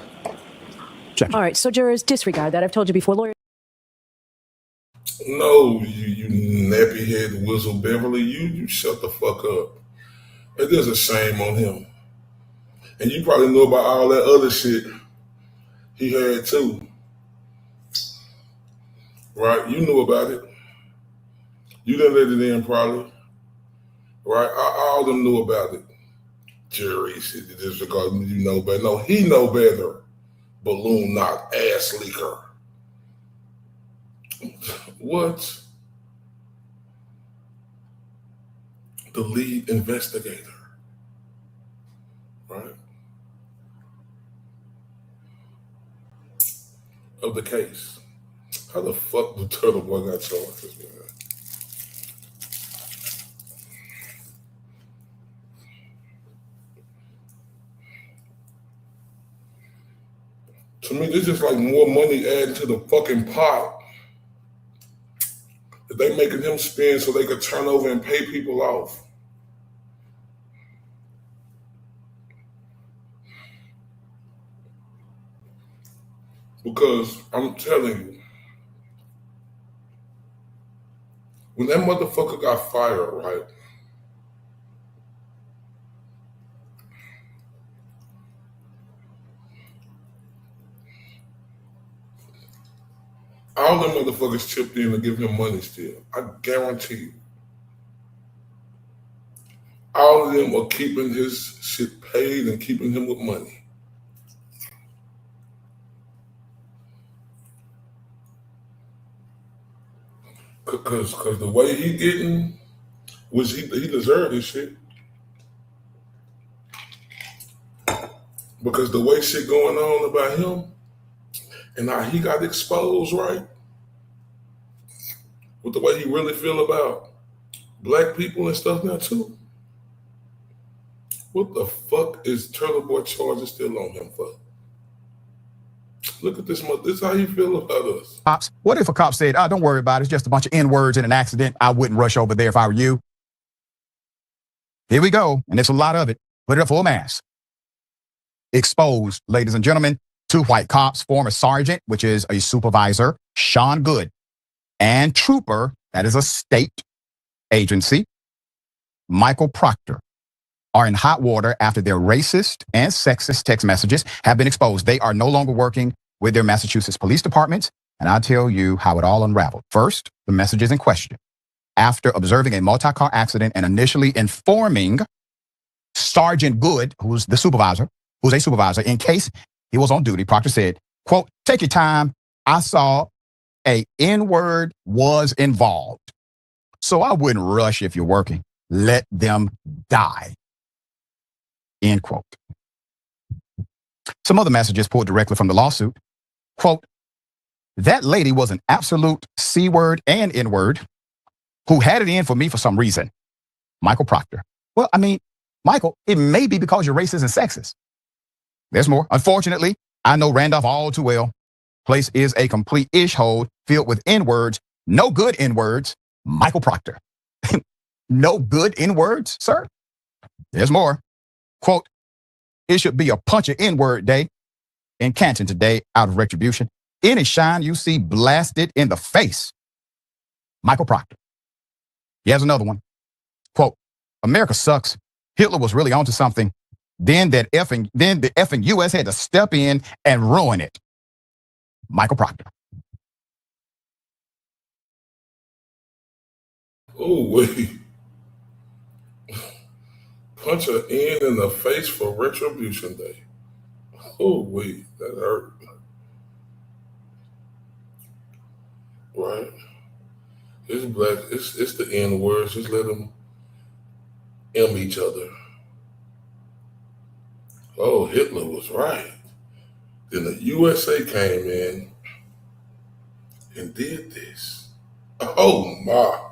Objection. All right, so jurors, disregard that. I've told you before, lawyers. No, you nappy head Whistle Beverly, you shut the fuck up. It is a shame on him. And you probably know about all that other shit he had too. Right? You knew about it. You didn't let it in probably. Right? All of them knew about it. Jerry said disregard, you know better. No, he know better. Balloon knock, ass leaker. What? The lead investigator, right, of the case. How the fuck the Turtleboy got charged, man? To me, this is like more money added to the fucking pot that they making him spend so they could turn over and pay people off. Because I'm telling you, when that motherfucker got fired, right? All them motherfuckers chipped in to give him money still. I guarantee you. All of them are keeping his shit paid and keeping him with money. Cause the way he getting was he deserved this shit. Because the way shit going on about him and how he got exposed, right? With the way he really feel about black people and stuff now too. What the fuck is Turtleboy charges still on him for? Look at this. This is how you feel about us. Cops. What if a cop said, "Oh, don't worry about it. It's just a bunch of N-words in an accident. I wouldn't rush over there if I were you." Here we go. And there's a lot of it. Put it up full mass. Exposed, ladies and gentlemen, two white cops, former sergeant, which is a supervisor, Sean Good, and trooper, that is a state agency, Michael Proctor, are in hot water after their racist and sexist text messages have been exposed. They are no longer working with their Massachusetts police departments, and I'll tell you how it all unraveled. First, the messages in question. After observing a multi-car accident and initially informing Sergeant Good, who's a supervisor, in case he was on duty, Proctor said, quote, "Take your time. I saw a N-word was involved. So I wouldn't rush if you're working. Let them die." End quote. Some other messages pulled directly from the lawsuit. Quote, "That lady was an absolute C-word and N-word who had it in for me for some reason. Michael Proctor." Well, I mean, Michael, it may be because you're racist and sexist. There's more. Unfortunately, I know Randolph all too well. Place is a complete ish hole filled with N-words, no good N-words. Michael Proctor. No good N-words, sir? There's more. Quote, "It should be a punch of N-word day in Canton today out of retribution. Any shine you see blasted in the face." Michael Proctor. Here's another one. Quote, "America sucks. Hitler was really onto something. Then the effing US had to step in and ruin it." Michael Proctor. Oh, wait. Punch an N in the face for Retribution Day. Oh, wait, that hurt. Right? It's black. It's the N words. Just let them M each other. Oh, Hitler was right. Then the USA came in and did this. Oh, my.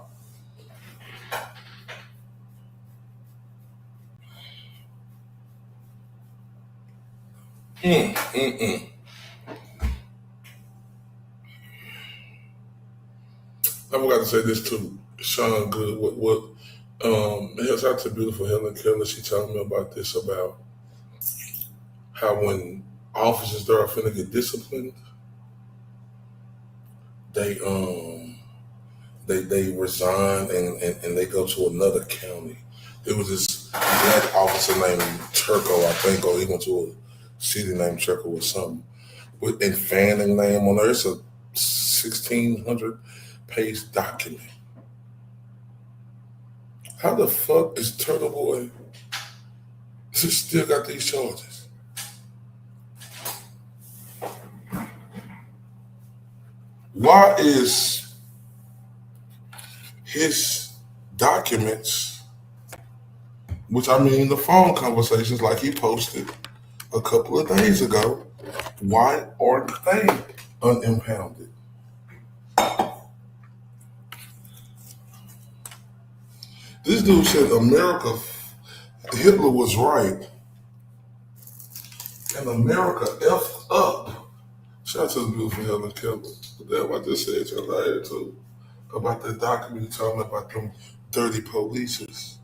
I forgot to say this too. Sean Good, here's out to beautiful Helen Keller. She told me about this, about how when officers there are finna get disciplined, they resign and they go to another county. There was this black officer named Turco, I think, or he went to a city named Turco or something, and Fanning name on there. It's a 1,600-page document. How the fuck is Turtleboy still got these charges? Why is his documents, which I mean the phone conversations like he posted a couple of days ago, why aren't they unimpounded? This dude said Hitler was right, and America effed up. Shout out to the beautiful Helen Keller. Damn, I just said your liar too. About that document you talking about them dirty policers.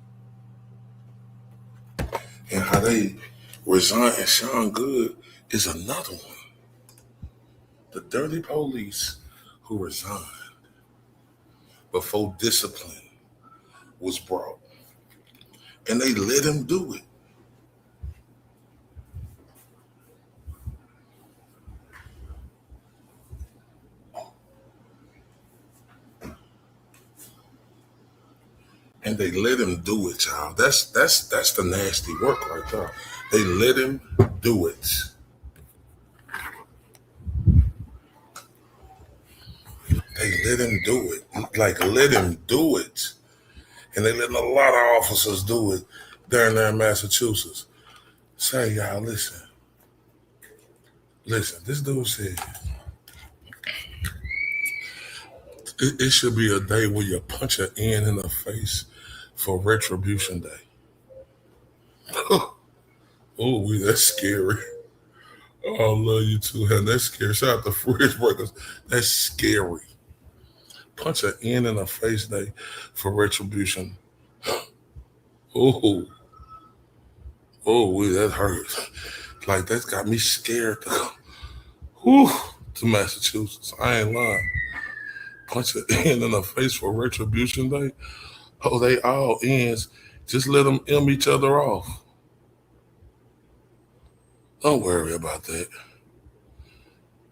And how they resign, and Sean Good is another one. The dirty police who resigned before discipline was brought. And they let him do it. And they let him do it, y'all. That's the nasty work right there. They let him do it. They let him do it. Like, let him do it. And they letting a lot of officers do it down there in Massachusetts. Say, y'all, listen. Listen, this dude said, it should be a day where you punch an N in the face for Retribution Day. Oh, that's scary. Oh, I love you too, and that's scary. Shout out to Fridge Breakers. That's scary. Punch an N in the face day for Retribution. Oh, that hurts. Like, that's got me scared to Massachusetts. I ain't lying. Punch an N in the face for Retribution Day. Oh, they all ends. Just let them M each other off. Don't worry about that.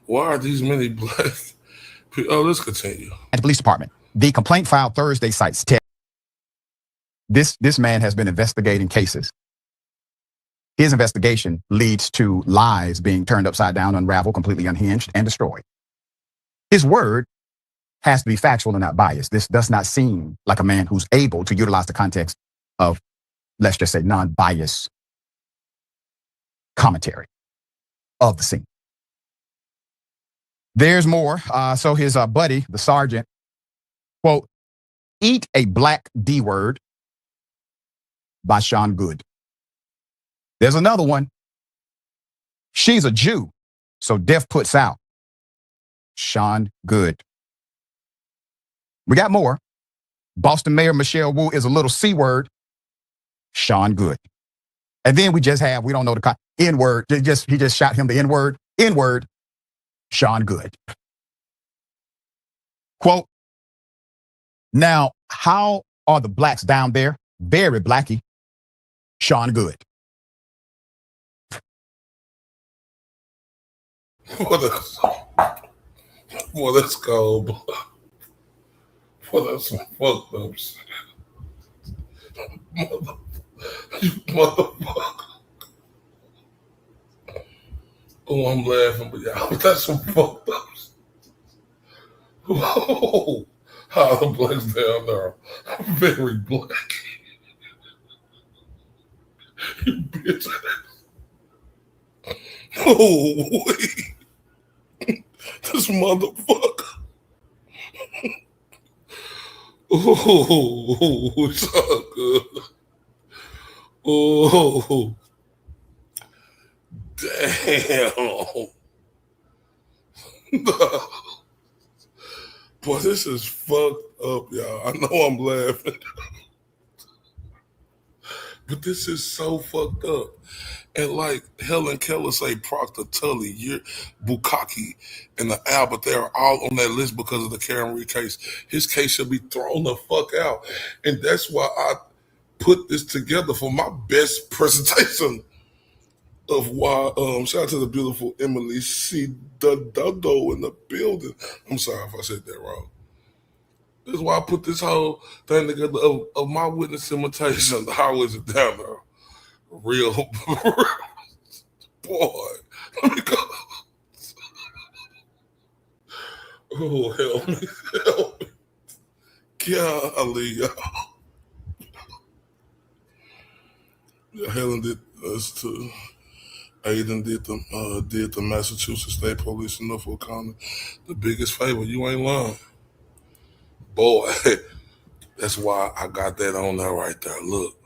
Why are these many black people? Oh, let's continue. At the police department, the complaint filed Thursday cites this man has been investigating cases. His investigation leads to lies being turned upside down, unraveled, completely unhinged, and destroyed. His word has to be factual and not biased. This does not seem like a man who's able to utilize the context of, let's just say, non-biased commentary of the scene. There's more. So his buddy, the sergeant, quote, "Eat a Black D Word" by Sean Good. There's another one. "She's a Jew, so death puts out" Sean Good. We got more. "Boston Mayor Michelle Wu is a little C-word" Sean Good. And then we don't know the N-word. He just shot him the N-word. N-word, Sean Good. Quote, "Now, how are the blacks down there? Very blacky." Sean Good. Well, let's go. Well, that's some fucked ups. You motherfucker. Oh, I'm laughing, but y'all, that's some fucked up. Whoa. How the blacks down there? Very black. You bitch. Oh, wait. This motherfucker. Oh, it's all good. Oh, damn. Boy, this is fucked up, y'all. I know I'm laughing. But this is so fucked up. And like Helen Keller say, Proctor, Tully, Bukaki, and the Albert, they're all on that list because of the Karen Reed case. His case should be thrown the fuck out. And that's why I put this together for my best presentation of why, shout out to the beautiful Emily C. Dodo in the building. I'm sorry if I said that wrong. That's why I put this whole thing together of my witness imitation. How is it down there? Real boy. Let me go. Oh, help me. Help me. Golly, y'all. Helen did us to Aidan did the Massachusetts State Police in Norfolk County the biggest favor. You ain't lying. Boy, that's why I got that on there right there. Look.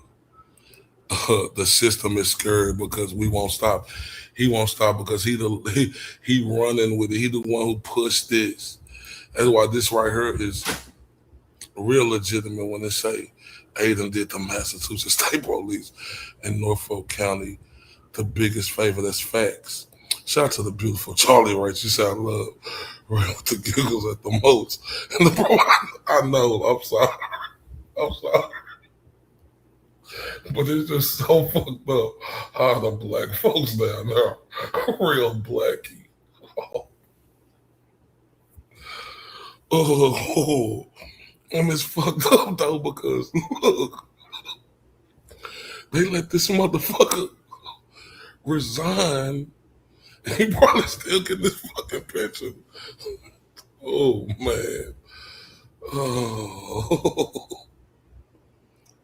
The system is scared because we won't stop. He won't stop because he running with it. He the one who pushed this. That's why this right here is real legitimate when they say Aidan did the Massachusetts State Police in Norfolk County the biggest favor. That's facts. Shout out to the beautiful Charlie Wright. She said I love right with the giggles at the most. And I know. I'm sorry. I'm sorry. But it's just so fucked up how the black folks down there real blacky. Oh, and it's fucked up though because look, they let this motherfucker resign. And he probably still get this fucking pension. Oh man. Oh.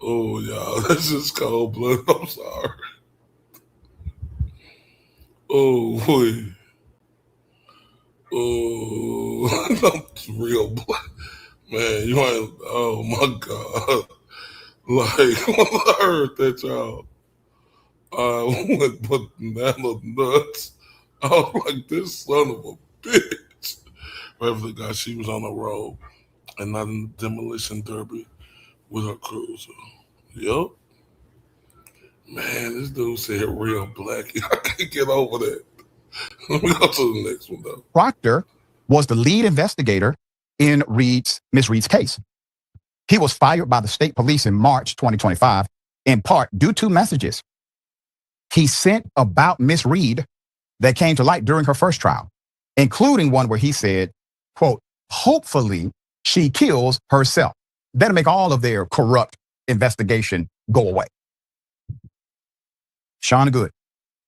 Oh, y'all, that's just cold blood. I'm sorry. Oh, boy. Oh, I'm real black. Man, you ain't, oh my God. Like, when I heard that, y'all, I went banana nuts. I was like, this son of a bitch. Beverly got she was on the road and not in the demolition derby with her cruiser. Yep. Man, this dude said real black. I can't get over that. Let me go to the next one, though. Proctor was the lead investigator in Miss Reed's case. He was fired by the state police in March 2025, in part due to messages he sent about Miss Reed that came to light during her first trial, including one where he said, quote, hopefully she kills herself. That'll make all of their corrupt investigation go away. Shauna Good,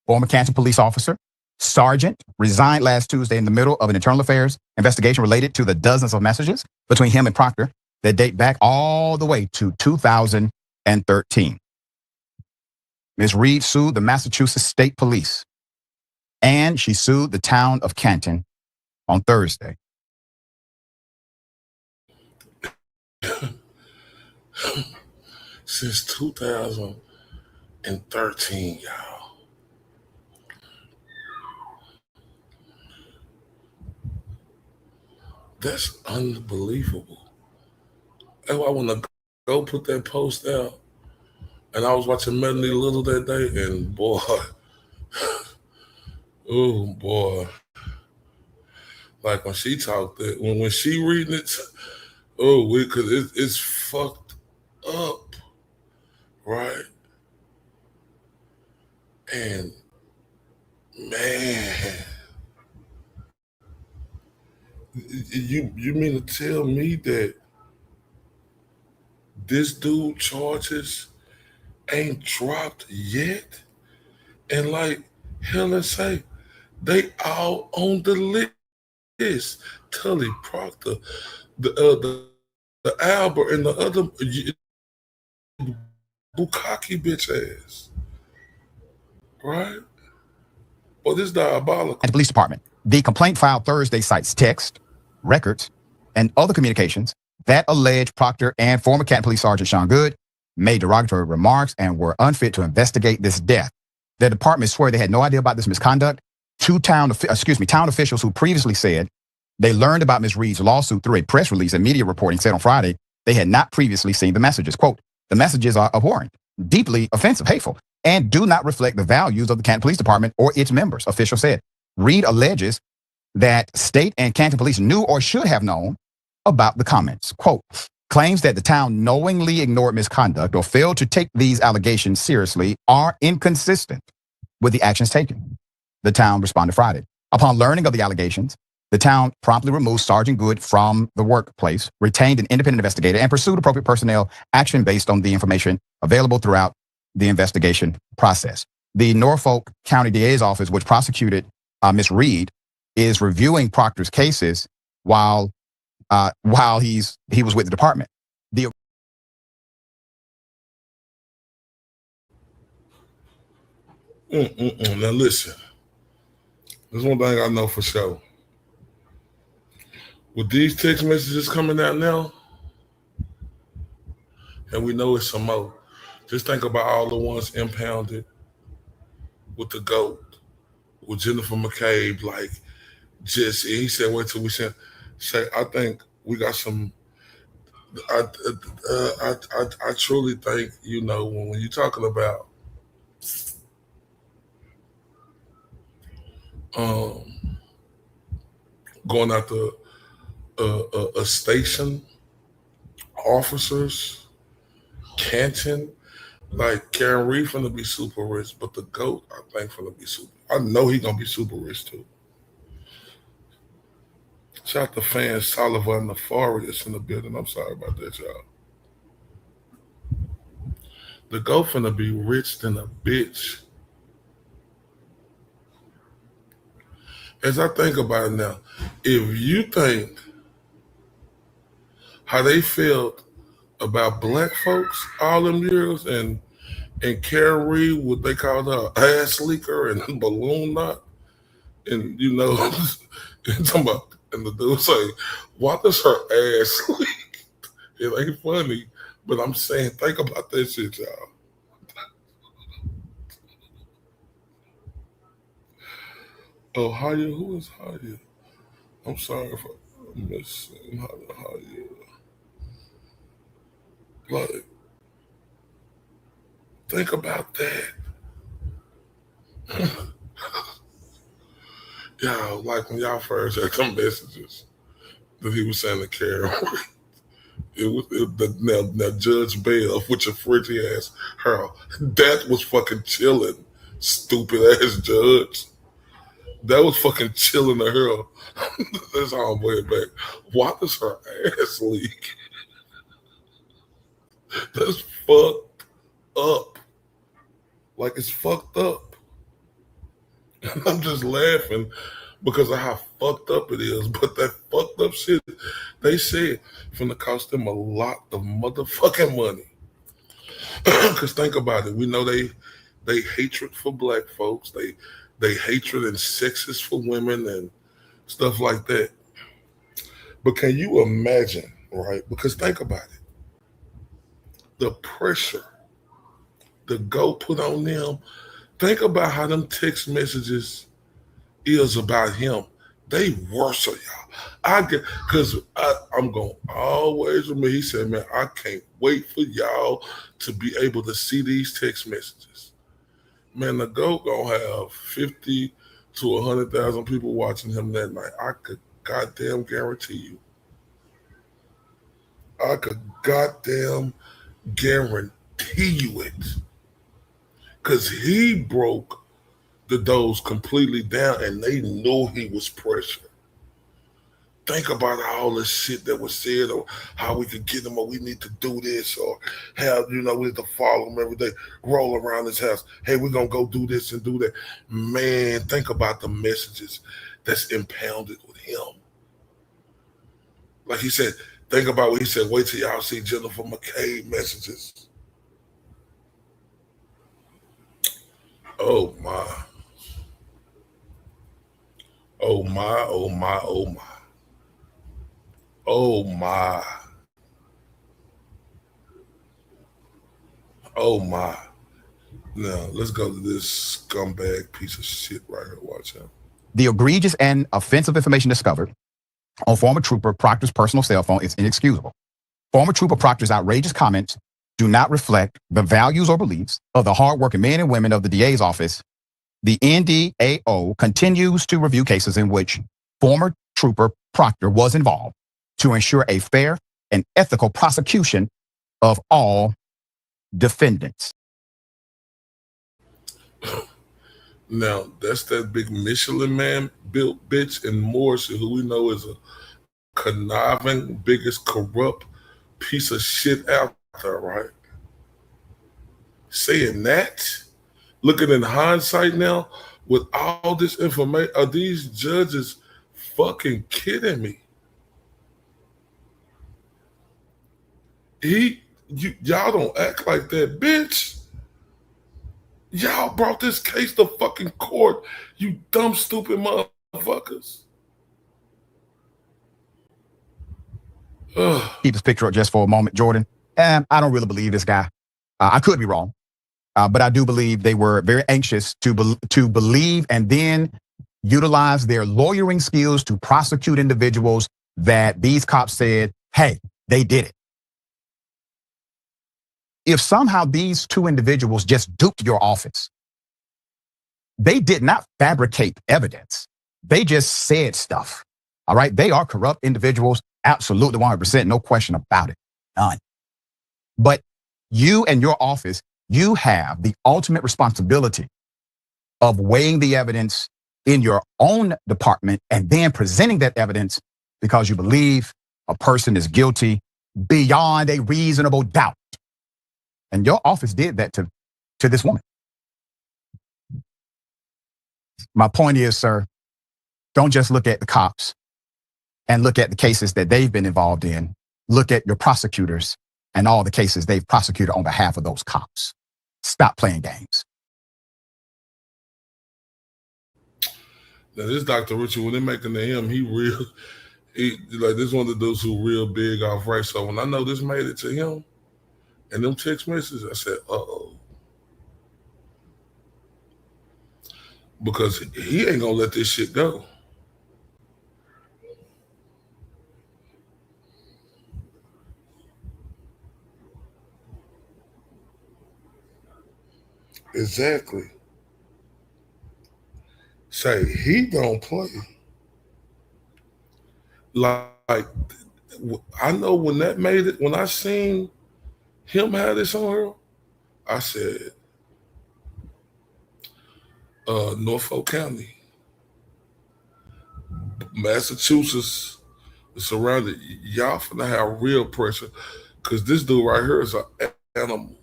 former Canton police officer, sergeant, resigned last Tuesday in the middle of an internal affairs investigation related to the dozens of messages between him and Proctor that date back all the way to 2013. Ms. Reed sued the Massachusetts State Police, and she sued the town of Canton on Thursday. Since 2013, y'all. That's unbelievable. That's why I want to go put that post out. And I was watching Melanie Little that day, and boy, oh boy. Like when she talked that, when she reading it, because it's fucked up, right? And man, you mean to tell me that this dude charges ain't dropped yet. And like Helen say, they all on the list. Tully Proctor, the Albert, and the other Bukaki bitch ass. Right? Well, this is diabolical. At the police department. The complaint filed Thursday cites text, records, and other communications that allege Proctor and former Canton Police Sergeant Sean Good made derogatory remarks and were unfit to investigate this death. The department swear they had no idea about this misconduct. Two town officials who previously said they learned about Ms. Reed's lawsuit through a press release and media reporting said on Friday they had not previously seen the messages. Quote, the messages are abhorrent, deeply offensive, hateful, and do not reflect the values of the Canton Police Department or its members, official said. Reed alleges that state and Canton police knew or should have known about the comments. Quote, claims that the town knowingly ignored misconduct or failed to take these allegations seriously are inconsistent with the actions taken. The town responded Friday. Upon learning of the allegations, the town promptly removed Sergeant Good from the workplace, retained an independent investigator, and pursued appropriate personnel action based on the information available throughout the investigation process. The Norfolk County DA's office, which prosecuted Ms. Reed, is reviewing Proctor's cases while he was with the department. Now listen, there's one thing I know for sure. With these text messages coming out now, and we know it's some more, just think about all the ones impounded with the GOAT, with Jennifer McCabe, like just, he said, wait till we say, I think we got some, I truly think, you know, when you're talking about going after a station, officers, Canton, like Karen Reed finna be super rich, but the GOAT, I think, finna be super. I know he gonna be super rich too. Shout out to fans Soliver and Nefarious in the building. I'm sorry about that, y'all. The GOAT finna be rich than a bitch. As I think about it now, if you think how they felt about black folks all them years, and Karen Reed, what they called her ass leaker and balloon knot, and you know, and talking about, and the dude say, why does her ass leak? It ain't funny, but I'm saying, think about that shit, y'all. Oh, Haya, who is Haya? I'm sorry for missing Haya. Like, think about that. Y'all, like when y'all first had some messages that he was sending to Karen, now Judge Bell with your fridgy ass, her, that was fucking chilling, stupid ass judge. That was fucking chilling to her. That's how I'm way back. Why does her ass leak? That's fucked up. Like, it's fucked up. I'm just laughing because of how fucked up it is. But that fucked up shit, they said, finna cost them a lot of motherfucking money. Because think about it. We know they hatred for black folks. They hatred and sexist for women and stuff like that. But can you imagine, right? Because think about it. The pressure the GOAT put on them. Think about how them text messages is about him. They worse, y'all. Because I'm going to always remember, he said, man, I can't wait for y'all to be able to see these text messages. Man, the GOAT going to have 50 to 100,000 people watching him that night. I could goddamn guarantee you. I could goddamn guarantee you it. Because he broke the doors completely down and they knew he was pressure. think about all the shit that was said, or how we could get him, or we need to do this, or have, we need to follow him every day, roll around his house. Hey, we're going to go do this and do that. Man, think about the messages that's impounded with him. Like he said, think about what he said, wait till y'all see Jennifer McCabe messages. Oh my. Oh my, oh my, oh my. Oh my. Oh my. Now, let's go to this scumbag piece of shit right here. Watch him. The egregious and offensive information discovered on former Trooper Proctor's personal cell phone is inexcusable. Former Trooper Proctor's outrageous comments do not reflect the values or beliefs of the hardworking men and women of the DA's office. The NDAO continues to review cases in which former Trooper Proctor was involved to ensure a fair and ethical prosecution of all defendants. Now, that's that big Michelin man built bitch in Morrissey, who we know is a conniving, biggest corrupt piece of shit out there, right? Saying that, looking in hindsight now, with all this information, are these judges fucking kidding me? Y'all don't act like that, bitch. Y'all brought this case to fucking court, you dumb, stupid motherfuckers. Keep this picture up just for a moment, Jordan. I don't really believe this guy. I could be wrong, but I do believe they were very anxious to believe and then utilize their lawyering skills to prosecute individuals that these cops said, hey, they did it. If somehow these two individuals just duped your office, they did not fabricate evidence. They just said stuff. All right. They are corrupt individuals. Absolutely 100%. No question about it. None. But you and your office, you have the ultimate responsibility of weighing the evidence in your own department and then presenting that evidence because you believe a person is guilty beyond a reasonable doubt. And your office did that to this woman. My point is, sir, don't just look at the cops and look at the cases that they've been involved in. Look at your prosecutors and all the cases they've prosecuted on behalf of those cops. Stop playing games. Now, this Dr. Richard, when they're making to him, he like this one of the dudes who real big off right. So when I know this made it to him, and them text messages, I said, uh-oh. Because he ain't gonna let this shit go. Exactly. Say, he don't play. Like, I know when that made it, when I seen him have this on her, I said, Norfolk County, Massachusetts, surrounded, y'all finna have real pressure because this dude right here is an animal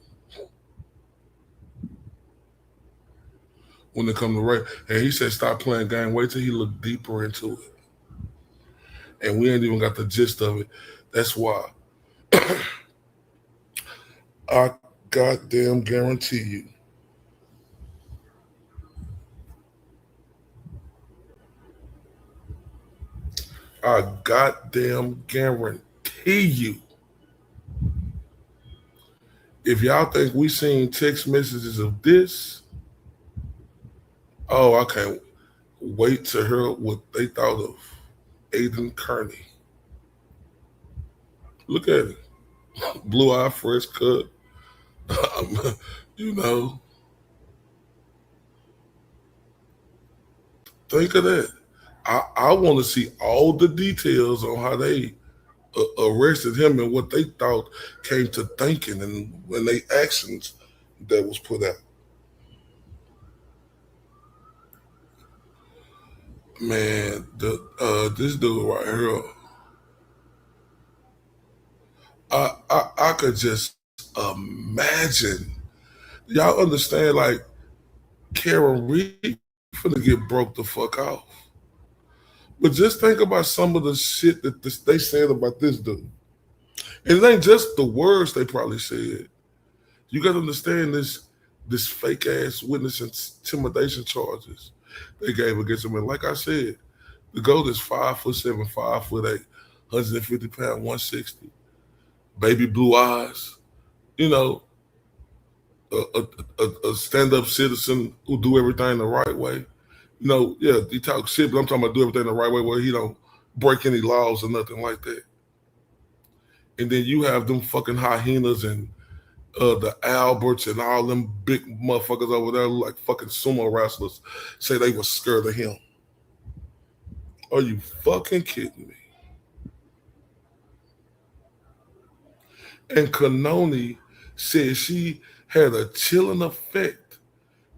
when it comes to rape. And he said, stop playing game, wait till he look deeper into it. And we ain't even got the gist of it. That's why I goddamn guarantee you, I goddamn guarantee you, if y'all think we seen text messages of this, oh, I can't wait to hear what they thought of Aidan Kearney. Look at it. Blue eye, fresh cut. You know. Think of that. I want to see all the details on how they arrested him and what they thought came to thinking and when they actions that was put out. Man, this dude right here, I could just imagine. Y'all understand, like, Karen Reed finna get broke the fuck off. But just think about some of the shit that they said about this dude. And it ain't just the words they probably said. You got to understand this fake ass witness intimidation charges they gave against him. And like I said, the GOAT is 5'7", 5'8", 150 pounds, 160, baby blue eyes. You know, a stand-up citizen who do everything the right way. You know, yeah, he talk shit, but I'm talking about do everything the right way where he don't break any laws or nothing like that. And then you have them fucking hyenas and the Alberts and all them big motherfuckers over there like fucking sumo wrestlers say they were scared of him. Are you fucking kidding me? And Kearney said she had a chilling effect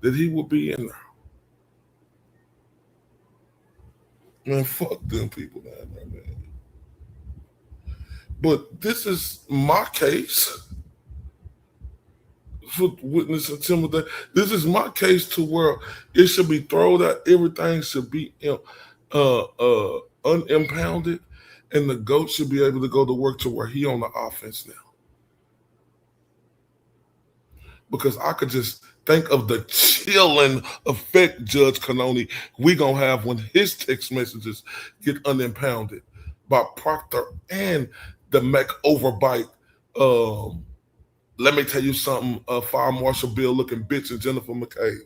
that he would be in there. Man, fuck them people down there, man. But this is my case for witness intimidation. This is my case to where it should be thrown out. Everything should be unimpounded, and the GOAT should be able to go to work to where he on the offense now. Because I could just think of the chilling effect, Judge Kearney, we gonna have when his text messages get unimpounded by Proctor and the Mac overbite. Let me tell you something, Fire Marshal Bill looking bitch and Jennifer McCabe.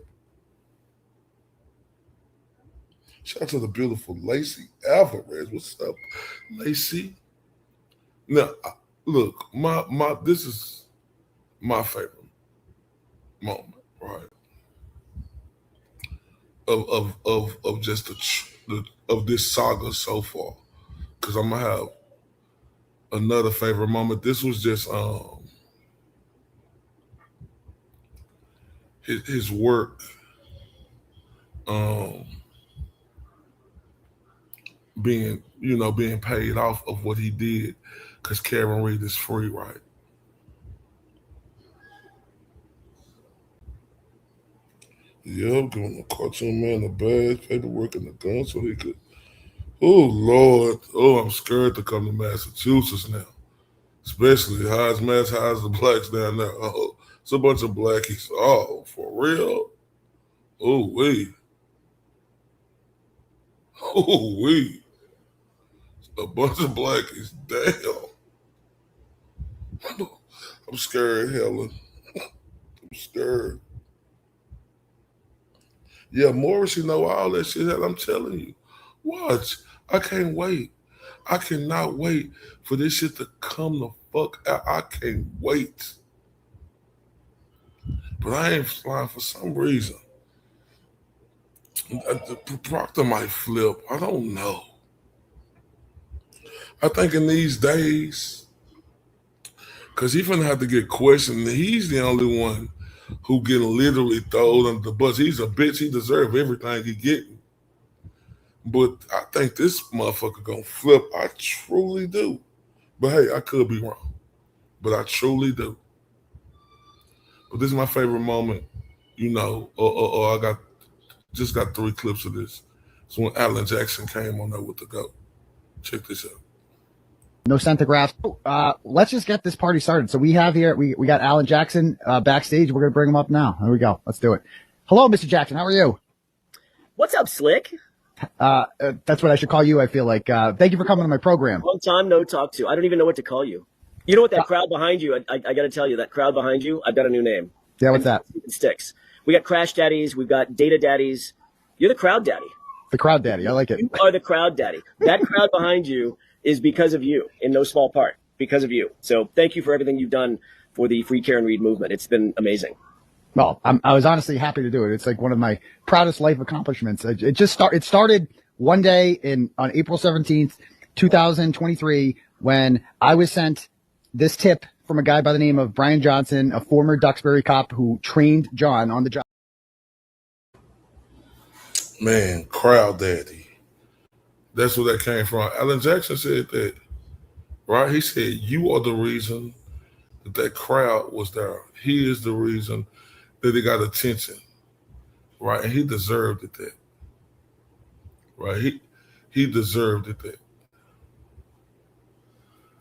Shout out to the beautiful Lacey Alvarez. What's up, Lacey? Now, look, this is my favorite moment, right? Of just of this saga so far, because I'm gonna have another favorite moment. This was just his work being paid off of what he did, because Karen Reed is free, right? Yeah, I'm giving the cartoon man a badge, paperwork, and a gun so he could. Oh, Lord. Oh, I'm scared to come to Massachusetts now. Especially high as the blacks down there. Oh, it's a bunch of blackies. Oh, for real? Oh, wait. Oh, wait. A bunch of blackies. Damn. I'm scared, Helen. I'm scared. Yeah, Morris, all that shit that I'm telling you. Watch. I can't wait. I cannot wait for this shit to come the fuck out. I can't wait. But I ain't flying for some reason. Proctor might flip. I don't know. I think in these days, because he's going to have to get questioned, he's the only one who get literally thrown under the bus. He's a bitch. He deserves everything he getting. But I think this motherfucker going to flip. I truly do. But hey, I could be wrong. But I truly do. But this is my favorite moment, I got 3 clips of this. It's when Alan Jackson came on there with the GOAT. Check this out. No centigraphs. Let's just get this party started. So we have here, we got Alan Jackson backstage. We're going to bring him up now. There we go. Let's do it. Hello, Mr. Jackson. How are you? What's up, Slick? That's what I should call you, I feel like. Thank you for coming to my program. Long time no talk to. I don't even know what to call you. You know what, that crowd behind you, I got to tell you, that crowd behind you, I've got a new name. Yeah, what's that? Sticks. We got Crash Daddies. We've got Data Daddies. You're the Crowd Daddy. The Crowd Daddy. I like it. You are the Crowd Daddy. That crowd behind you is because of you, in no small part, because of you. So thank you for everything you've done for the Free Karen Reed movement. It's been amazing. Well, I was honestly happy to do it. It's like one of my proudest life accomplishments. It started one day on April 17th, 2023, when I was sent this tip from a guy by the name of Brian Johnson, a former Duxbury cop who trained John on the job. Man, Crowd Daddy. That's where that came from. Alan Jackson said that, right? He said, you are the reason that crowd was there. He is the reason that it got attention, right? And he deserved it that, right? He deserved it that,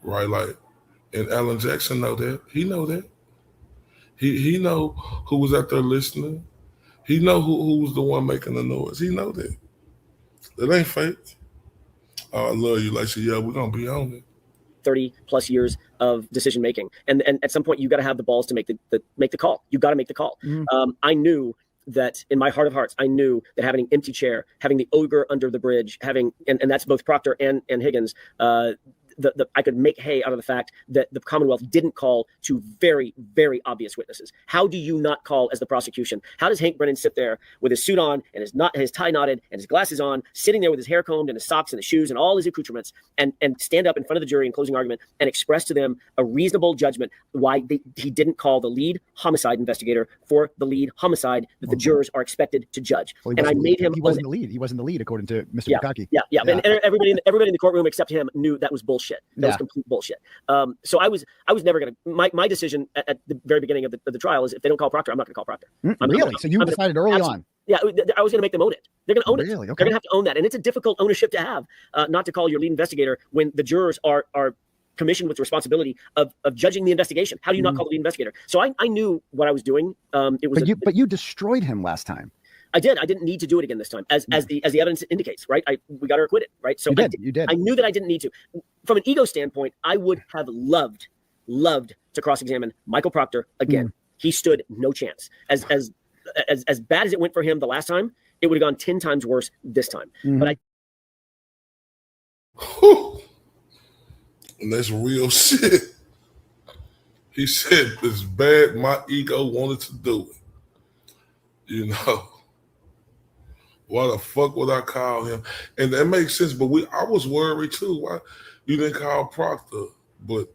right? Like, and Alan Jackson know that. He know that. He know who was out there listening. He know who was the one making the noise. He know that. That ain't fake. Oh, I love you. Like, yeah, we're gonna be on it. 30 plus years of decision making, and at some point you got to have the balls to make the call. You got to make the call. I knew that in my heart of hearts, I knew that having an empty chair, having the ogre under the bridge, and that's both Proctor and Higgins. I could make hay out of the fact that the Commonwealth didn't call two very, very obvious witnesses. How do you not call as the prosecution? How does Hank Brennan sit there with his suit on and his tie knotted and his glasses on, sitting there with his hair combed and his socks and his shoes and all his accoutrements, and stand up in front of the jury in closing argument and express to them a reasonable judgment why he didn't call the lead homicide investigator for the lead homicide that the jurors are expected to judge? Well, and I made him. He wasn't the lead. He wasn't the lead, according to Mr. Bukaki. Yeah. And everybody in the courtroom except him knew that was bullshit. That was complete bullshit. So I was never going to. My decision at the very beginning of the trial is, if they don't call Proctor, I'm not going to call Proctor. Really? So you decided early on? Yeah, I was going to make them own it. They're going to own it. Really? Okay. They're going to have to own that, and it's a difficult ownership to have. Not to call your lead investigator when the jurors are commissioned with the responsibility of judging the investigation. How do you not call the lead investigator? So I knew what I was doing. But you destroyed him last time. I did. I didn't need to do it again this time, as the evidence indicates, right? We got her acquitted, right? So you did. I knew that I didn't need to. From an ego standpoint, I would have loved to cross-examine Michael Proctor again. He stood no chance. As bad as it went for him the last time, it would have gone 10 times worse this time. But And that's real shit. He said, it's bad my ego wanted to do it. You know. Why the fuck would I call him? And that makes sense, but I was worried too. Why you didn't call Proctor? But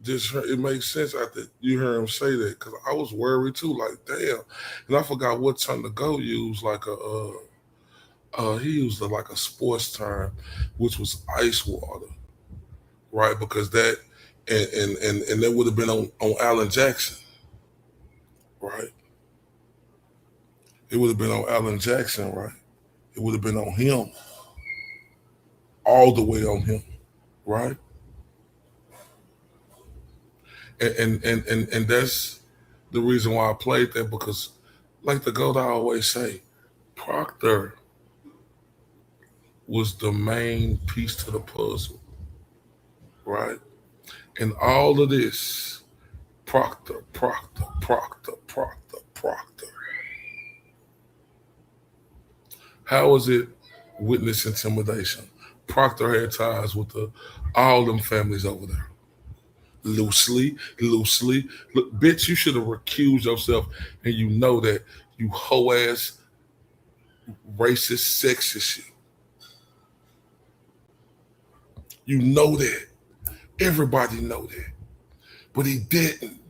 it makes sense after you hear him say that, because I was worried too, like, damn. And I forgot what term to go use, like he used like a sports term, which was ice water, right? Because that and that would have been on Alan Jackson, right? It would have been on Alan Jackson, right? It would have been on him. All the way on him, right? And that's the reason why I played that, because like the GOAT I always say, Proctor was the main piece to the puzzle, right? And all of this, Proctor. How is it witness intimidation? Proctor had ties with all them families over there. Loosely. Look, bitch, you should have recused yourself, and you know that, you hoe-ass, racist, sexist shit. You know that. Everybody know that. But he didn't.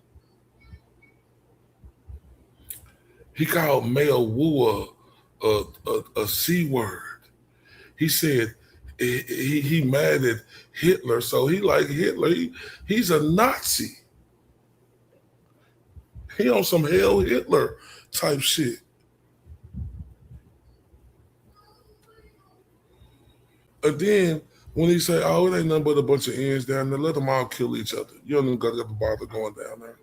He called Mel Wu a C word. He said he mad at Hitler, so he like Hitler. He's a Nazi. He on some Hail Hitler type shit. And then when he say, oh, it ain't nothing but a bunch of ends down there, let them all kill each other. You don't even got to bother going down there.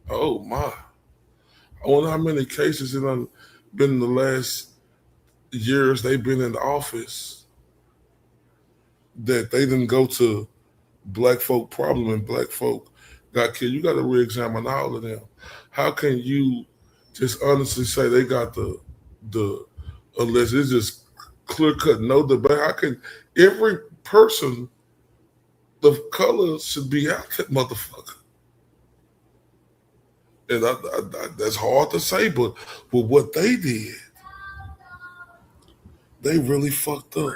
Oh my. I wonder how many cases it done been in the last years they've been in the office that they didn't go to black folk problem and black folk got killed. You got to re-examine all of them. How can you just honestly say they got the unless it's just clear cut, no debate? How can every person of color should be out that motherfucker? And that's hard to say, but what they did, they really fucked up.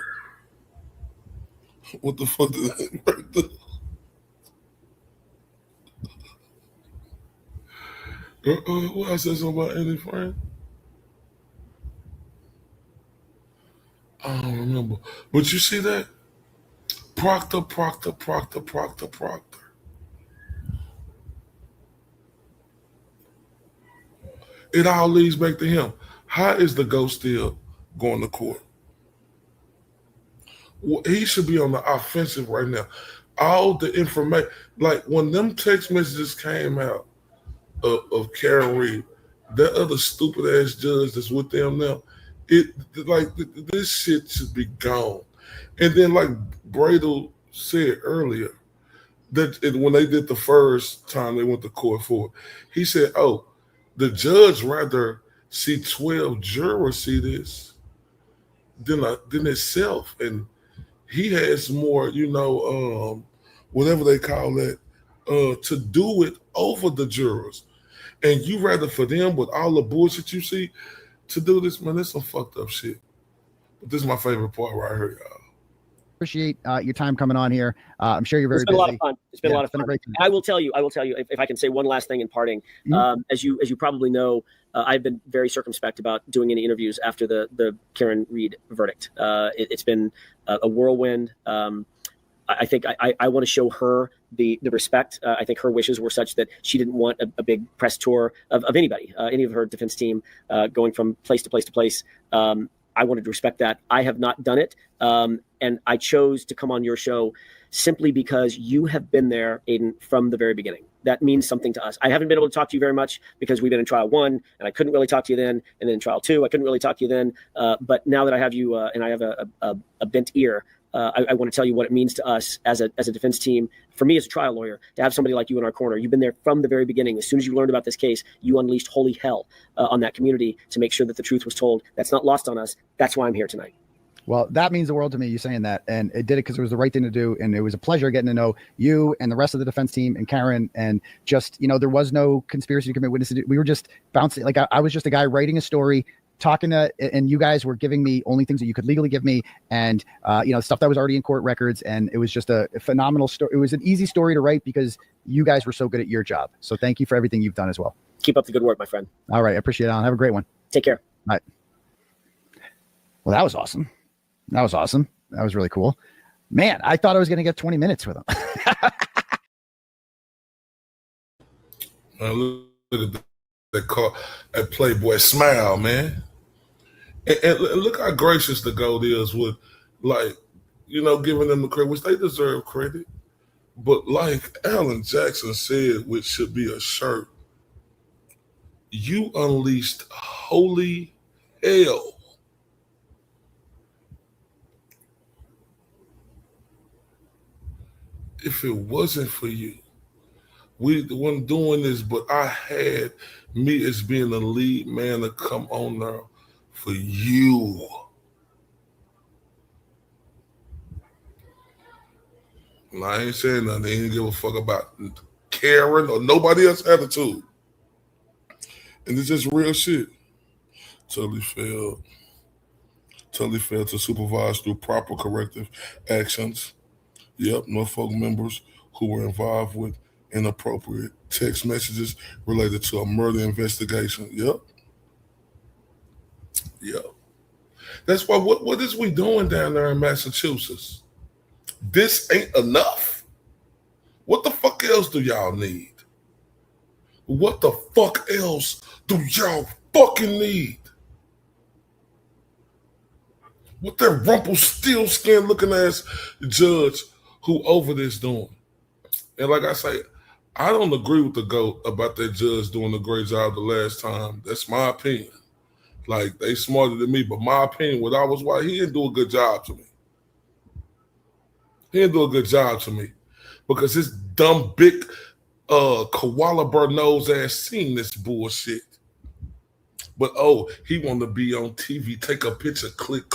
What the fuck did they do? What I said something about any friend? I don't remember. But you see that? Proctor. It all leads back to him. How is the GOAT still going to court? Well, he should be on the offensive right now. All the information, like when them text messages came out of Karen Reed, that other stupid ass judge that's with them now, this shit should be gone. And then, like Bradel said earlier, that when they did the first time they went to court for it, he said, "Oh, the judge rather see 12 jurors see this than itself," and he has more, whatever they call it, to do it over the jurors. And you rather for them with all the bullshit you see to do this, man, that's some fucked up shit. But this is my favorite part right here, y'all. Appreciate your time coming on here. I'm sure you're very busy. It's been busy. a lot of fun. It's been a lot of fun. Great I will tell you, if I can say one last thing in parting, as you probably know, I've been very circumspect about doing any interviews after the Karen Reed verdict. It's been a whirlwind. I think I want to show her the respect. I think her wishes were such that she didn't want a big press tour of anybody, any of her defense team going from place to place to place. I wanted to respect that. I have not done it. And I chose to come on your show simply because you have been there, Aidan, from the very beginning. That means something to us. I haven't been able to talk to you very much because we've been in trial 1 and I couldn't really talk to you then. And then in trial 2, I couldn't really talk to you then. But now that I have you and I have a bent ear, I want to tell you what it means to us as a defense team, for me as a trial lawyer, to have somebody like you in our corner. You've been there from the very beginning. As soon as you learned about this case, you unleashed holy hell on that community to make sure that the truth was told. That's not lost on us. That's why I'm here tonight. Well, that means the world to me, you saying that. And it did it because it was the right thing to do. And it was a pleasure getting to know you and the rest of the defense team and Karen. And just, there was no conspiracy to commit witnesses. We were just bouncing. Like I was just a guy writing a story, talking to, and you guys were giving me only things that you could legally give me. And, stuff that was already in court records. And it was just a phenomenal story. It was an easy story to write because you guys were so good at your job. So thank you for everything you've done as well. Keep up the good work, my friend. All right. I appreciate it, Alan. Have a great one. Take care. All right. Well, that was awesome. That was awesome. That was really cool. Man, I thought I was going to get 20 minutes with him. Look at that car, that Playboy smile, man. And look how gracious the GOAT is with, giving them the credit, which they deserve credit. But like Alan Jackson said, which should be a shirt, you unleashed holy hell. If it wasn't for you, we weren't doing this, but I had me as being the lead man to come on there for you. And I ain't saying nothing. They didn't give a fuck about Karen or nobody else's attitude. And it's just real shit. Totally failed to supervise through proper corrective actions. Yep, Norfolk members who were involved with inappropriate text messages related to a murder investigation. Yep. That's why, what is we doing down there in Massachusetts? This ain't enough. What the fuck else do y'all need? What the fuck else do y'all fucking need? What that Rumpelstiltskin looking ass judge who over this doing? And like I say, I don't agree with the GOAT about that judge doing a great job the last time. That's my opinion. Like, they smarter than me, but my opinion, when I was white, he didn't do a good job to me. He didn't do a good job to me because his dumb, big, koala bear nose ass seen this bullshit. But, he want to be on TV, take a picture, click,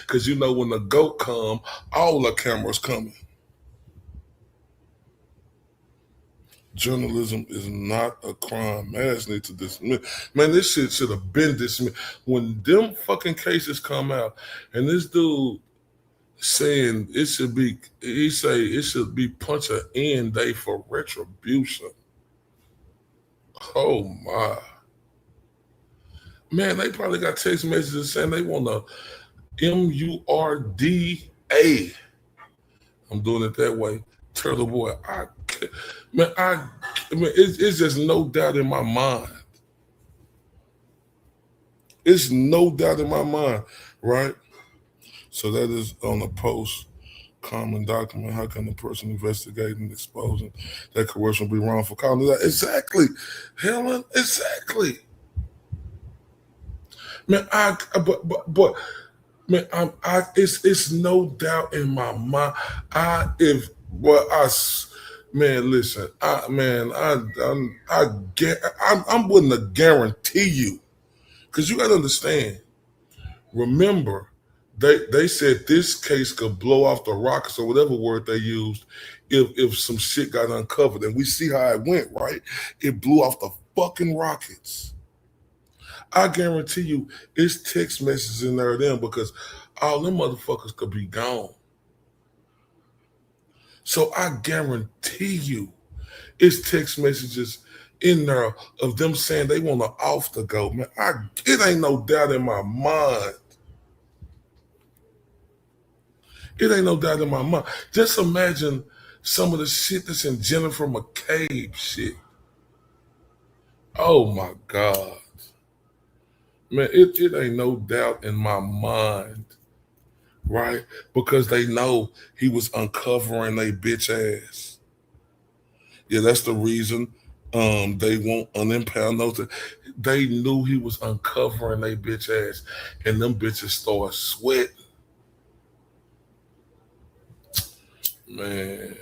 because when the GOAT come, all the cameras coming. Journalism is not a crime. Man, this need to dismiss. Man, this shit should have been dismissed. When them fucking cases come out, and this dude saying it should be punch an end day for retribution. Oh my. Man, they probably got text messages saying they want to Murda. I'm doing it that way. Turtleboy. It's just no doubt in my mind. It's no doubt in my mind, right? So that is on the post common document. How can the person investigating, exposing that corruption be wrongful calling that? Exactly, Helen. Exactly. Man, it's no doubt in my mind. Listen, I'm willing to guarantee you, because you got to understand. Remember, they said this case could blow off the rockets or whatever word they used if some shit got uncovered, and we see how it went, right? It blew off the fucking rockets. I guarantee you, it's text messages in there then, because all them motherfuckers could be gone. So I guarantee you, it's text messages in there of them saying they want to off the go, man. It ain't no doubt in my mind. It ain't no doubt in my mind. Just imagine some of the shit that's in Jennifer McCabe shit. Oh my God. Man, it ain't no doubt in my mind, right? Because they know he was uncovering they bitch ass. Yeah, that's the reason they won't unimpound those. They knew he was uncovering they bitch ass, and them bitches started sweating. Man.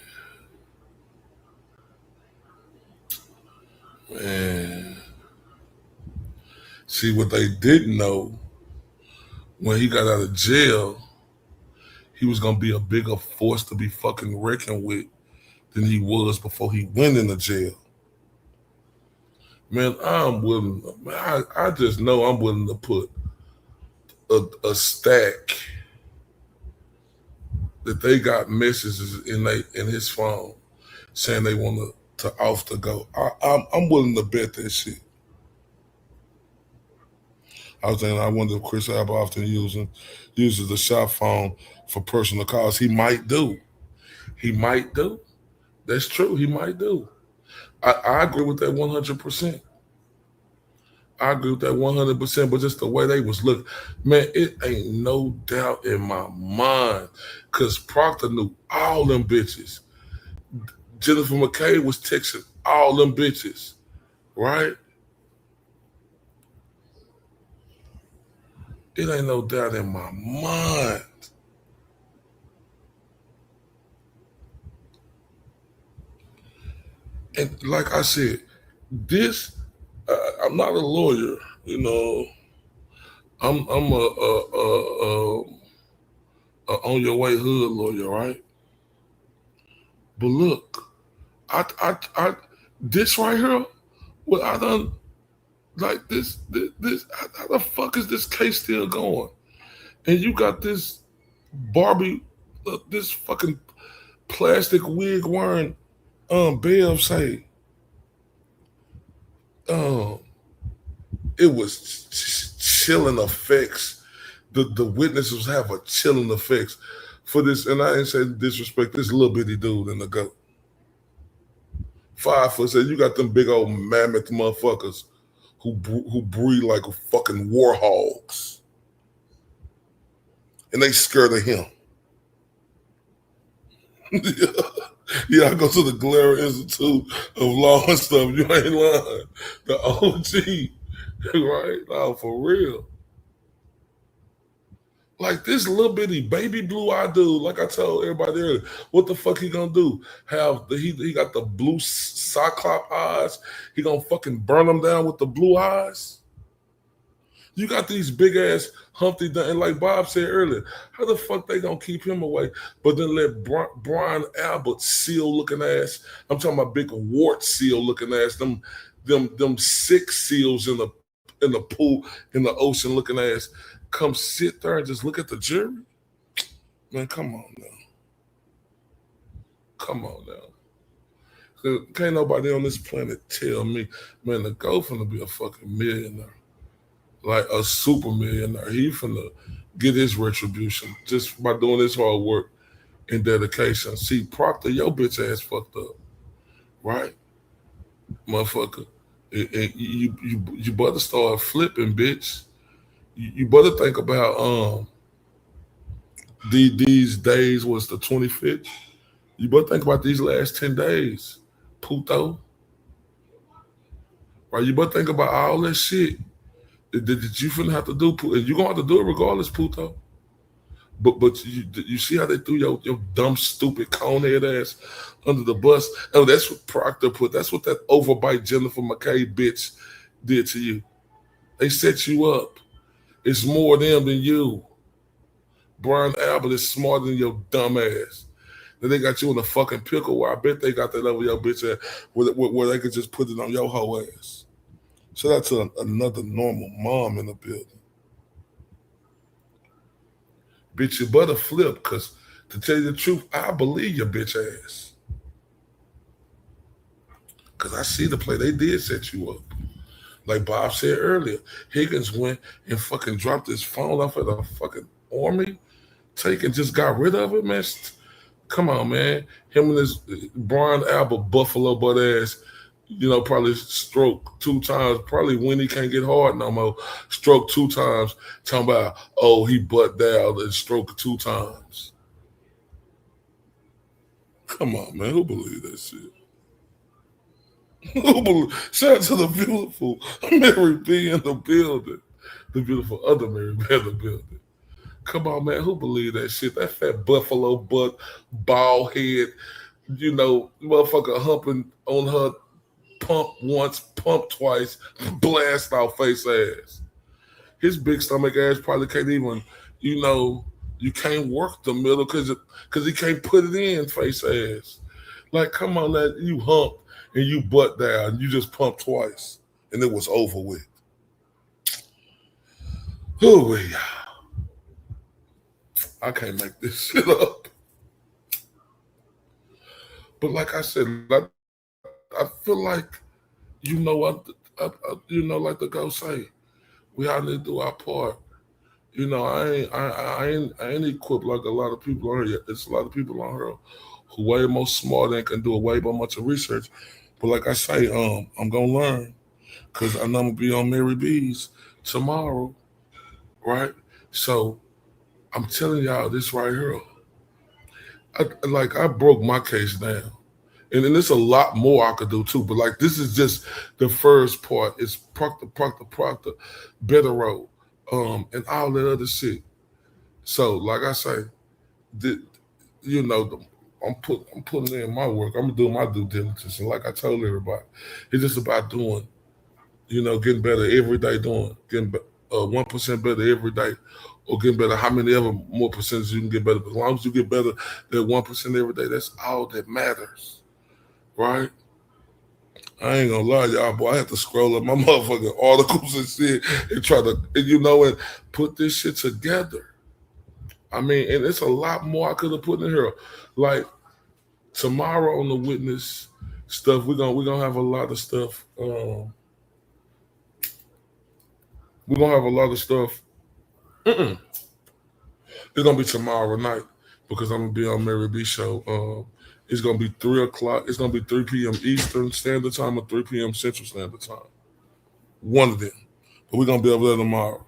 See, what they didn't know, when he got out of jail, he was going to be a bigger force to be fucking reckoned with than he was before he went into jail. Man, I just know I'm willing to put a stack that they got messages in his phone saying they want to off the go. I'm willing to bet that shit. I was saying, I wonder if Chris Abbott often uses the shop phone for personal calls. He might do. He might do. That's true. He might do. I agree with that 100%. I agree with that 100%, but just the way they was looking, man, it ain't no doubt in my mind, because Proctor knew all them bitches. Jennifer McCabe was texting all them bitches, right? It ain't no doubt in my mind. And like I said, this, I'm not a lawyer, you know. I'm a on your way hood lawyer, right? But look, I this right here, what I done, like this, how the fuck is this case still going? And you got this Barbie, this fucking plastic wig wearing Bev say, it was chilling effects. The witnesses have a chilling effects for this, and I ain't saying disrespect this little bitty dude in the goat. 5 foot said, you got them big old mammoth motherfuckers who breed like fucking war hogs, and they scared of him. Yeah, I go to the Glare Institute of Law and stuff. You ain't lying. The OG, right? No, for real. Like this little bitty baby blue-eyed dude, like I told everybody earlier, what the fuck he gonna do? He got the blue cyclop eyes. He gonna fucking burn them down with the blue eyes? You got these big ass Humpty Dumpty, and like Bob said earlier, how the fuck they gonna keep him away? But then let Brian Albert seal looking ass, I'm talking about big wart seal looking ass, them 6 seals in the pool, in the ocean looking ass, come sit there and just look at the jury? Man, come on now. Come on now. Can't nobody on this planet tell me, man, the GOAT finna be a fucking millionaire. Like a super millionaire. He finna get his retribution just by doing his hard work and dedication. See, Proctor, your bitch ass fucked up, right, motherfucker? And you better start flipping, bitch. You better think about these days was the 25th. You better think about these last 10 days, puto. Right? You better think about all that shit that you finna have to do, and you're gonna have to do it regardless, puto. But you see how they threw your dumb, stupid, conehead ass under the bus? Oh, that's what Proctor put. That's what that overbite Jennifer McKay bitch did to you. They set you up. It's more them than you. Brian Albert is smarter than your dumb ass. Then they got you in a fucking pickle where I bet they got that over your bitch ass where they could just put it on your whole ass. So that's another normal mom in the building. Bitch, you better flip, because to tell you the truth, I believe your bitch ass. Because I see the play. They did set you up. Like Bob said earlier, Higgins went and fucking dropped his phone off at the fucking army. And just got rid of it, man. Come on, man. Him and his Brian Albert Buffalo butt ass, probably stroke 2 times. Probably when he can't get hard no more. Stroke 2 times. Talking about, oh, he butt down and stroke 2 times. Come on, man. Who believe that shit? Shout out to the beautiful Mary B in the building. The beautiful other Mary B in the building. Come on, man. Who believe that shit? That fat buffalo butt, bald head, motherfucker humping on her pump once, pump twice, blast out face ass. His big stomach ass probably can't even, you can't work the middle because he can't put it in face ass. Like, come on, that you hump and you butt down, you just pump twice, and it was over with. Hoo-wee. I can't make this shit up. But like I said, I feel like, like the go say, we all need to do our part. I ain't equipped like a lot of people on here. It's a lot of people on here who way more smart and can do a way more much of research. But like I say, I'm gonna learn, because I know I'm gonna be on Mary B's tomorrow, right? So I'm telling y'all this right here. I broke my case down. And then there's a lot more I could do too. But like, this is just the first part. It's Proctor, Better Road, and all that other shit. So like I say, I'm putting in my work. I'm doing my due diligence. And like I told everybody, it's just about doing, getting better every day, getting 1% better every day, or getting better how many ever more percentages you can get better. But as long as you get better than 1% every day, that's all that matters, right? I ain't gonna lie, y'all, boy. I have to scroll up my motherfucking articles and shit and try to, and put this shit together. I mean, and it's a lot more I could have put in here. Like tomorrow on the witness stuff, we're gonna have a lot of stuff. We're gonna have a lot of stuff. It's gonna be tomorrow night, because I'm gonna be on Mary B show. It's gonna be 3 o'clock. It's gonna be 3 p.m. Eastern Standard Time or 3 p.m. Central Standard Time. One of them. But we're gonna be over there tomorrow.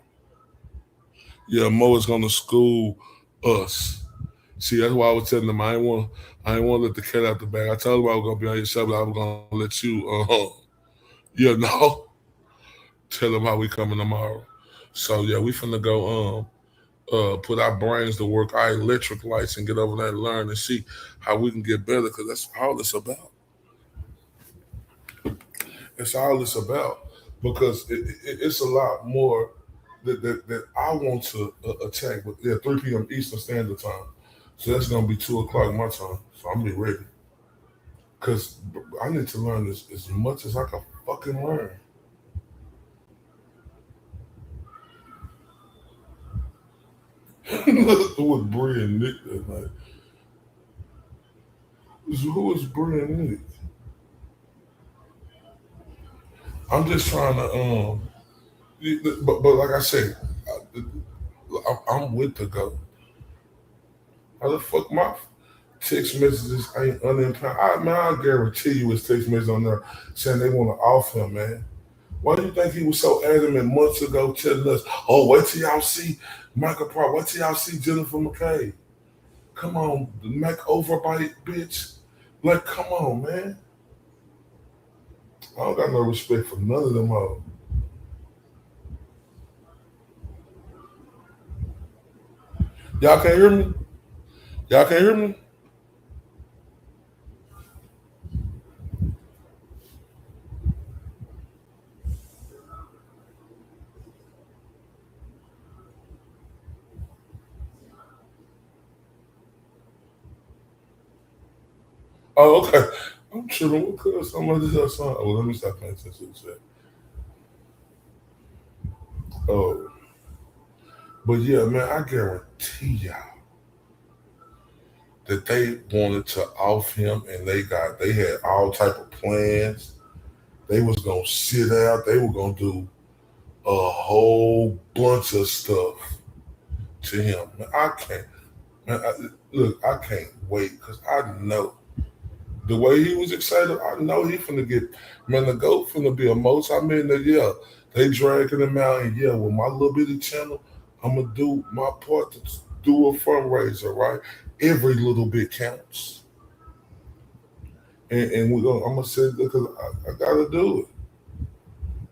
Yeah, Mo is gonna school us. See, that's why I was telling them I ain't want to let the cat out the bag. I told them I was gonna be on your show, but I was gonna let you tell them how we coming tomorrow. So yeah, we finna go put our brains to work, our electric lights, and get over there and learn and see how we can get better, because that's all it's about. That's all it's about, because it's a lot more that I want to attack. But yeah, 3 p.m. Eastern Standard Time. So that's going to be 2 o'clock my time. So I'm going to be ready. Because I need to learn this as much as I can fucking learn. Who was Bree and Nick that night? Who was Bree and Nick? I'm just trying to, but like I said, I'm with the GOAT. How the fuck my text messages ain't unimpounded? Man, I guarantee you his text messages on there saying they want to off him, man. Why do you think he was so adamant months ago telling us, oh, wait till y'all see Michael Park, wait till y'all see Jennifer McKay? Come on, the Mac overbite, bitch. Like, come on, man. I don't got no respect for none of them all. Y'all can't hear me? Y'all can't hear me? Oh, okay. I'm tripping because somebody just saw. Oh, let me stop paying attention to that. Oh, but yeah, man, I guarantee y'all that they wanted to off him, and they had all type of plans. They was gonna sit out. They were gonna do a whole bunch of stuff to him. Man, I can't. Man, I can't wait because I know the way he was excited. I know he finna get. Man, the GOAT finna be a multi-millionaire. Yeah, they dragging him out, and yeah, with my little bitty channel, I'm gonna do my part to do a fundraiser. Right, every little bit counts, and I'm gonna say it because I gotta do it.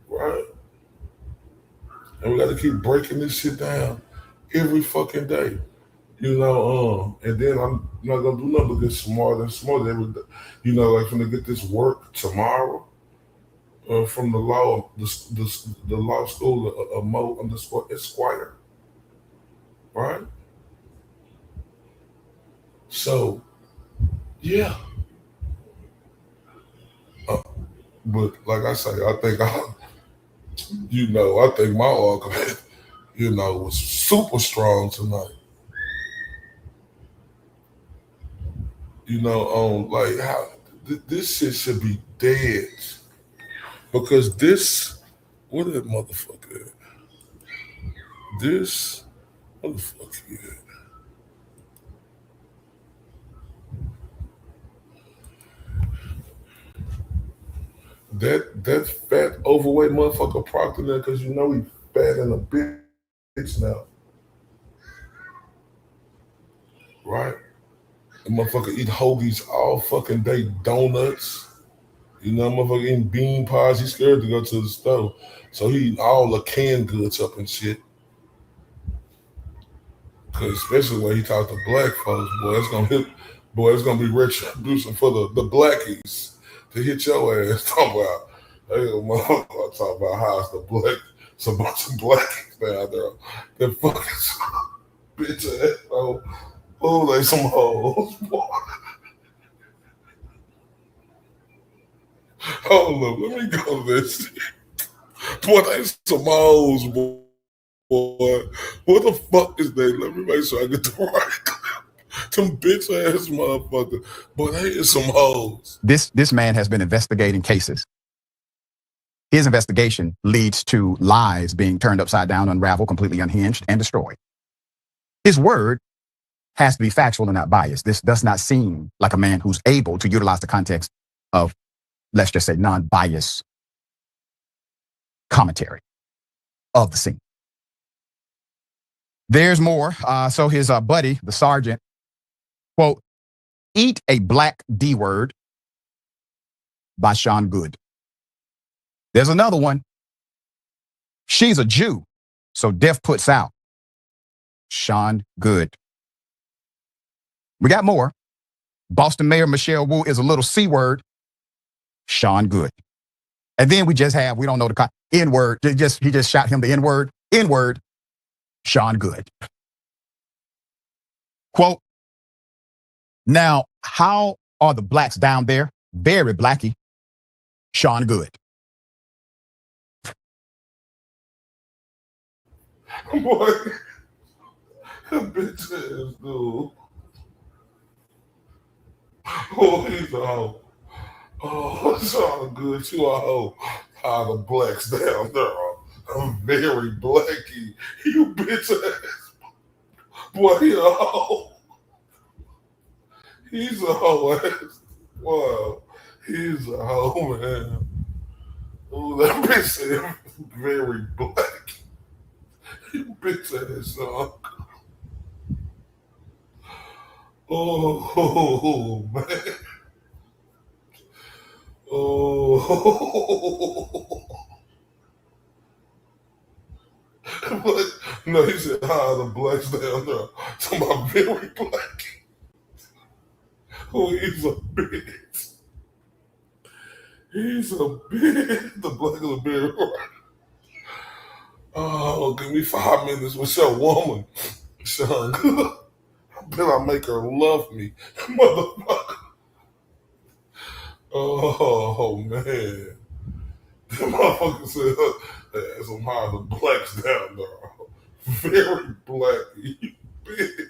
Right, and we gotta keep breaking this shit down every fucking day. And then I'm not gonna do nothing but get smarter and smarter. Like gonna get this work tomorrow from the law school of Mo_Esquire, right? So, yeah. But like I say, I think I think my argument, was super strong tonight. Like how this shit should be dead. Because what is that motherfucker at? This motherfucker at? That fat, overweight motherfucker Proctor there, because he fat and a bitch now. Right? The motherfucker eat hoagies all fucking day, donuts. Motherfucker eating bean pies. He's scared to go to the store. So he eating all the canned goods up and shit. Cause especially when he talk to black folks, it's gonna be retribution for the blackies to hit your ass. Talk about, motherfucker talk about how it's a bunch of blackies down there. That fucking bitch ass. Oh, they some hoes, boy. Hold up, let me go to this. Boy, they some hoes, boy. What the fuck is that? Let me make sure I get the right clip. Some bitch ass motherfucker. Boy, they is some hoes. This man has been investigating cases. His investigation leads to lies being turned upside down, unraveled, completely unhinged, and destroyed. His word has to be factual and not biased. This does not seem like a man who's able to utilize the context of, let's just say, non-biased commentary of the scene. There's more. So his buddy, the sergeant, quote, "Eat a Black D Word" by Sean Good. There's another one. "She's a Jew, so death puts out" Sean Good. We got more. "Boston Mayor Michelle Wu is a little C word" Sean Good. And then we don't know the N-word. He just shot him the N-word. N-word, Sean Good. Quote, "Now, how are the blacks down there? Very blacky." Sean Good. Boy, that bitch ass dude. Oh, he's a hoe. Oh, Sean Good, you a hoe. How the blacks down there are very blacky. You bitch ass. Boy, he a hoe. He's a hoe ass. Wow. He's a hoe, man. Oh, that bitch said very black. You bitch ass son. Oh, man. Oh. But, no, he said, the blacks down there. So my very black. Oh, he's a bitch. He's a bitch. The black of the bear. Oh, give me 5 minutes with your woman, Sean. I bet I make her love me, motherfucker. Oh, man. That motherfucker said, some high the blacks down there. Very black, you bitch.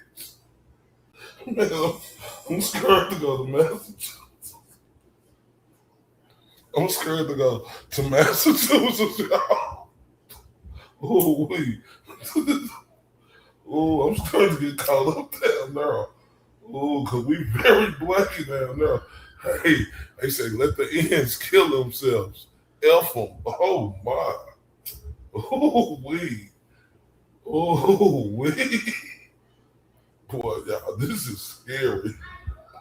Man, I'm scared to go to Massachusetts. I'm scared to go to Massachusetts, y'all. Oh, wait. Oh, I'm starting to get caught up down there. Oh, because we very blacky down there. Hey, they say, let the ends kill themselves. F them. Oh, my. Oh, we. Oh, we. Boy, y'all, this is scary.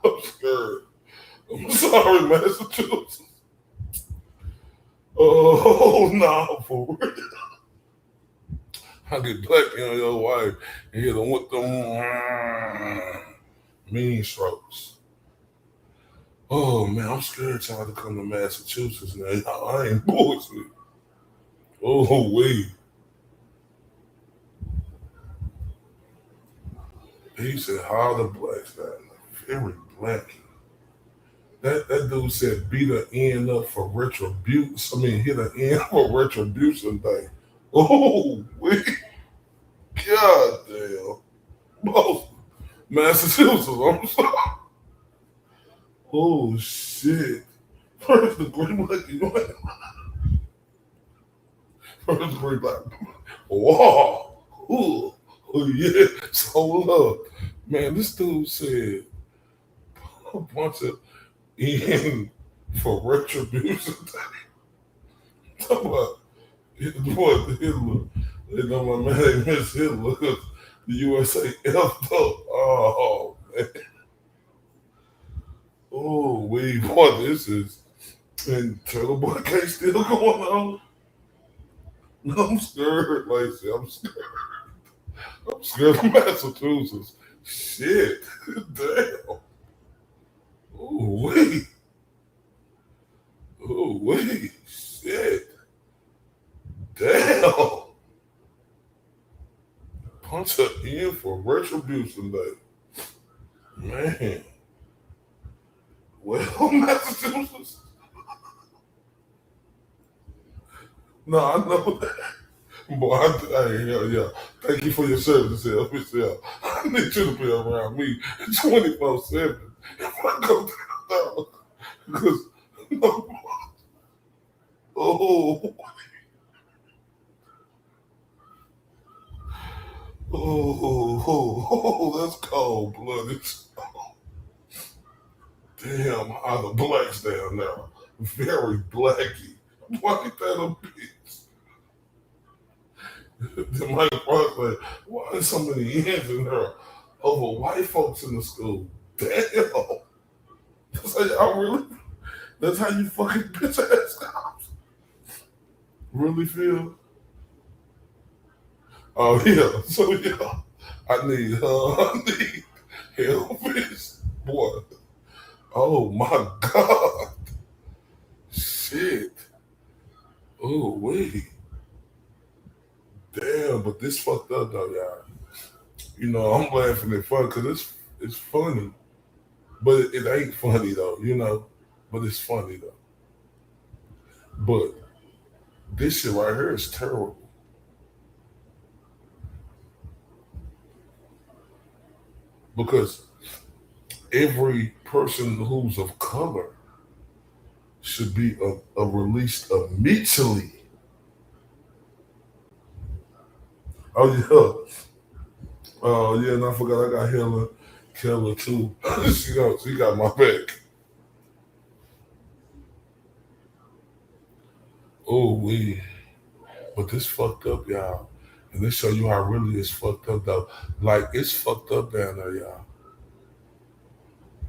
I'm scared. I'm sorry, Massachusetts. Oh, no, for real. I get black on your wife and hit them with them mean strokes. Oh, man, I'm scared y'all to come to Massachusetts now. Y'all, I ain't bullshit. Oh, wait. He said, how the blacks got very black. That dude said beat an end up for retribution. I mean, hit an end for retribution day. Oh, wait. God damn. Oh, Massachusetts, I'm sorry. Oh, shit. First degree black, you know what? First degree black. Wow. Ooh. Oh, yeah. So love. Man, this dude said a bunch of in for retribution. Talk about what Hitler. They know my man Miss Hitler. The USA effed up. Oh, man. Oh, wait, boy, this is. And Turtleboy case still going on. I'm scared, Lacey. I'm scared. I'm scared of Massachusetts. Shit. Damn. Oh, wait. Oh, wait. Shit. Damn. Punch her in for retribution day. Man. Well, Massachusetts. No, I know that. Boy, yeah. Thank you for your service, Michelle. I need you to be around me 24/7. If I go down, because oh, that's cold blooded. Damn, how the blacks down there. Very blacky. Why ain't that a bitch? Then Mike Ross like, why are so many ends in there over white folks in the school? Damn. That's how you fucking bitch ass cops really feel? Oh yeah, so yeah. I need Hellfish. Boy. Oh my God. Shit. Oh wait. Damn, but this fucked up though, y'all. You know, I'm laughing at fun because it's funny. But it ain't funny though, you know. But it's funny though. But this shit right here is terrible. Because every person who's of color should be released immediately. Oh yeah. Oh yeah, and I forgot I got Helen Keller too. she got my back. Oh we, but this fucked up, y'all. And this show you how really it's fucked up though. Like it's fucked up down there, y'all.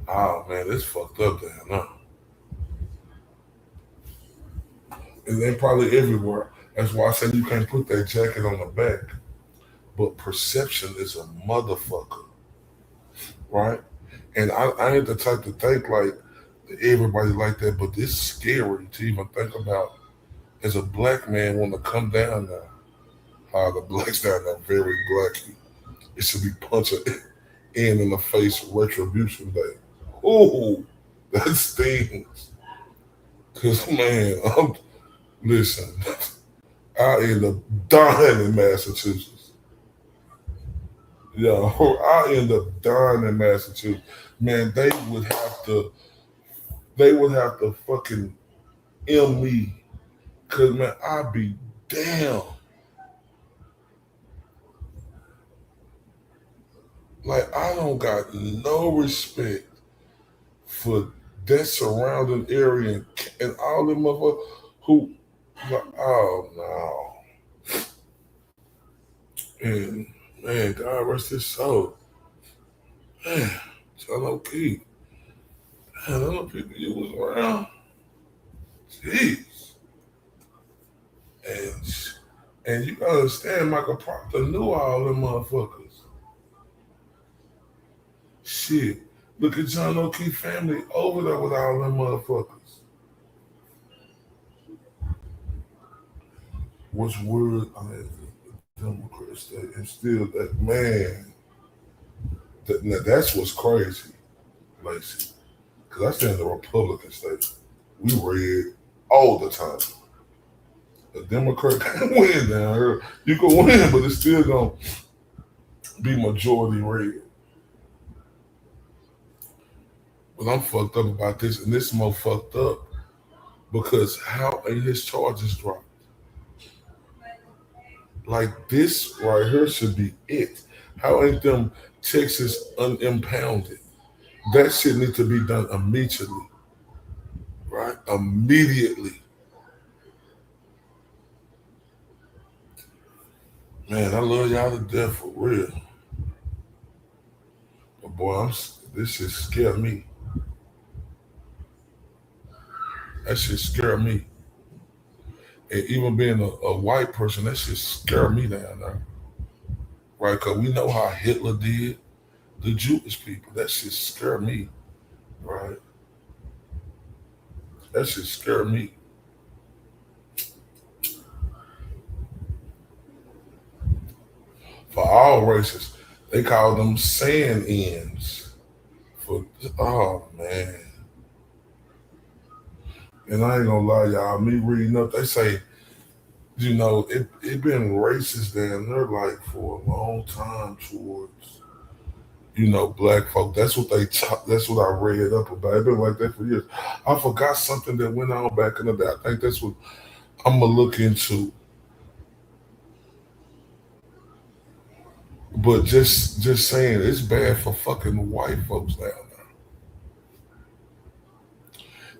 Oh man, it's fucked up down there. And they probably everywhere. That's why I said you can't put that jacket on the back. But perception is a motherfucker, right? And I ain't the type to think like everybody like that, but it's scary to even think about as a black man want to come down there. The blacks down there very blacky. It should be punching in the face retribution day. Oh, that stings. Cause man, listen, I end up dying in Massachusetts. Yeah, I end up dying in Massachusetts. Man, they would have to fucking M me. Cause man, I'd be damn. Like I don't got no respect for that surrounding area and all them motherfuckers who like, oh no. And man, God rest his soul. Man, John O'Keefe. Man, I don't know people you was around. Jeez. And you gotta understand Michael Proctor knew all them motherfuckers. Shit. Look at John O'Keefe family over there with all them motherfuckers. What's word? I mean, Democrat state and still that man. Now that's what's crazy, Lacey. Because I stay in the Republican state. We read all the time. A Democrat can't win down here. You can win, but it's still gonna be majority red. But I'm fucked up about this, and this is more fucked up because how ain't his charges dropped? Like this right here should be it. How ain't them Texas unimpounded? That shit need to be done immediately. Right? Immediately. Man, I love y'all to death for real. But boy, this shit scare me. That shit scare me. And even being a white person, that shit scare me down there. Right? Because we know how Hitler did the Jewish people. That shit scare me. Right? That shit scare me. For all races, they call them sand ends. Oh man. And I ain't gonna lie, y'all, me reading up, they say, you know, it been racist down there like for a long time towards, you know, black folk. That's what that's what I read up about. It been like that for years. I forgot something that went on back in the day. I think that's what I'm gonna look into. But just saying, it's bad for fucking white folks down there.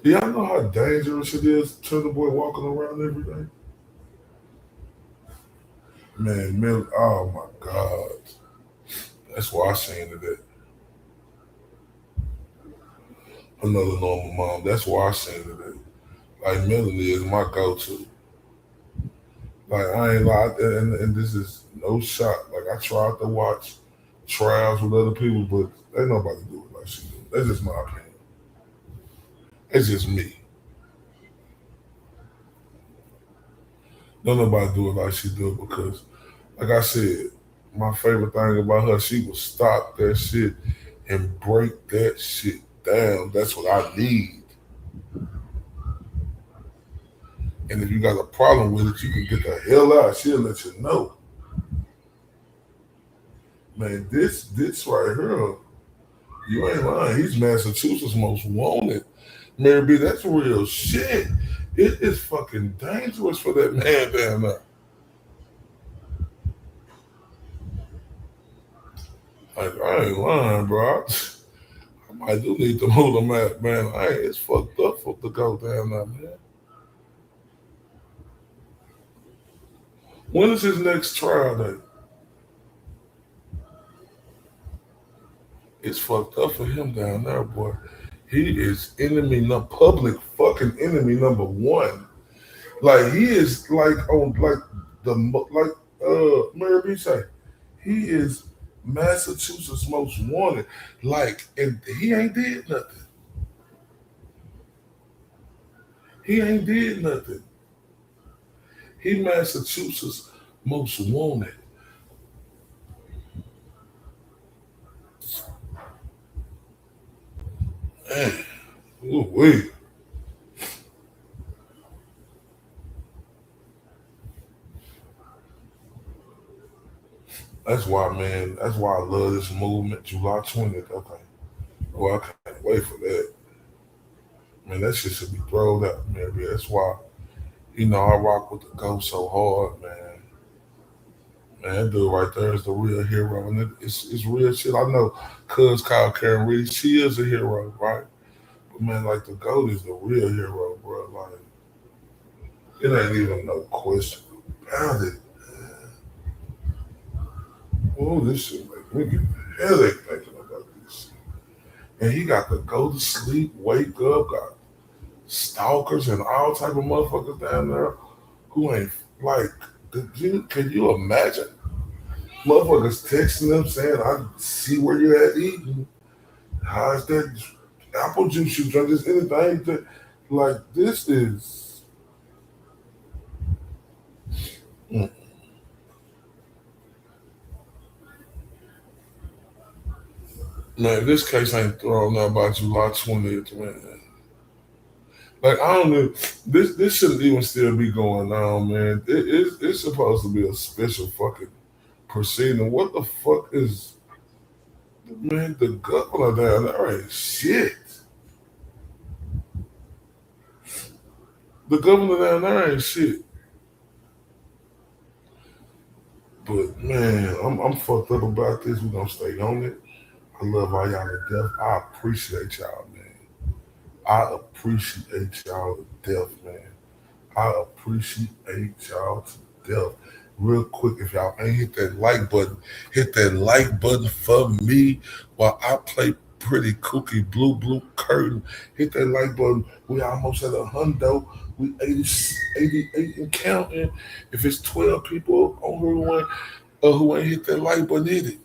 Do y'all know how dangerous it is, Turtleboy walking around every day? Man, oh my God. That's why I seen it at. Another normal mom. That's why I seen it at. Like Melanie is my go-to. Like I ain't lied, and this is no shot. Like I tried to watch trials with other people, but ain't nobody do it like she do. That's just my opinion. It's just me. Don't nobody do it like she do it because, like I said, my favorite thing about her, she will stop that shit and break that shit down. That's what I need. And if you got a problem with it, you can get the hell out. She'll let you know. Man, this right here, you ain't lying. He's Massachusetts' most wanted. Mary B, that's real shit. It is fucking dangerous for that man down there. Like, I ain't lying, bro. I do need to move the map, man. It's fucked up for to go down there, man. When is his next trial date? It's fucked up for him down there, boy. He is public fucking enemy number one. Like, he is like on Mary B say, he is Massachusetts most wanted. Like, and he ain't did nothing. He ain't did nothing. He Massachusetts most wanted. Man, ooh-wee. That's why, man. That's why I love this movement. July 20th. Okay. Well, I can't wait for that. Man, that shit should be thrown out, man. That's why, I rock with the GOAT so hard, man. Man, that dude right there is the real hero. And it's real shit. I know Cuz Kyle Karen Reed, she is a hero, right? But, man, like, the GOAT is the real hero, bro. Like, it ain't even no question about it. Oh, this shit make me get a headache thinking about this. And he got to go to sleep, wake up, got stalkers and all type of motherfuckers down there who ain't like, can you imagine? Motherfuckers texting them saying, I see where you're at eating. How's that apple juice you drink? Just anything. Like, this is... Man, this case ain't thrown out by July 20th, man. Like, I don't know. This shouldn't even still be going on, man. It's supposed to be a special fucking proceeding. What the fuck is... Man, the governor down there ain't shit. The governor down there ain't shit. But, man, I'm fucked up about this. We're gonna stay on it. I love all y'all to death. I appreciate y'all, man. I appreciate y'all to death, man. I appreciate y'all to death. Real quick, if y'all ain't hit that like button, hit that like button for me while I play Pretty Cookie Blue Curtain. Hit that like button. We almost at 100. We 88 and counting. If it's 12 people on who ain't hit that like button, hit it.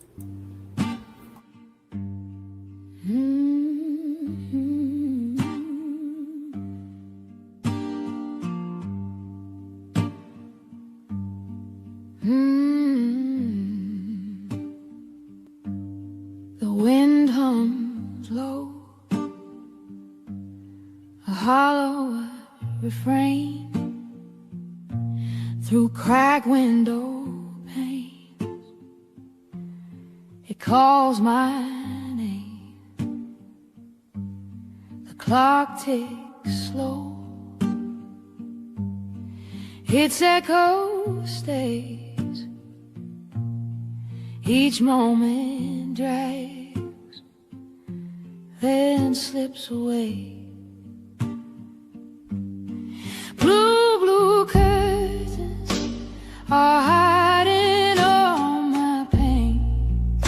The wind hums low, a hollow refrain through cracked window panes. It calls my name. The clock ticks slow. Its echo stays. Each moment drags, then slips away. Blue curtains are hiding all my pain.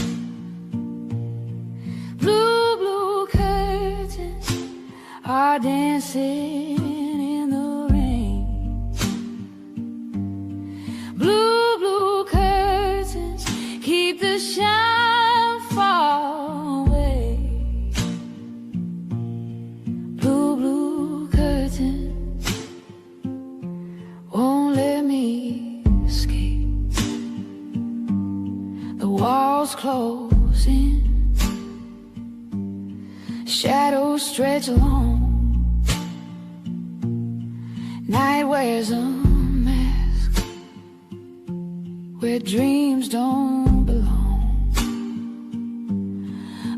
Blue curtains are dancing in the rain. Blue curtains keep the shine far away. Blue curtains won't let me escape. The walls close in, shadows stretch along. Night wears a mask where dreams don't belong.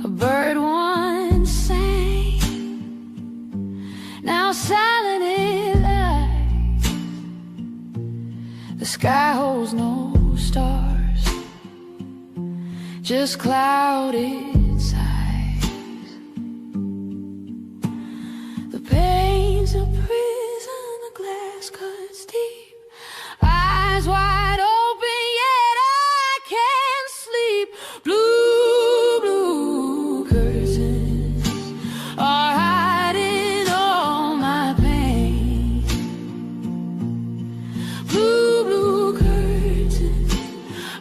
A bird once sang, now silent it lies. The sky holds no stars, just clouded sighs. The pain's a prison, the glass cuts deep, eyes wide open, yet I can't sleep. Blue, blue curtains are hiding all my pain. Blue, blue curtains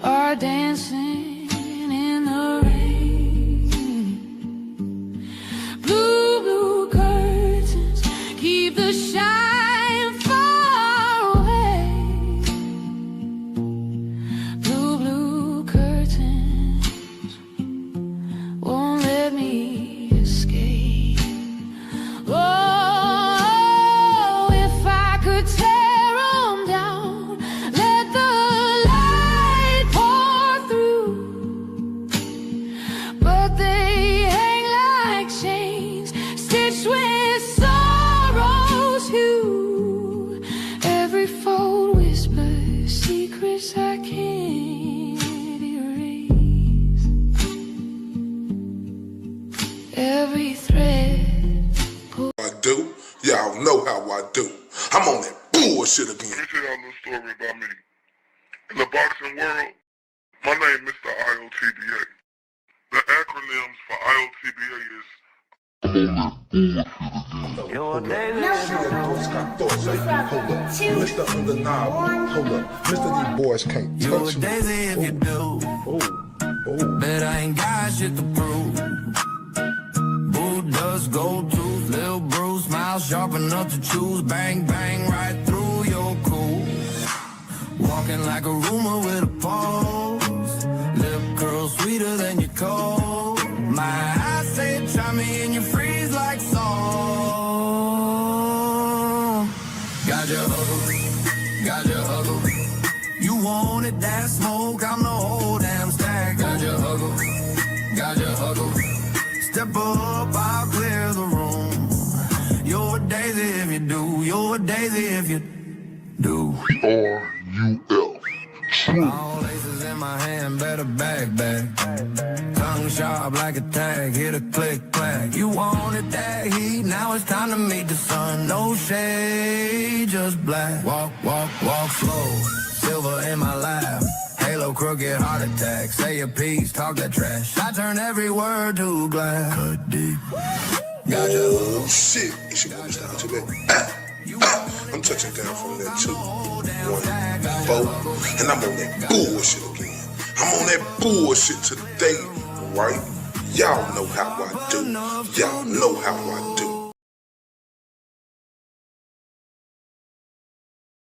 are dancing in the rain. Blue, blue curtains keep the shine far away. Blue, blue curtains won't let me escape. Oh, if I could tear 'em down, let the light pour through. But they hang like chains, stitched with sorrow's hue. Every fold whispers secrets I can't erase. Every thread I do. Y'all know how I do. I'm on that bullshit again. Let me tell y'all a little story about me. In the boxing world, my name is Mr. IOTBA. The acronyms for IOTBA is Mr. Undeniable. Hold up. Mr. These boys can't touch me. if you do. Bet I ain't got shit to prove. Boo does gold tooth, Lil Bruce, smile sharp enough to choose. Bang, bang, right through your cool. Walking like a rumor with a pulse. Lip curl sweeter than your cold. My eyes say try me and you freeze like salt. Got your huggle, got your huggle. You wanted that smoke, I'm the whole damn stack. Got your huggle, got your huggle. Step up, I'll clear the room. You're a daisy if you do. You're a daisy if you do. R-U-L. All aces in my hand, better back. Tongue sharp like a tag, hit a click, clack. You wanted that heat, now it's time to meet the sun. No shade, just black. Walk, walk, walk slow. Silver in my lap. Halo, crooked heart attack. Say a piece, talk that trash. I turn every word to glass. Cut deep. Got your Oh shit. It's your boy Mr. IOTBA. I'm touching down from that 2, 1, 4, and I'm on that bullshit again. I'm on that bullshit today, right? Y'all know how I do. Y'all know how I do.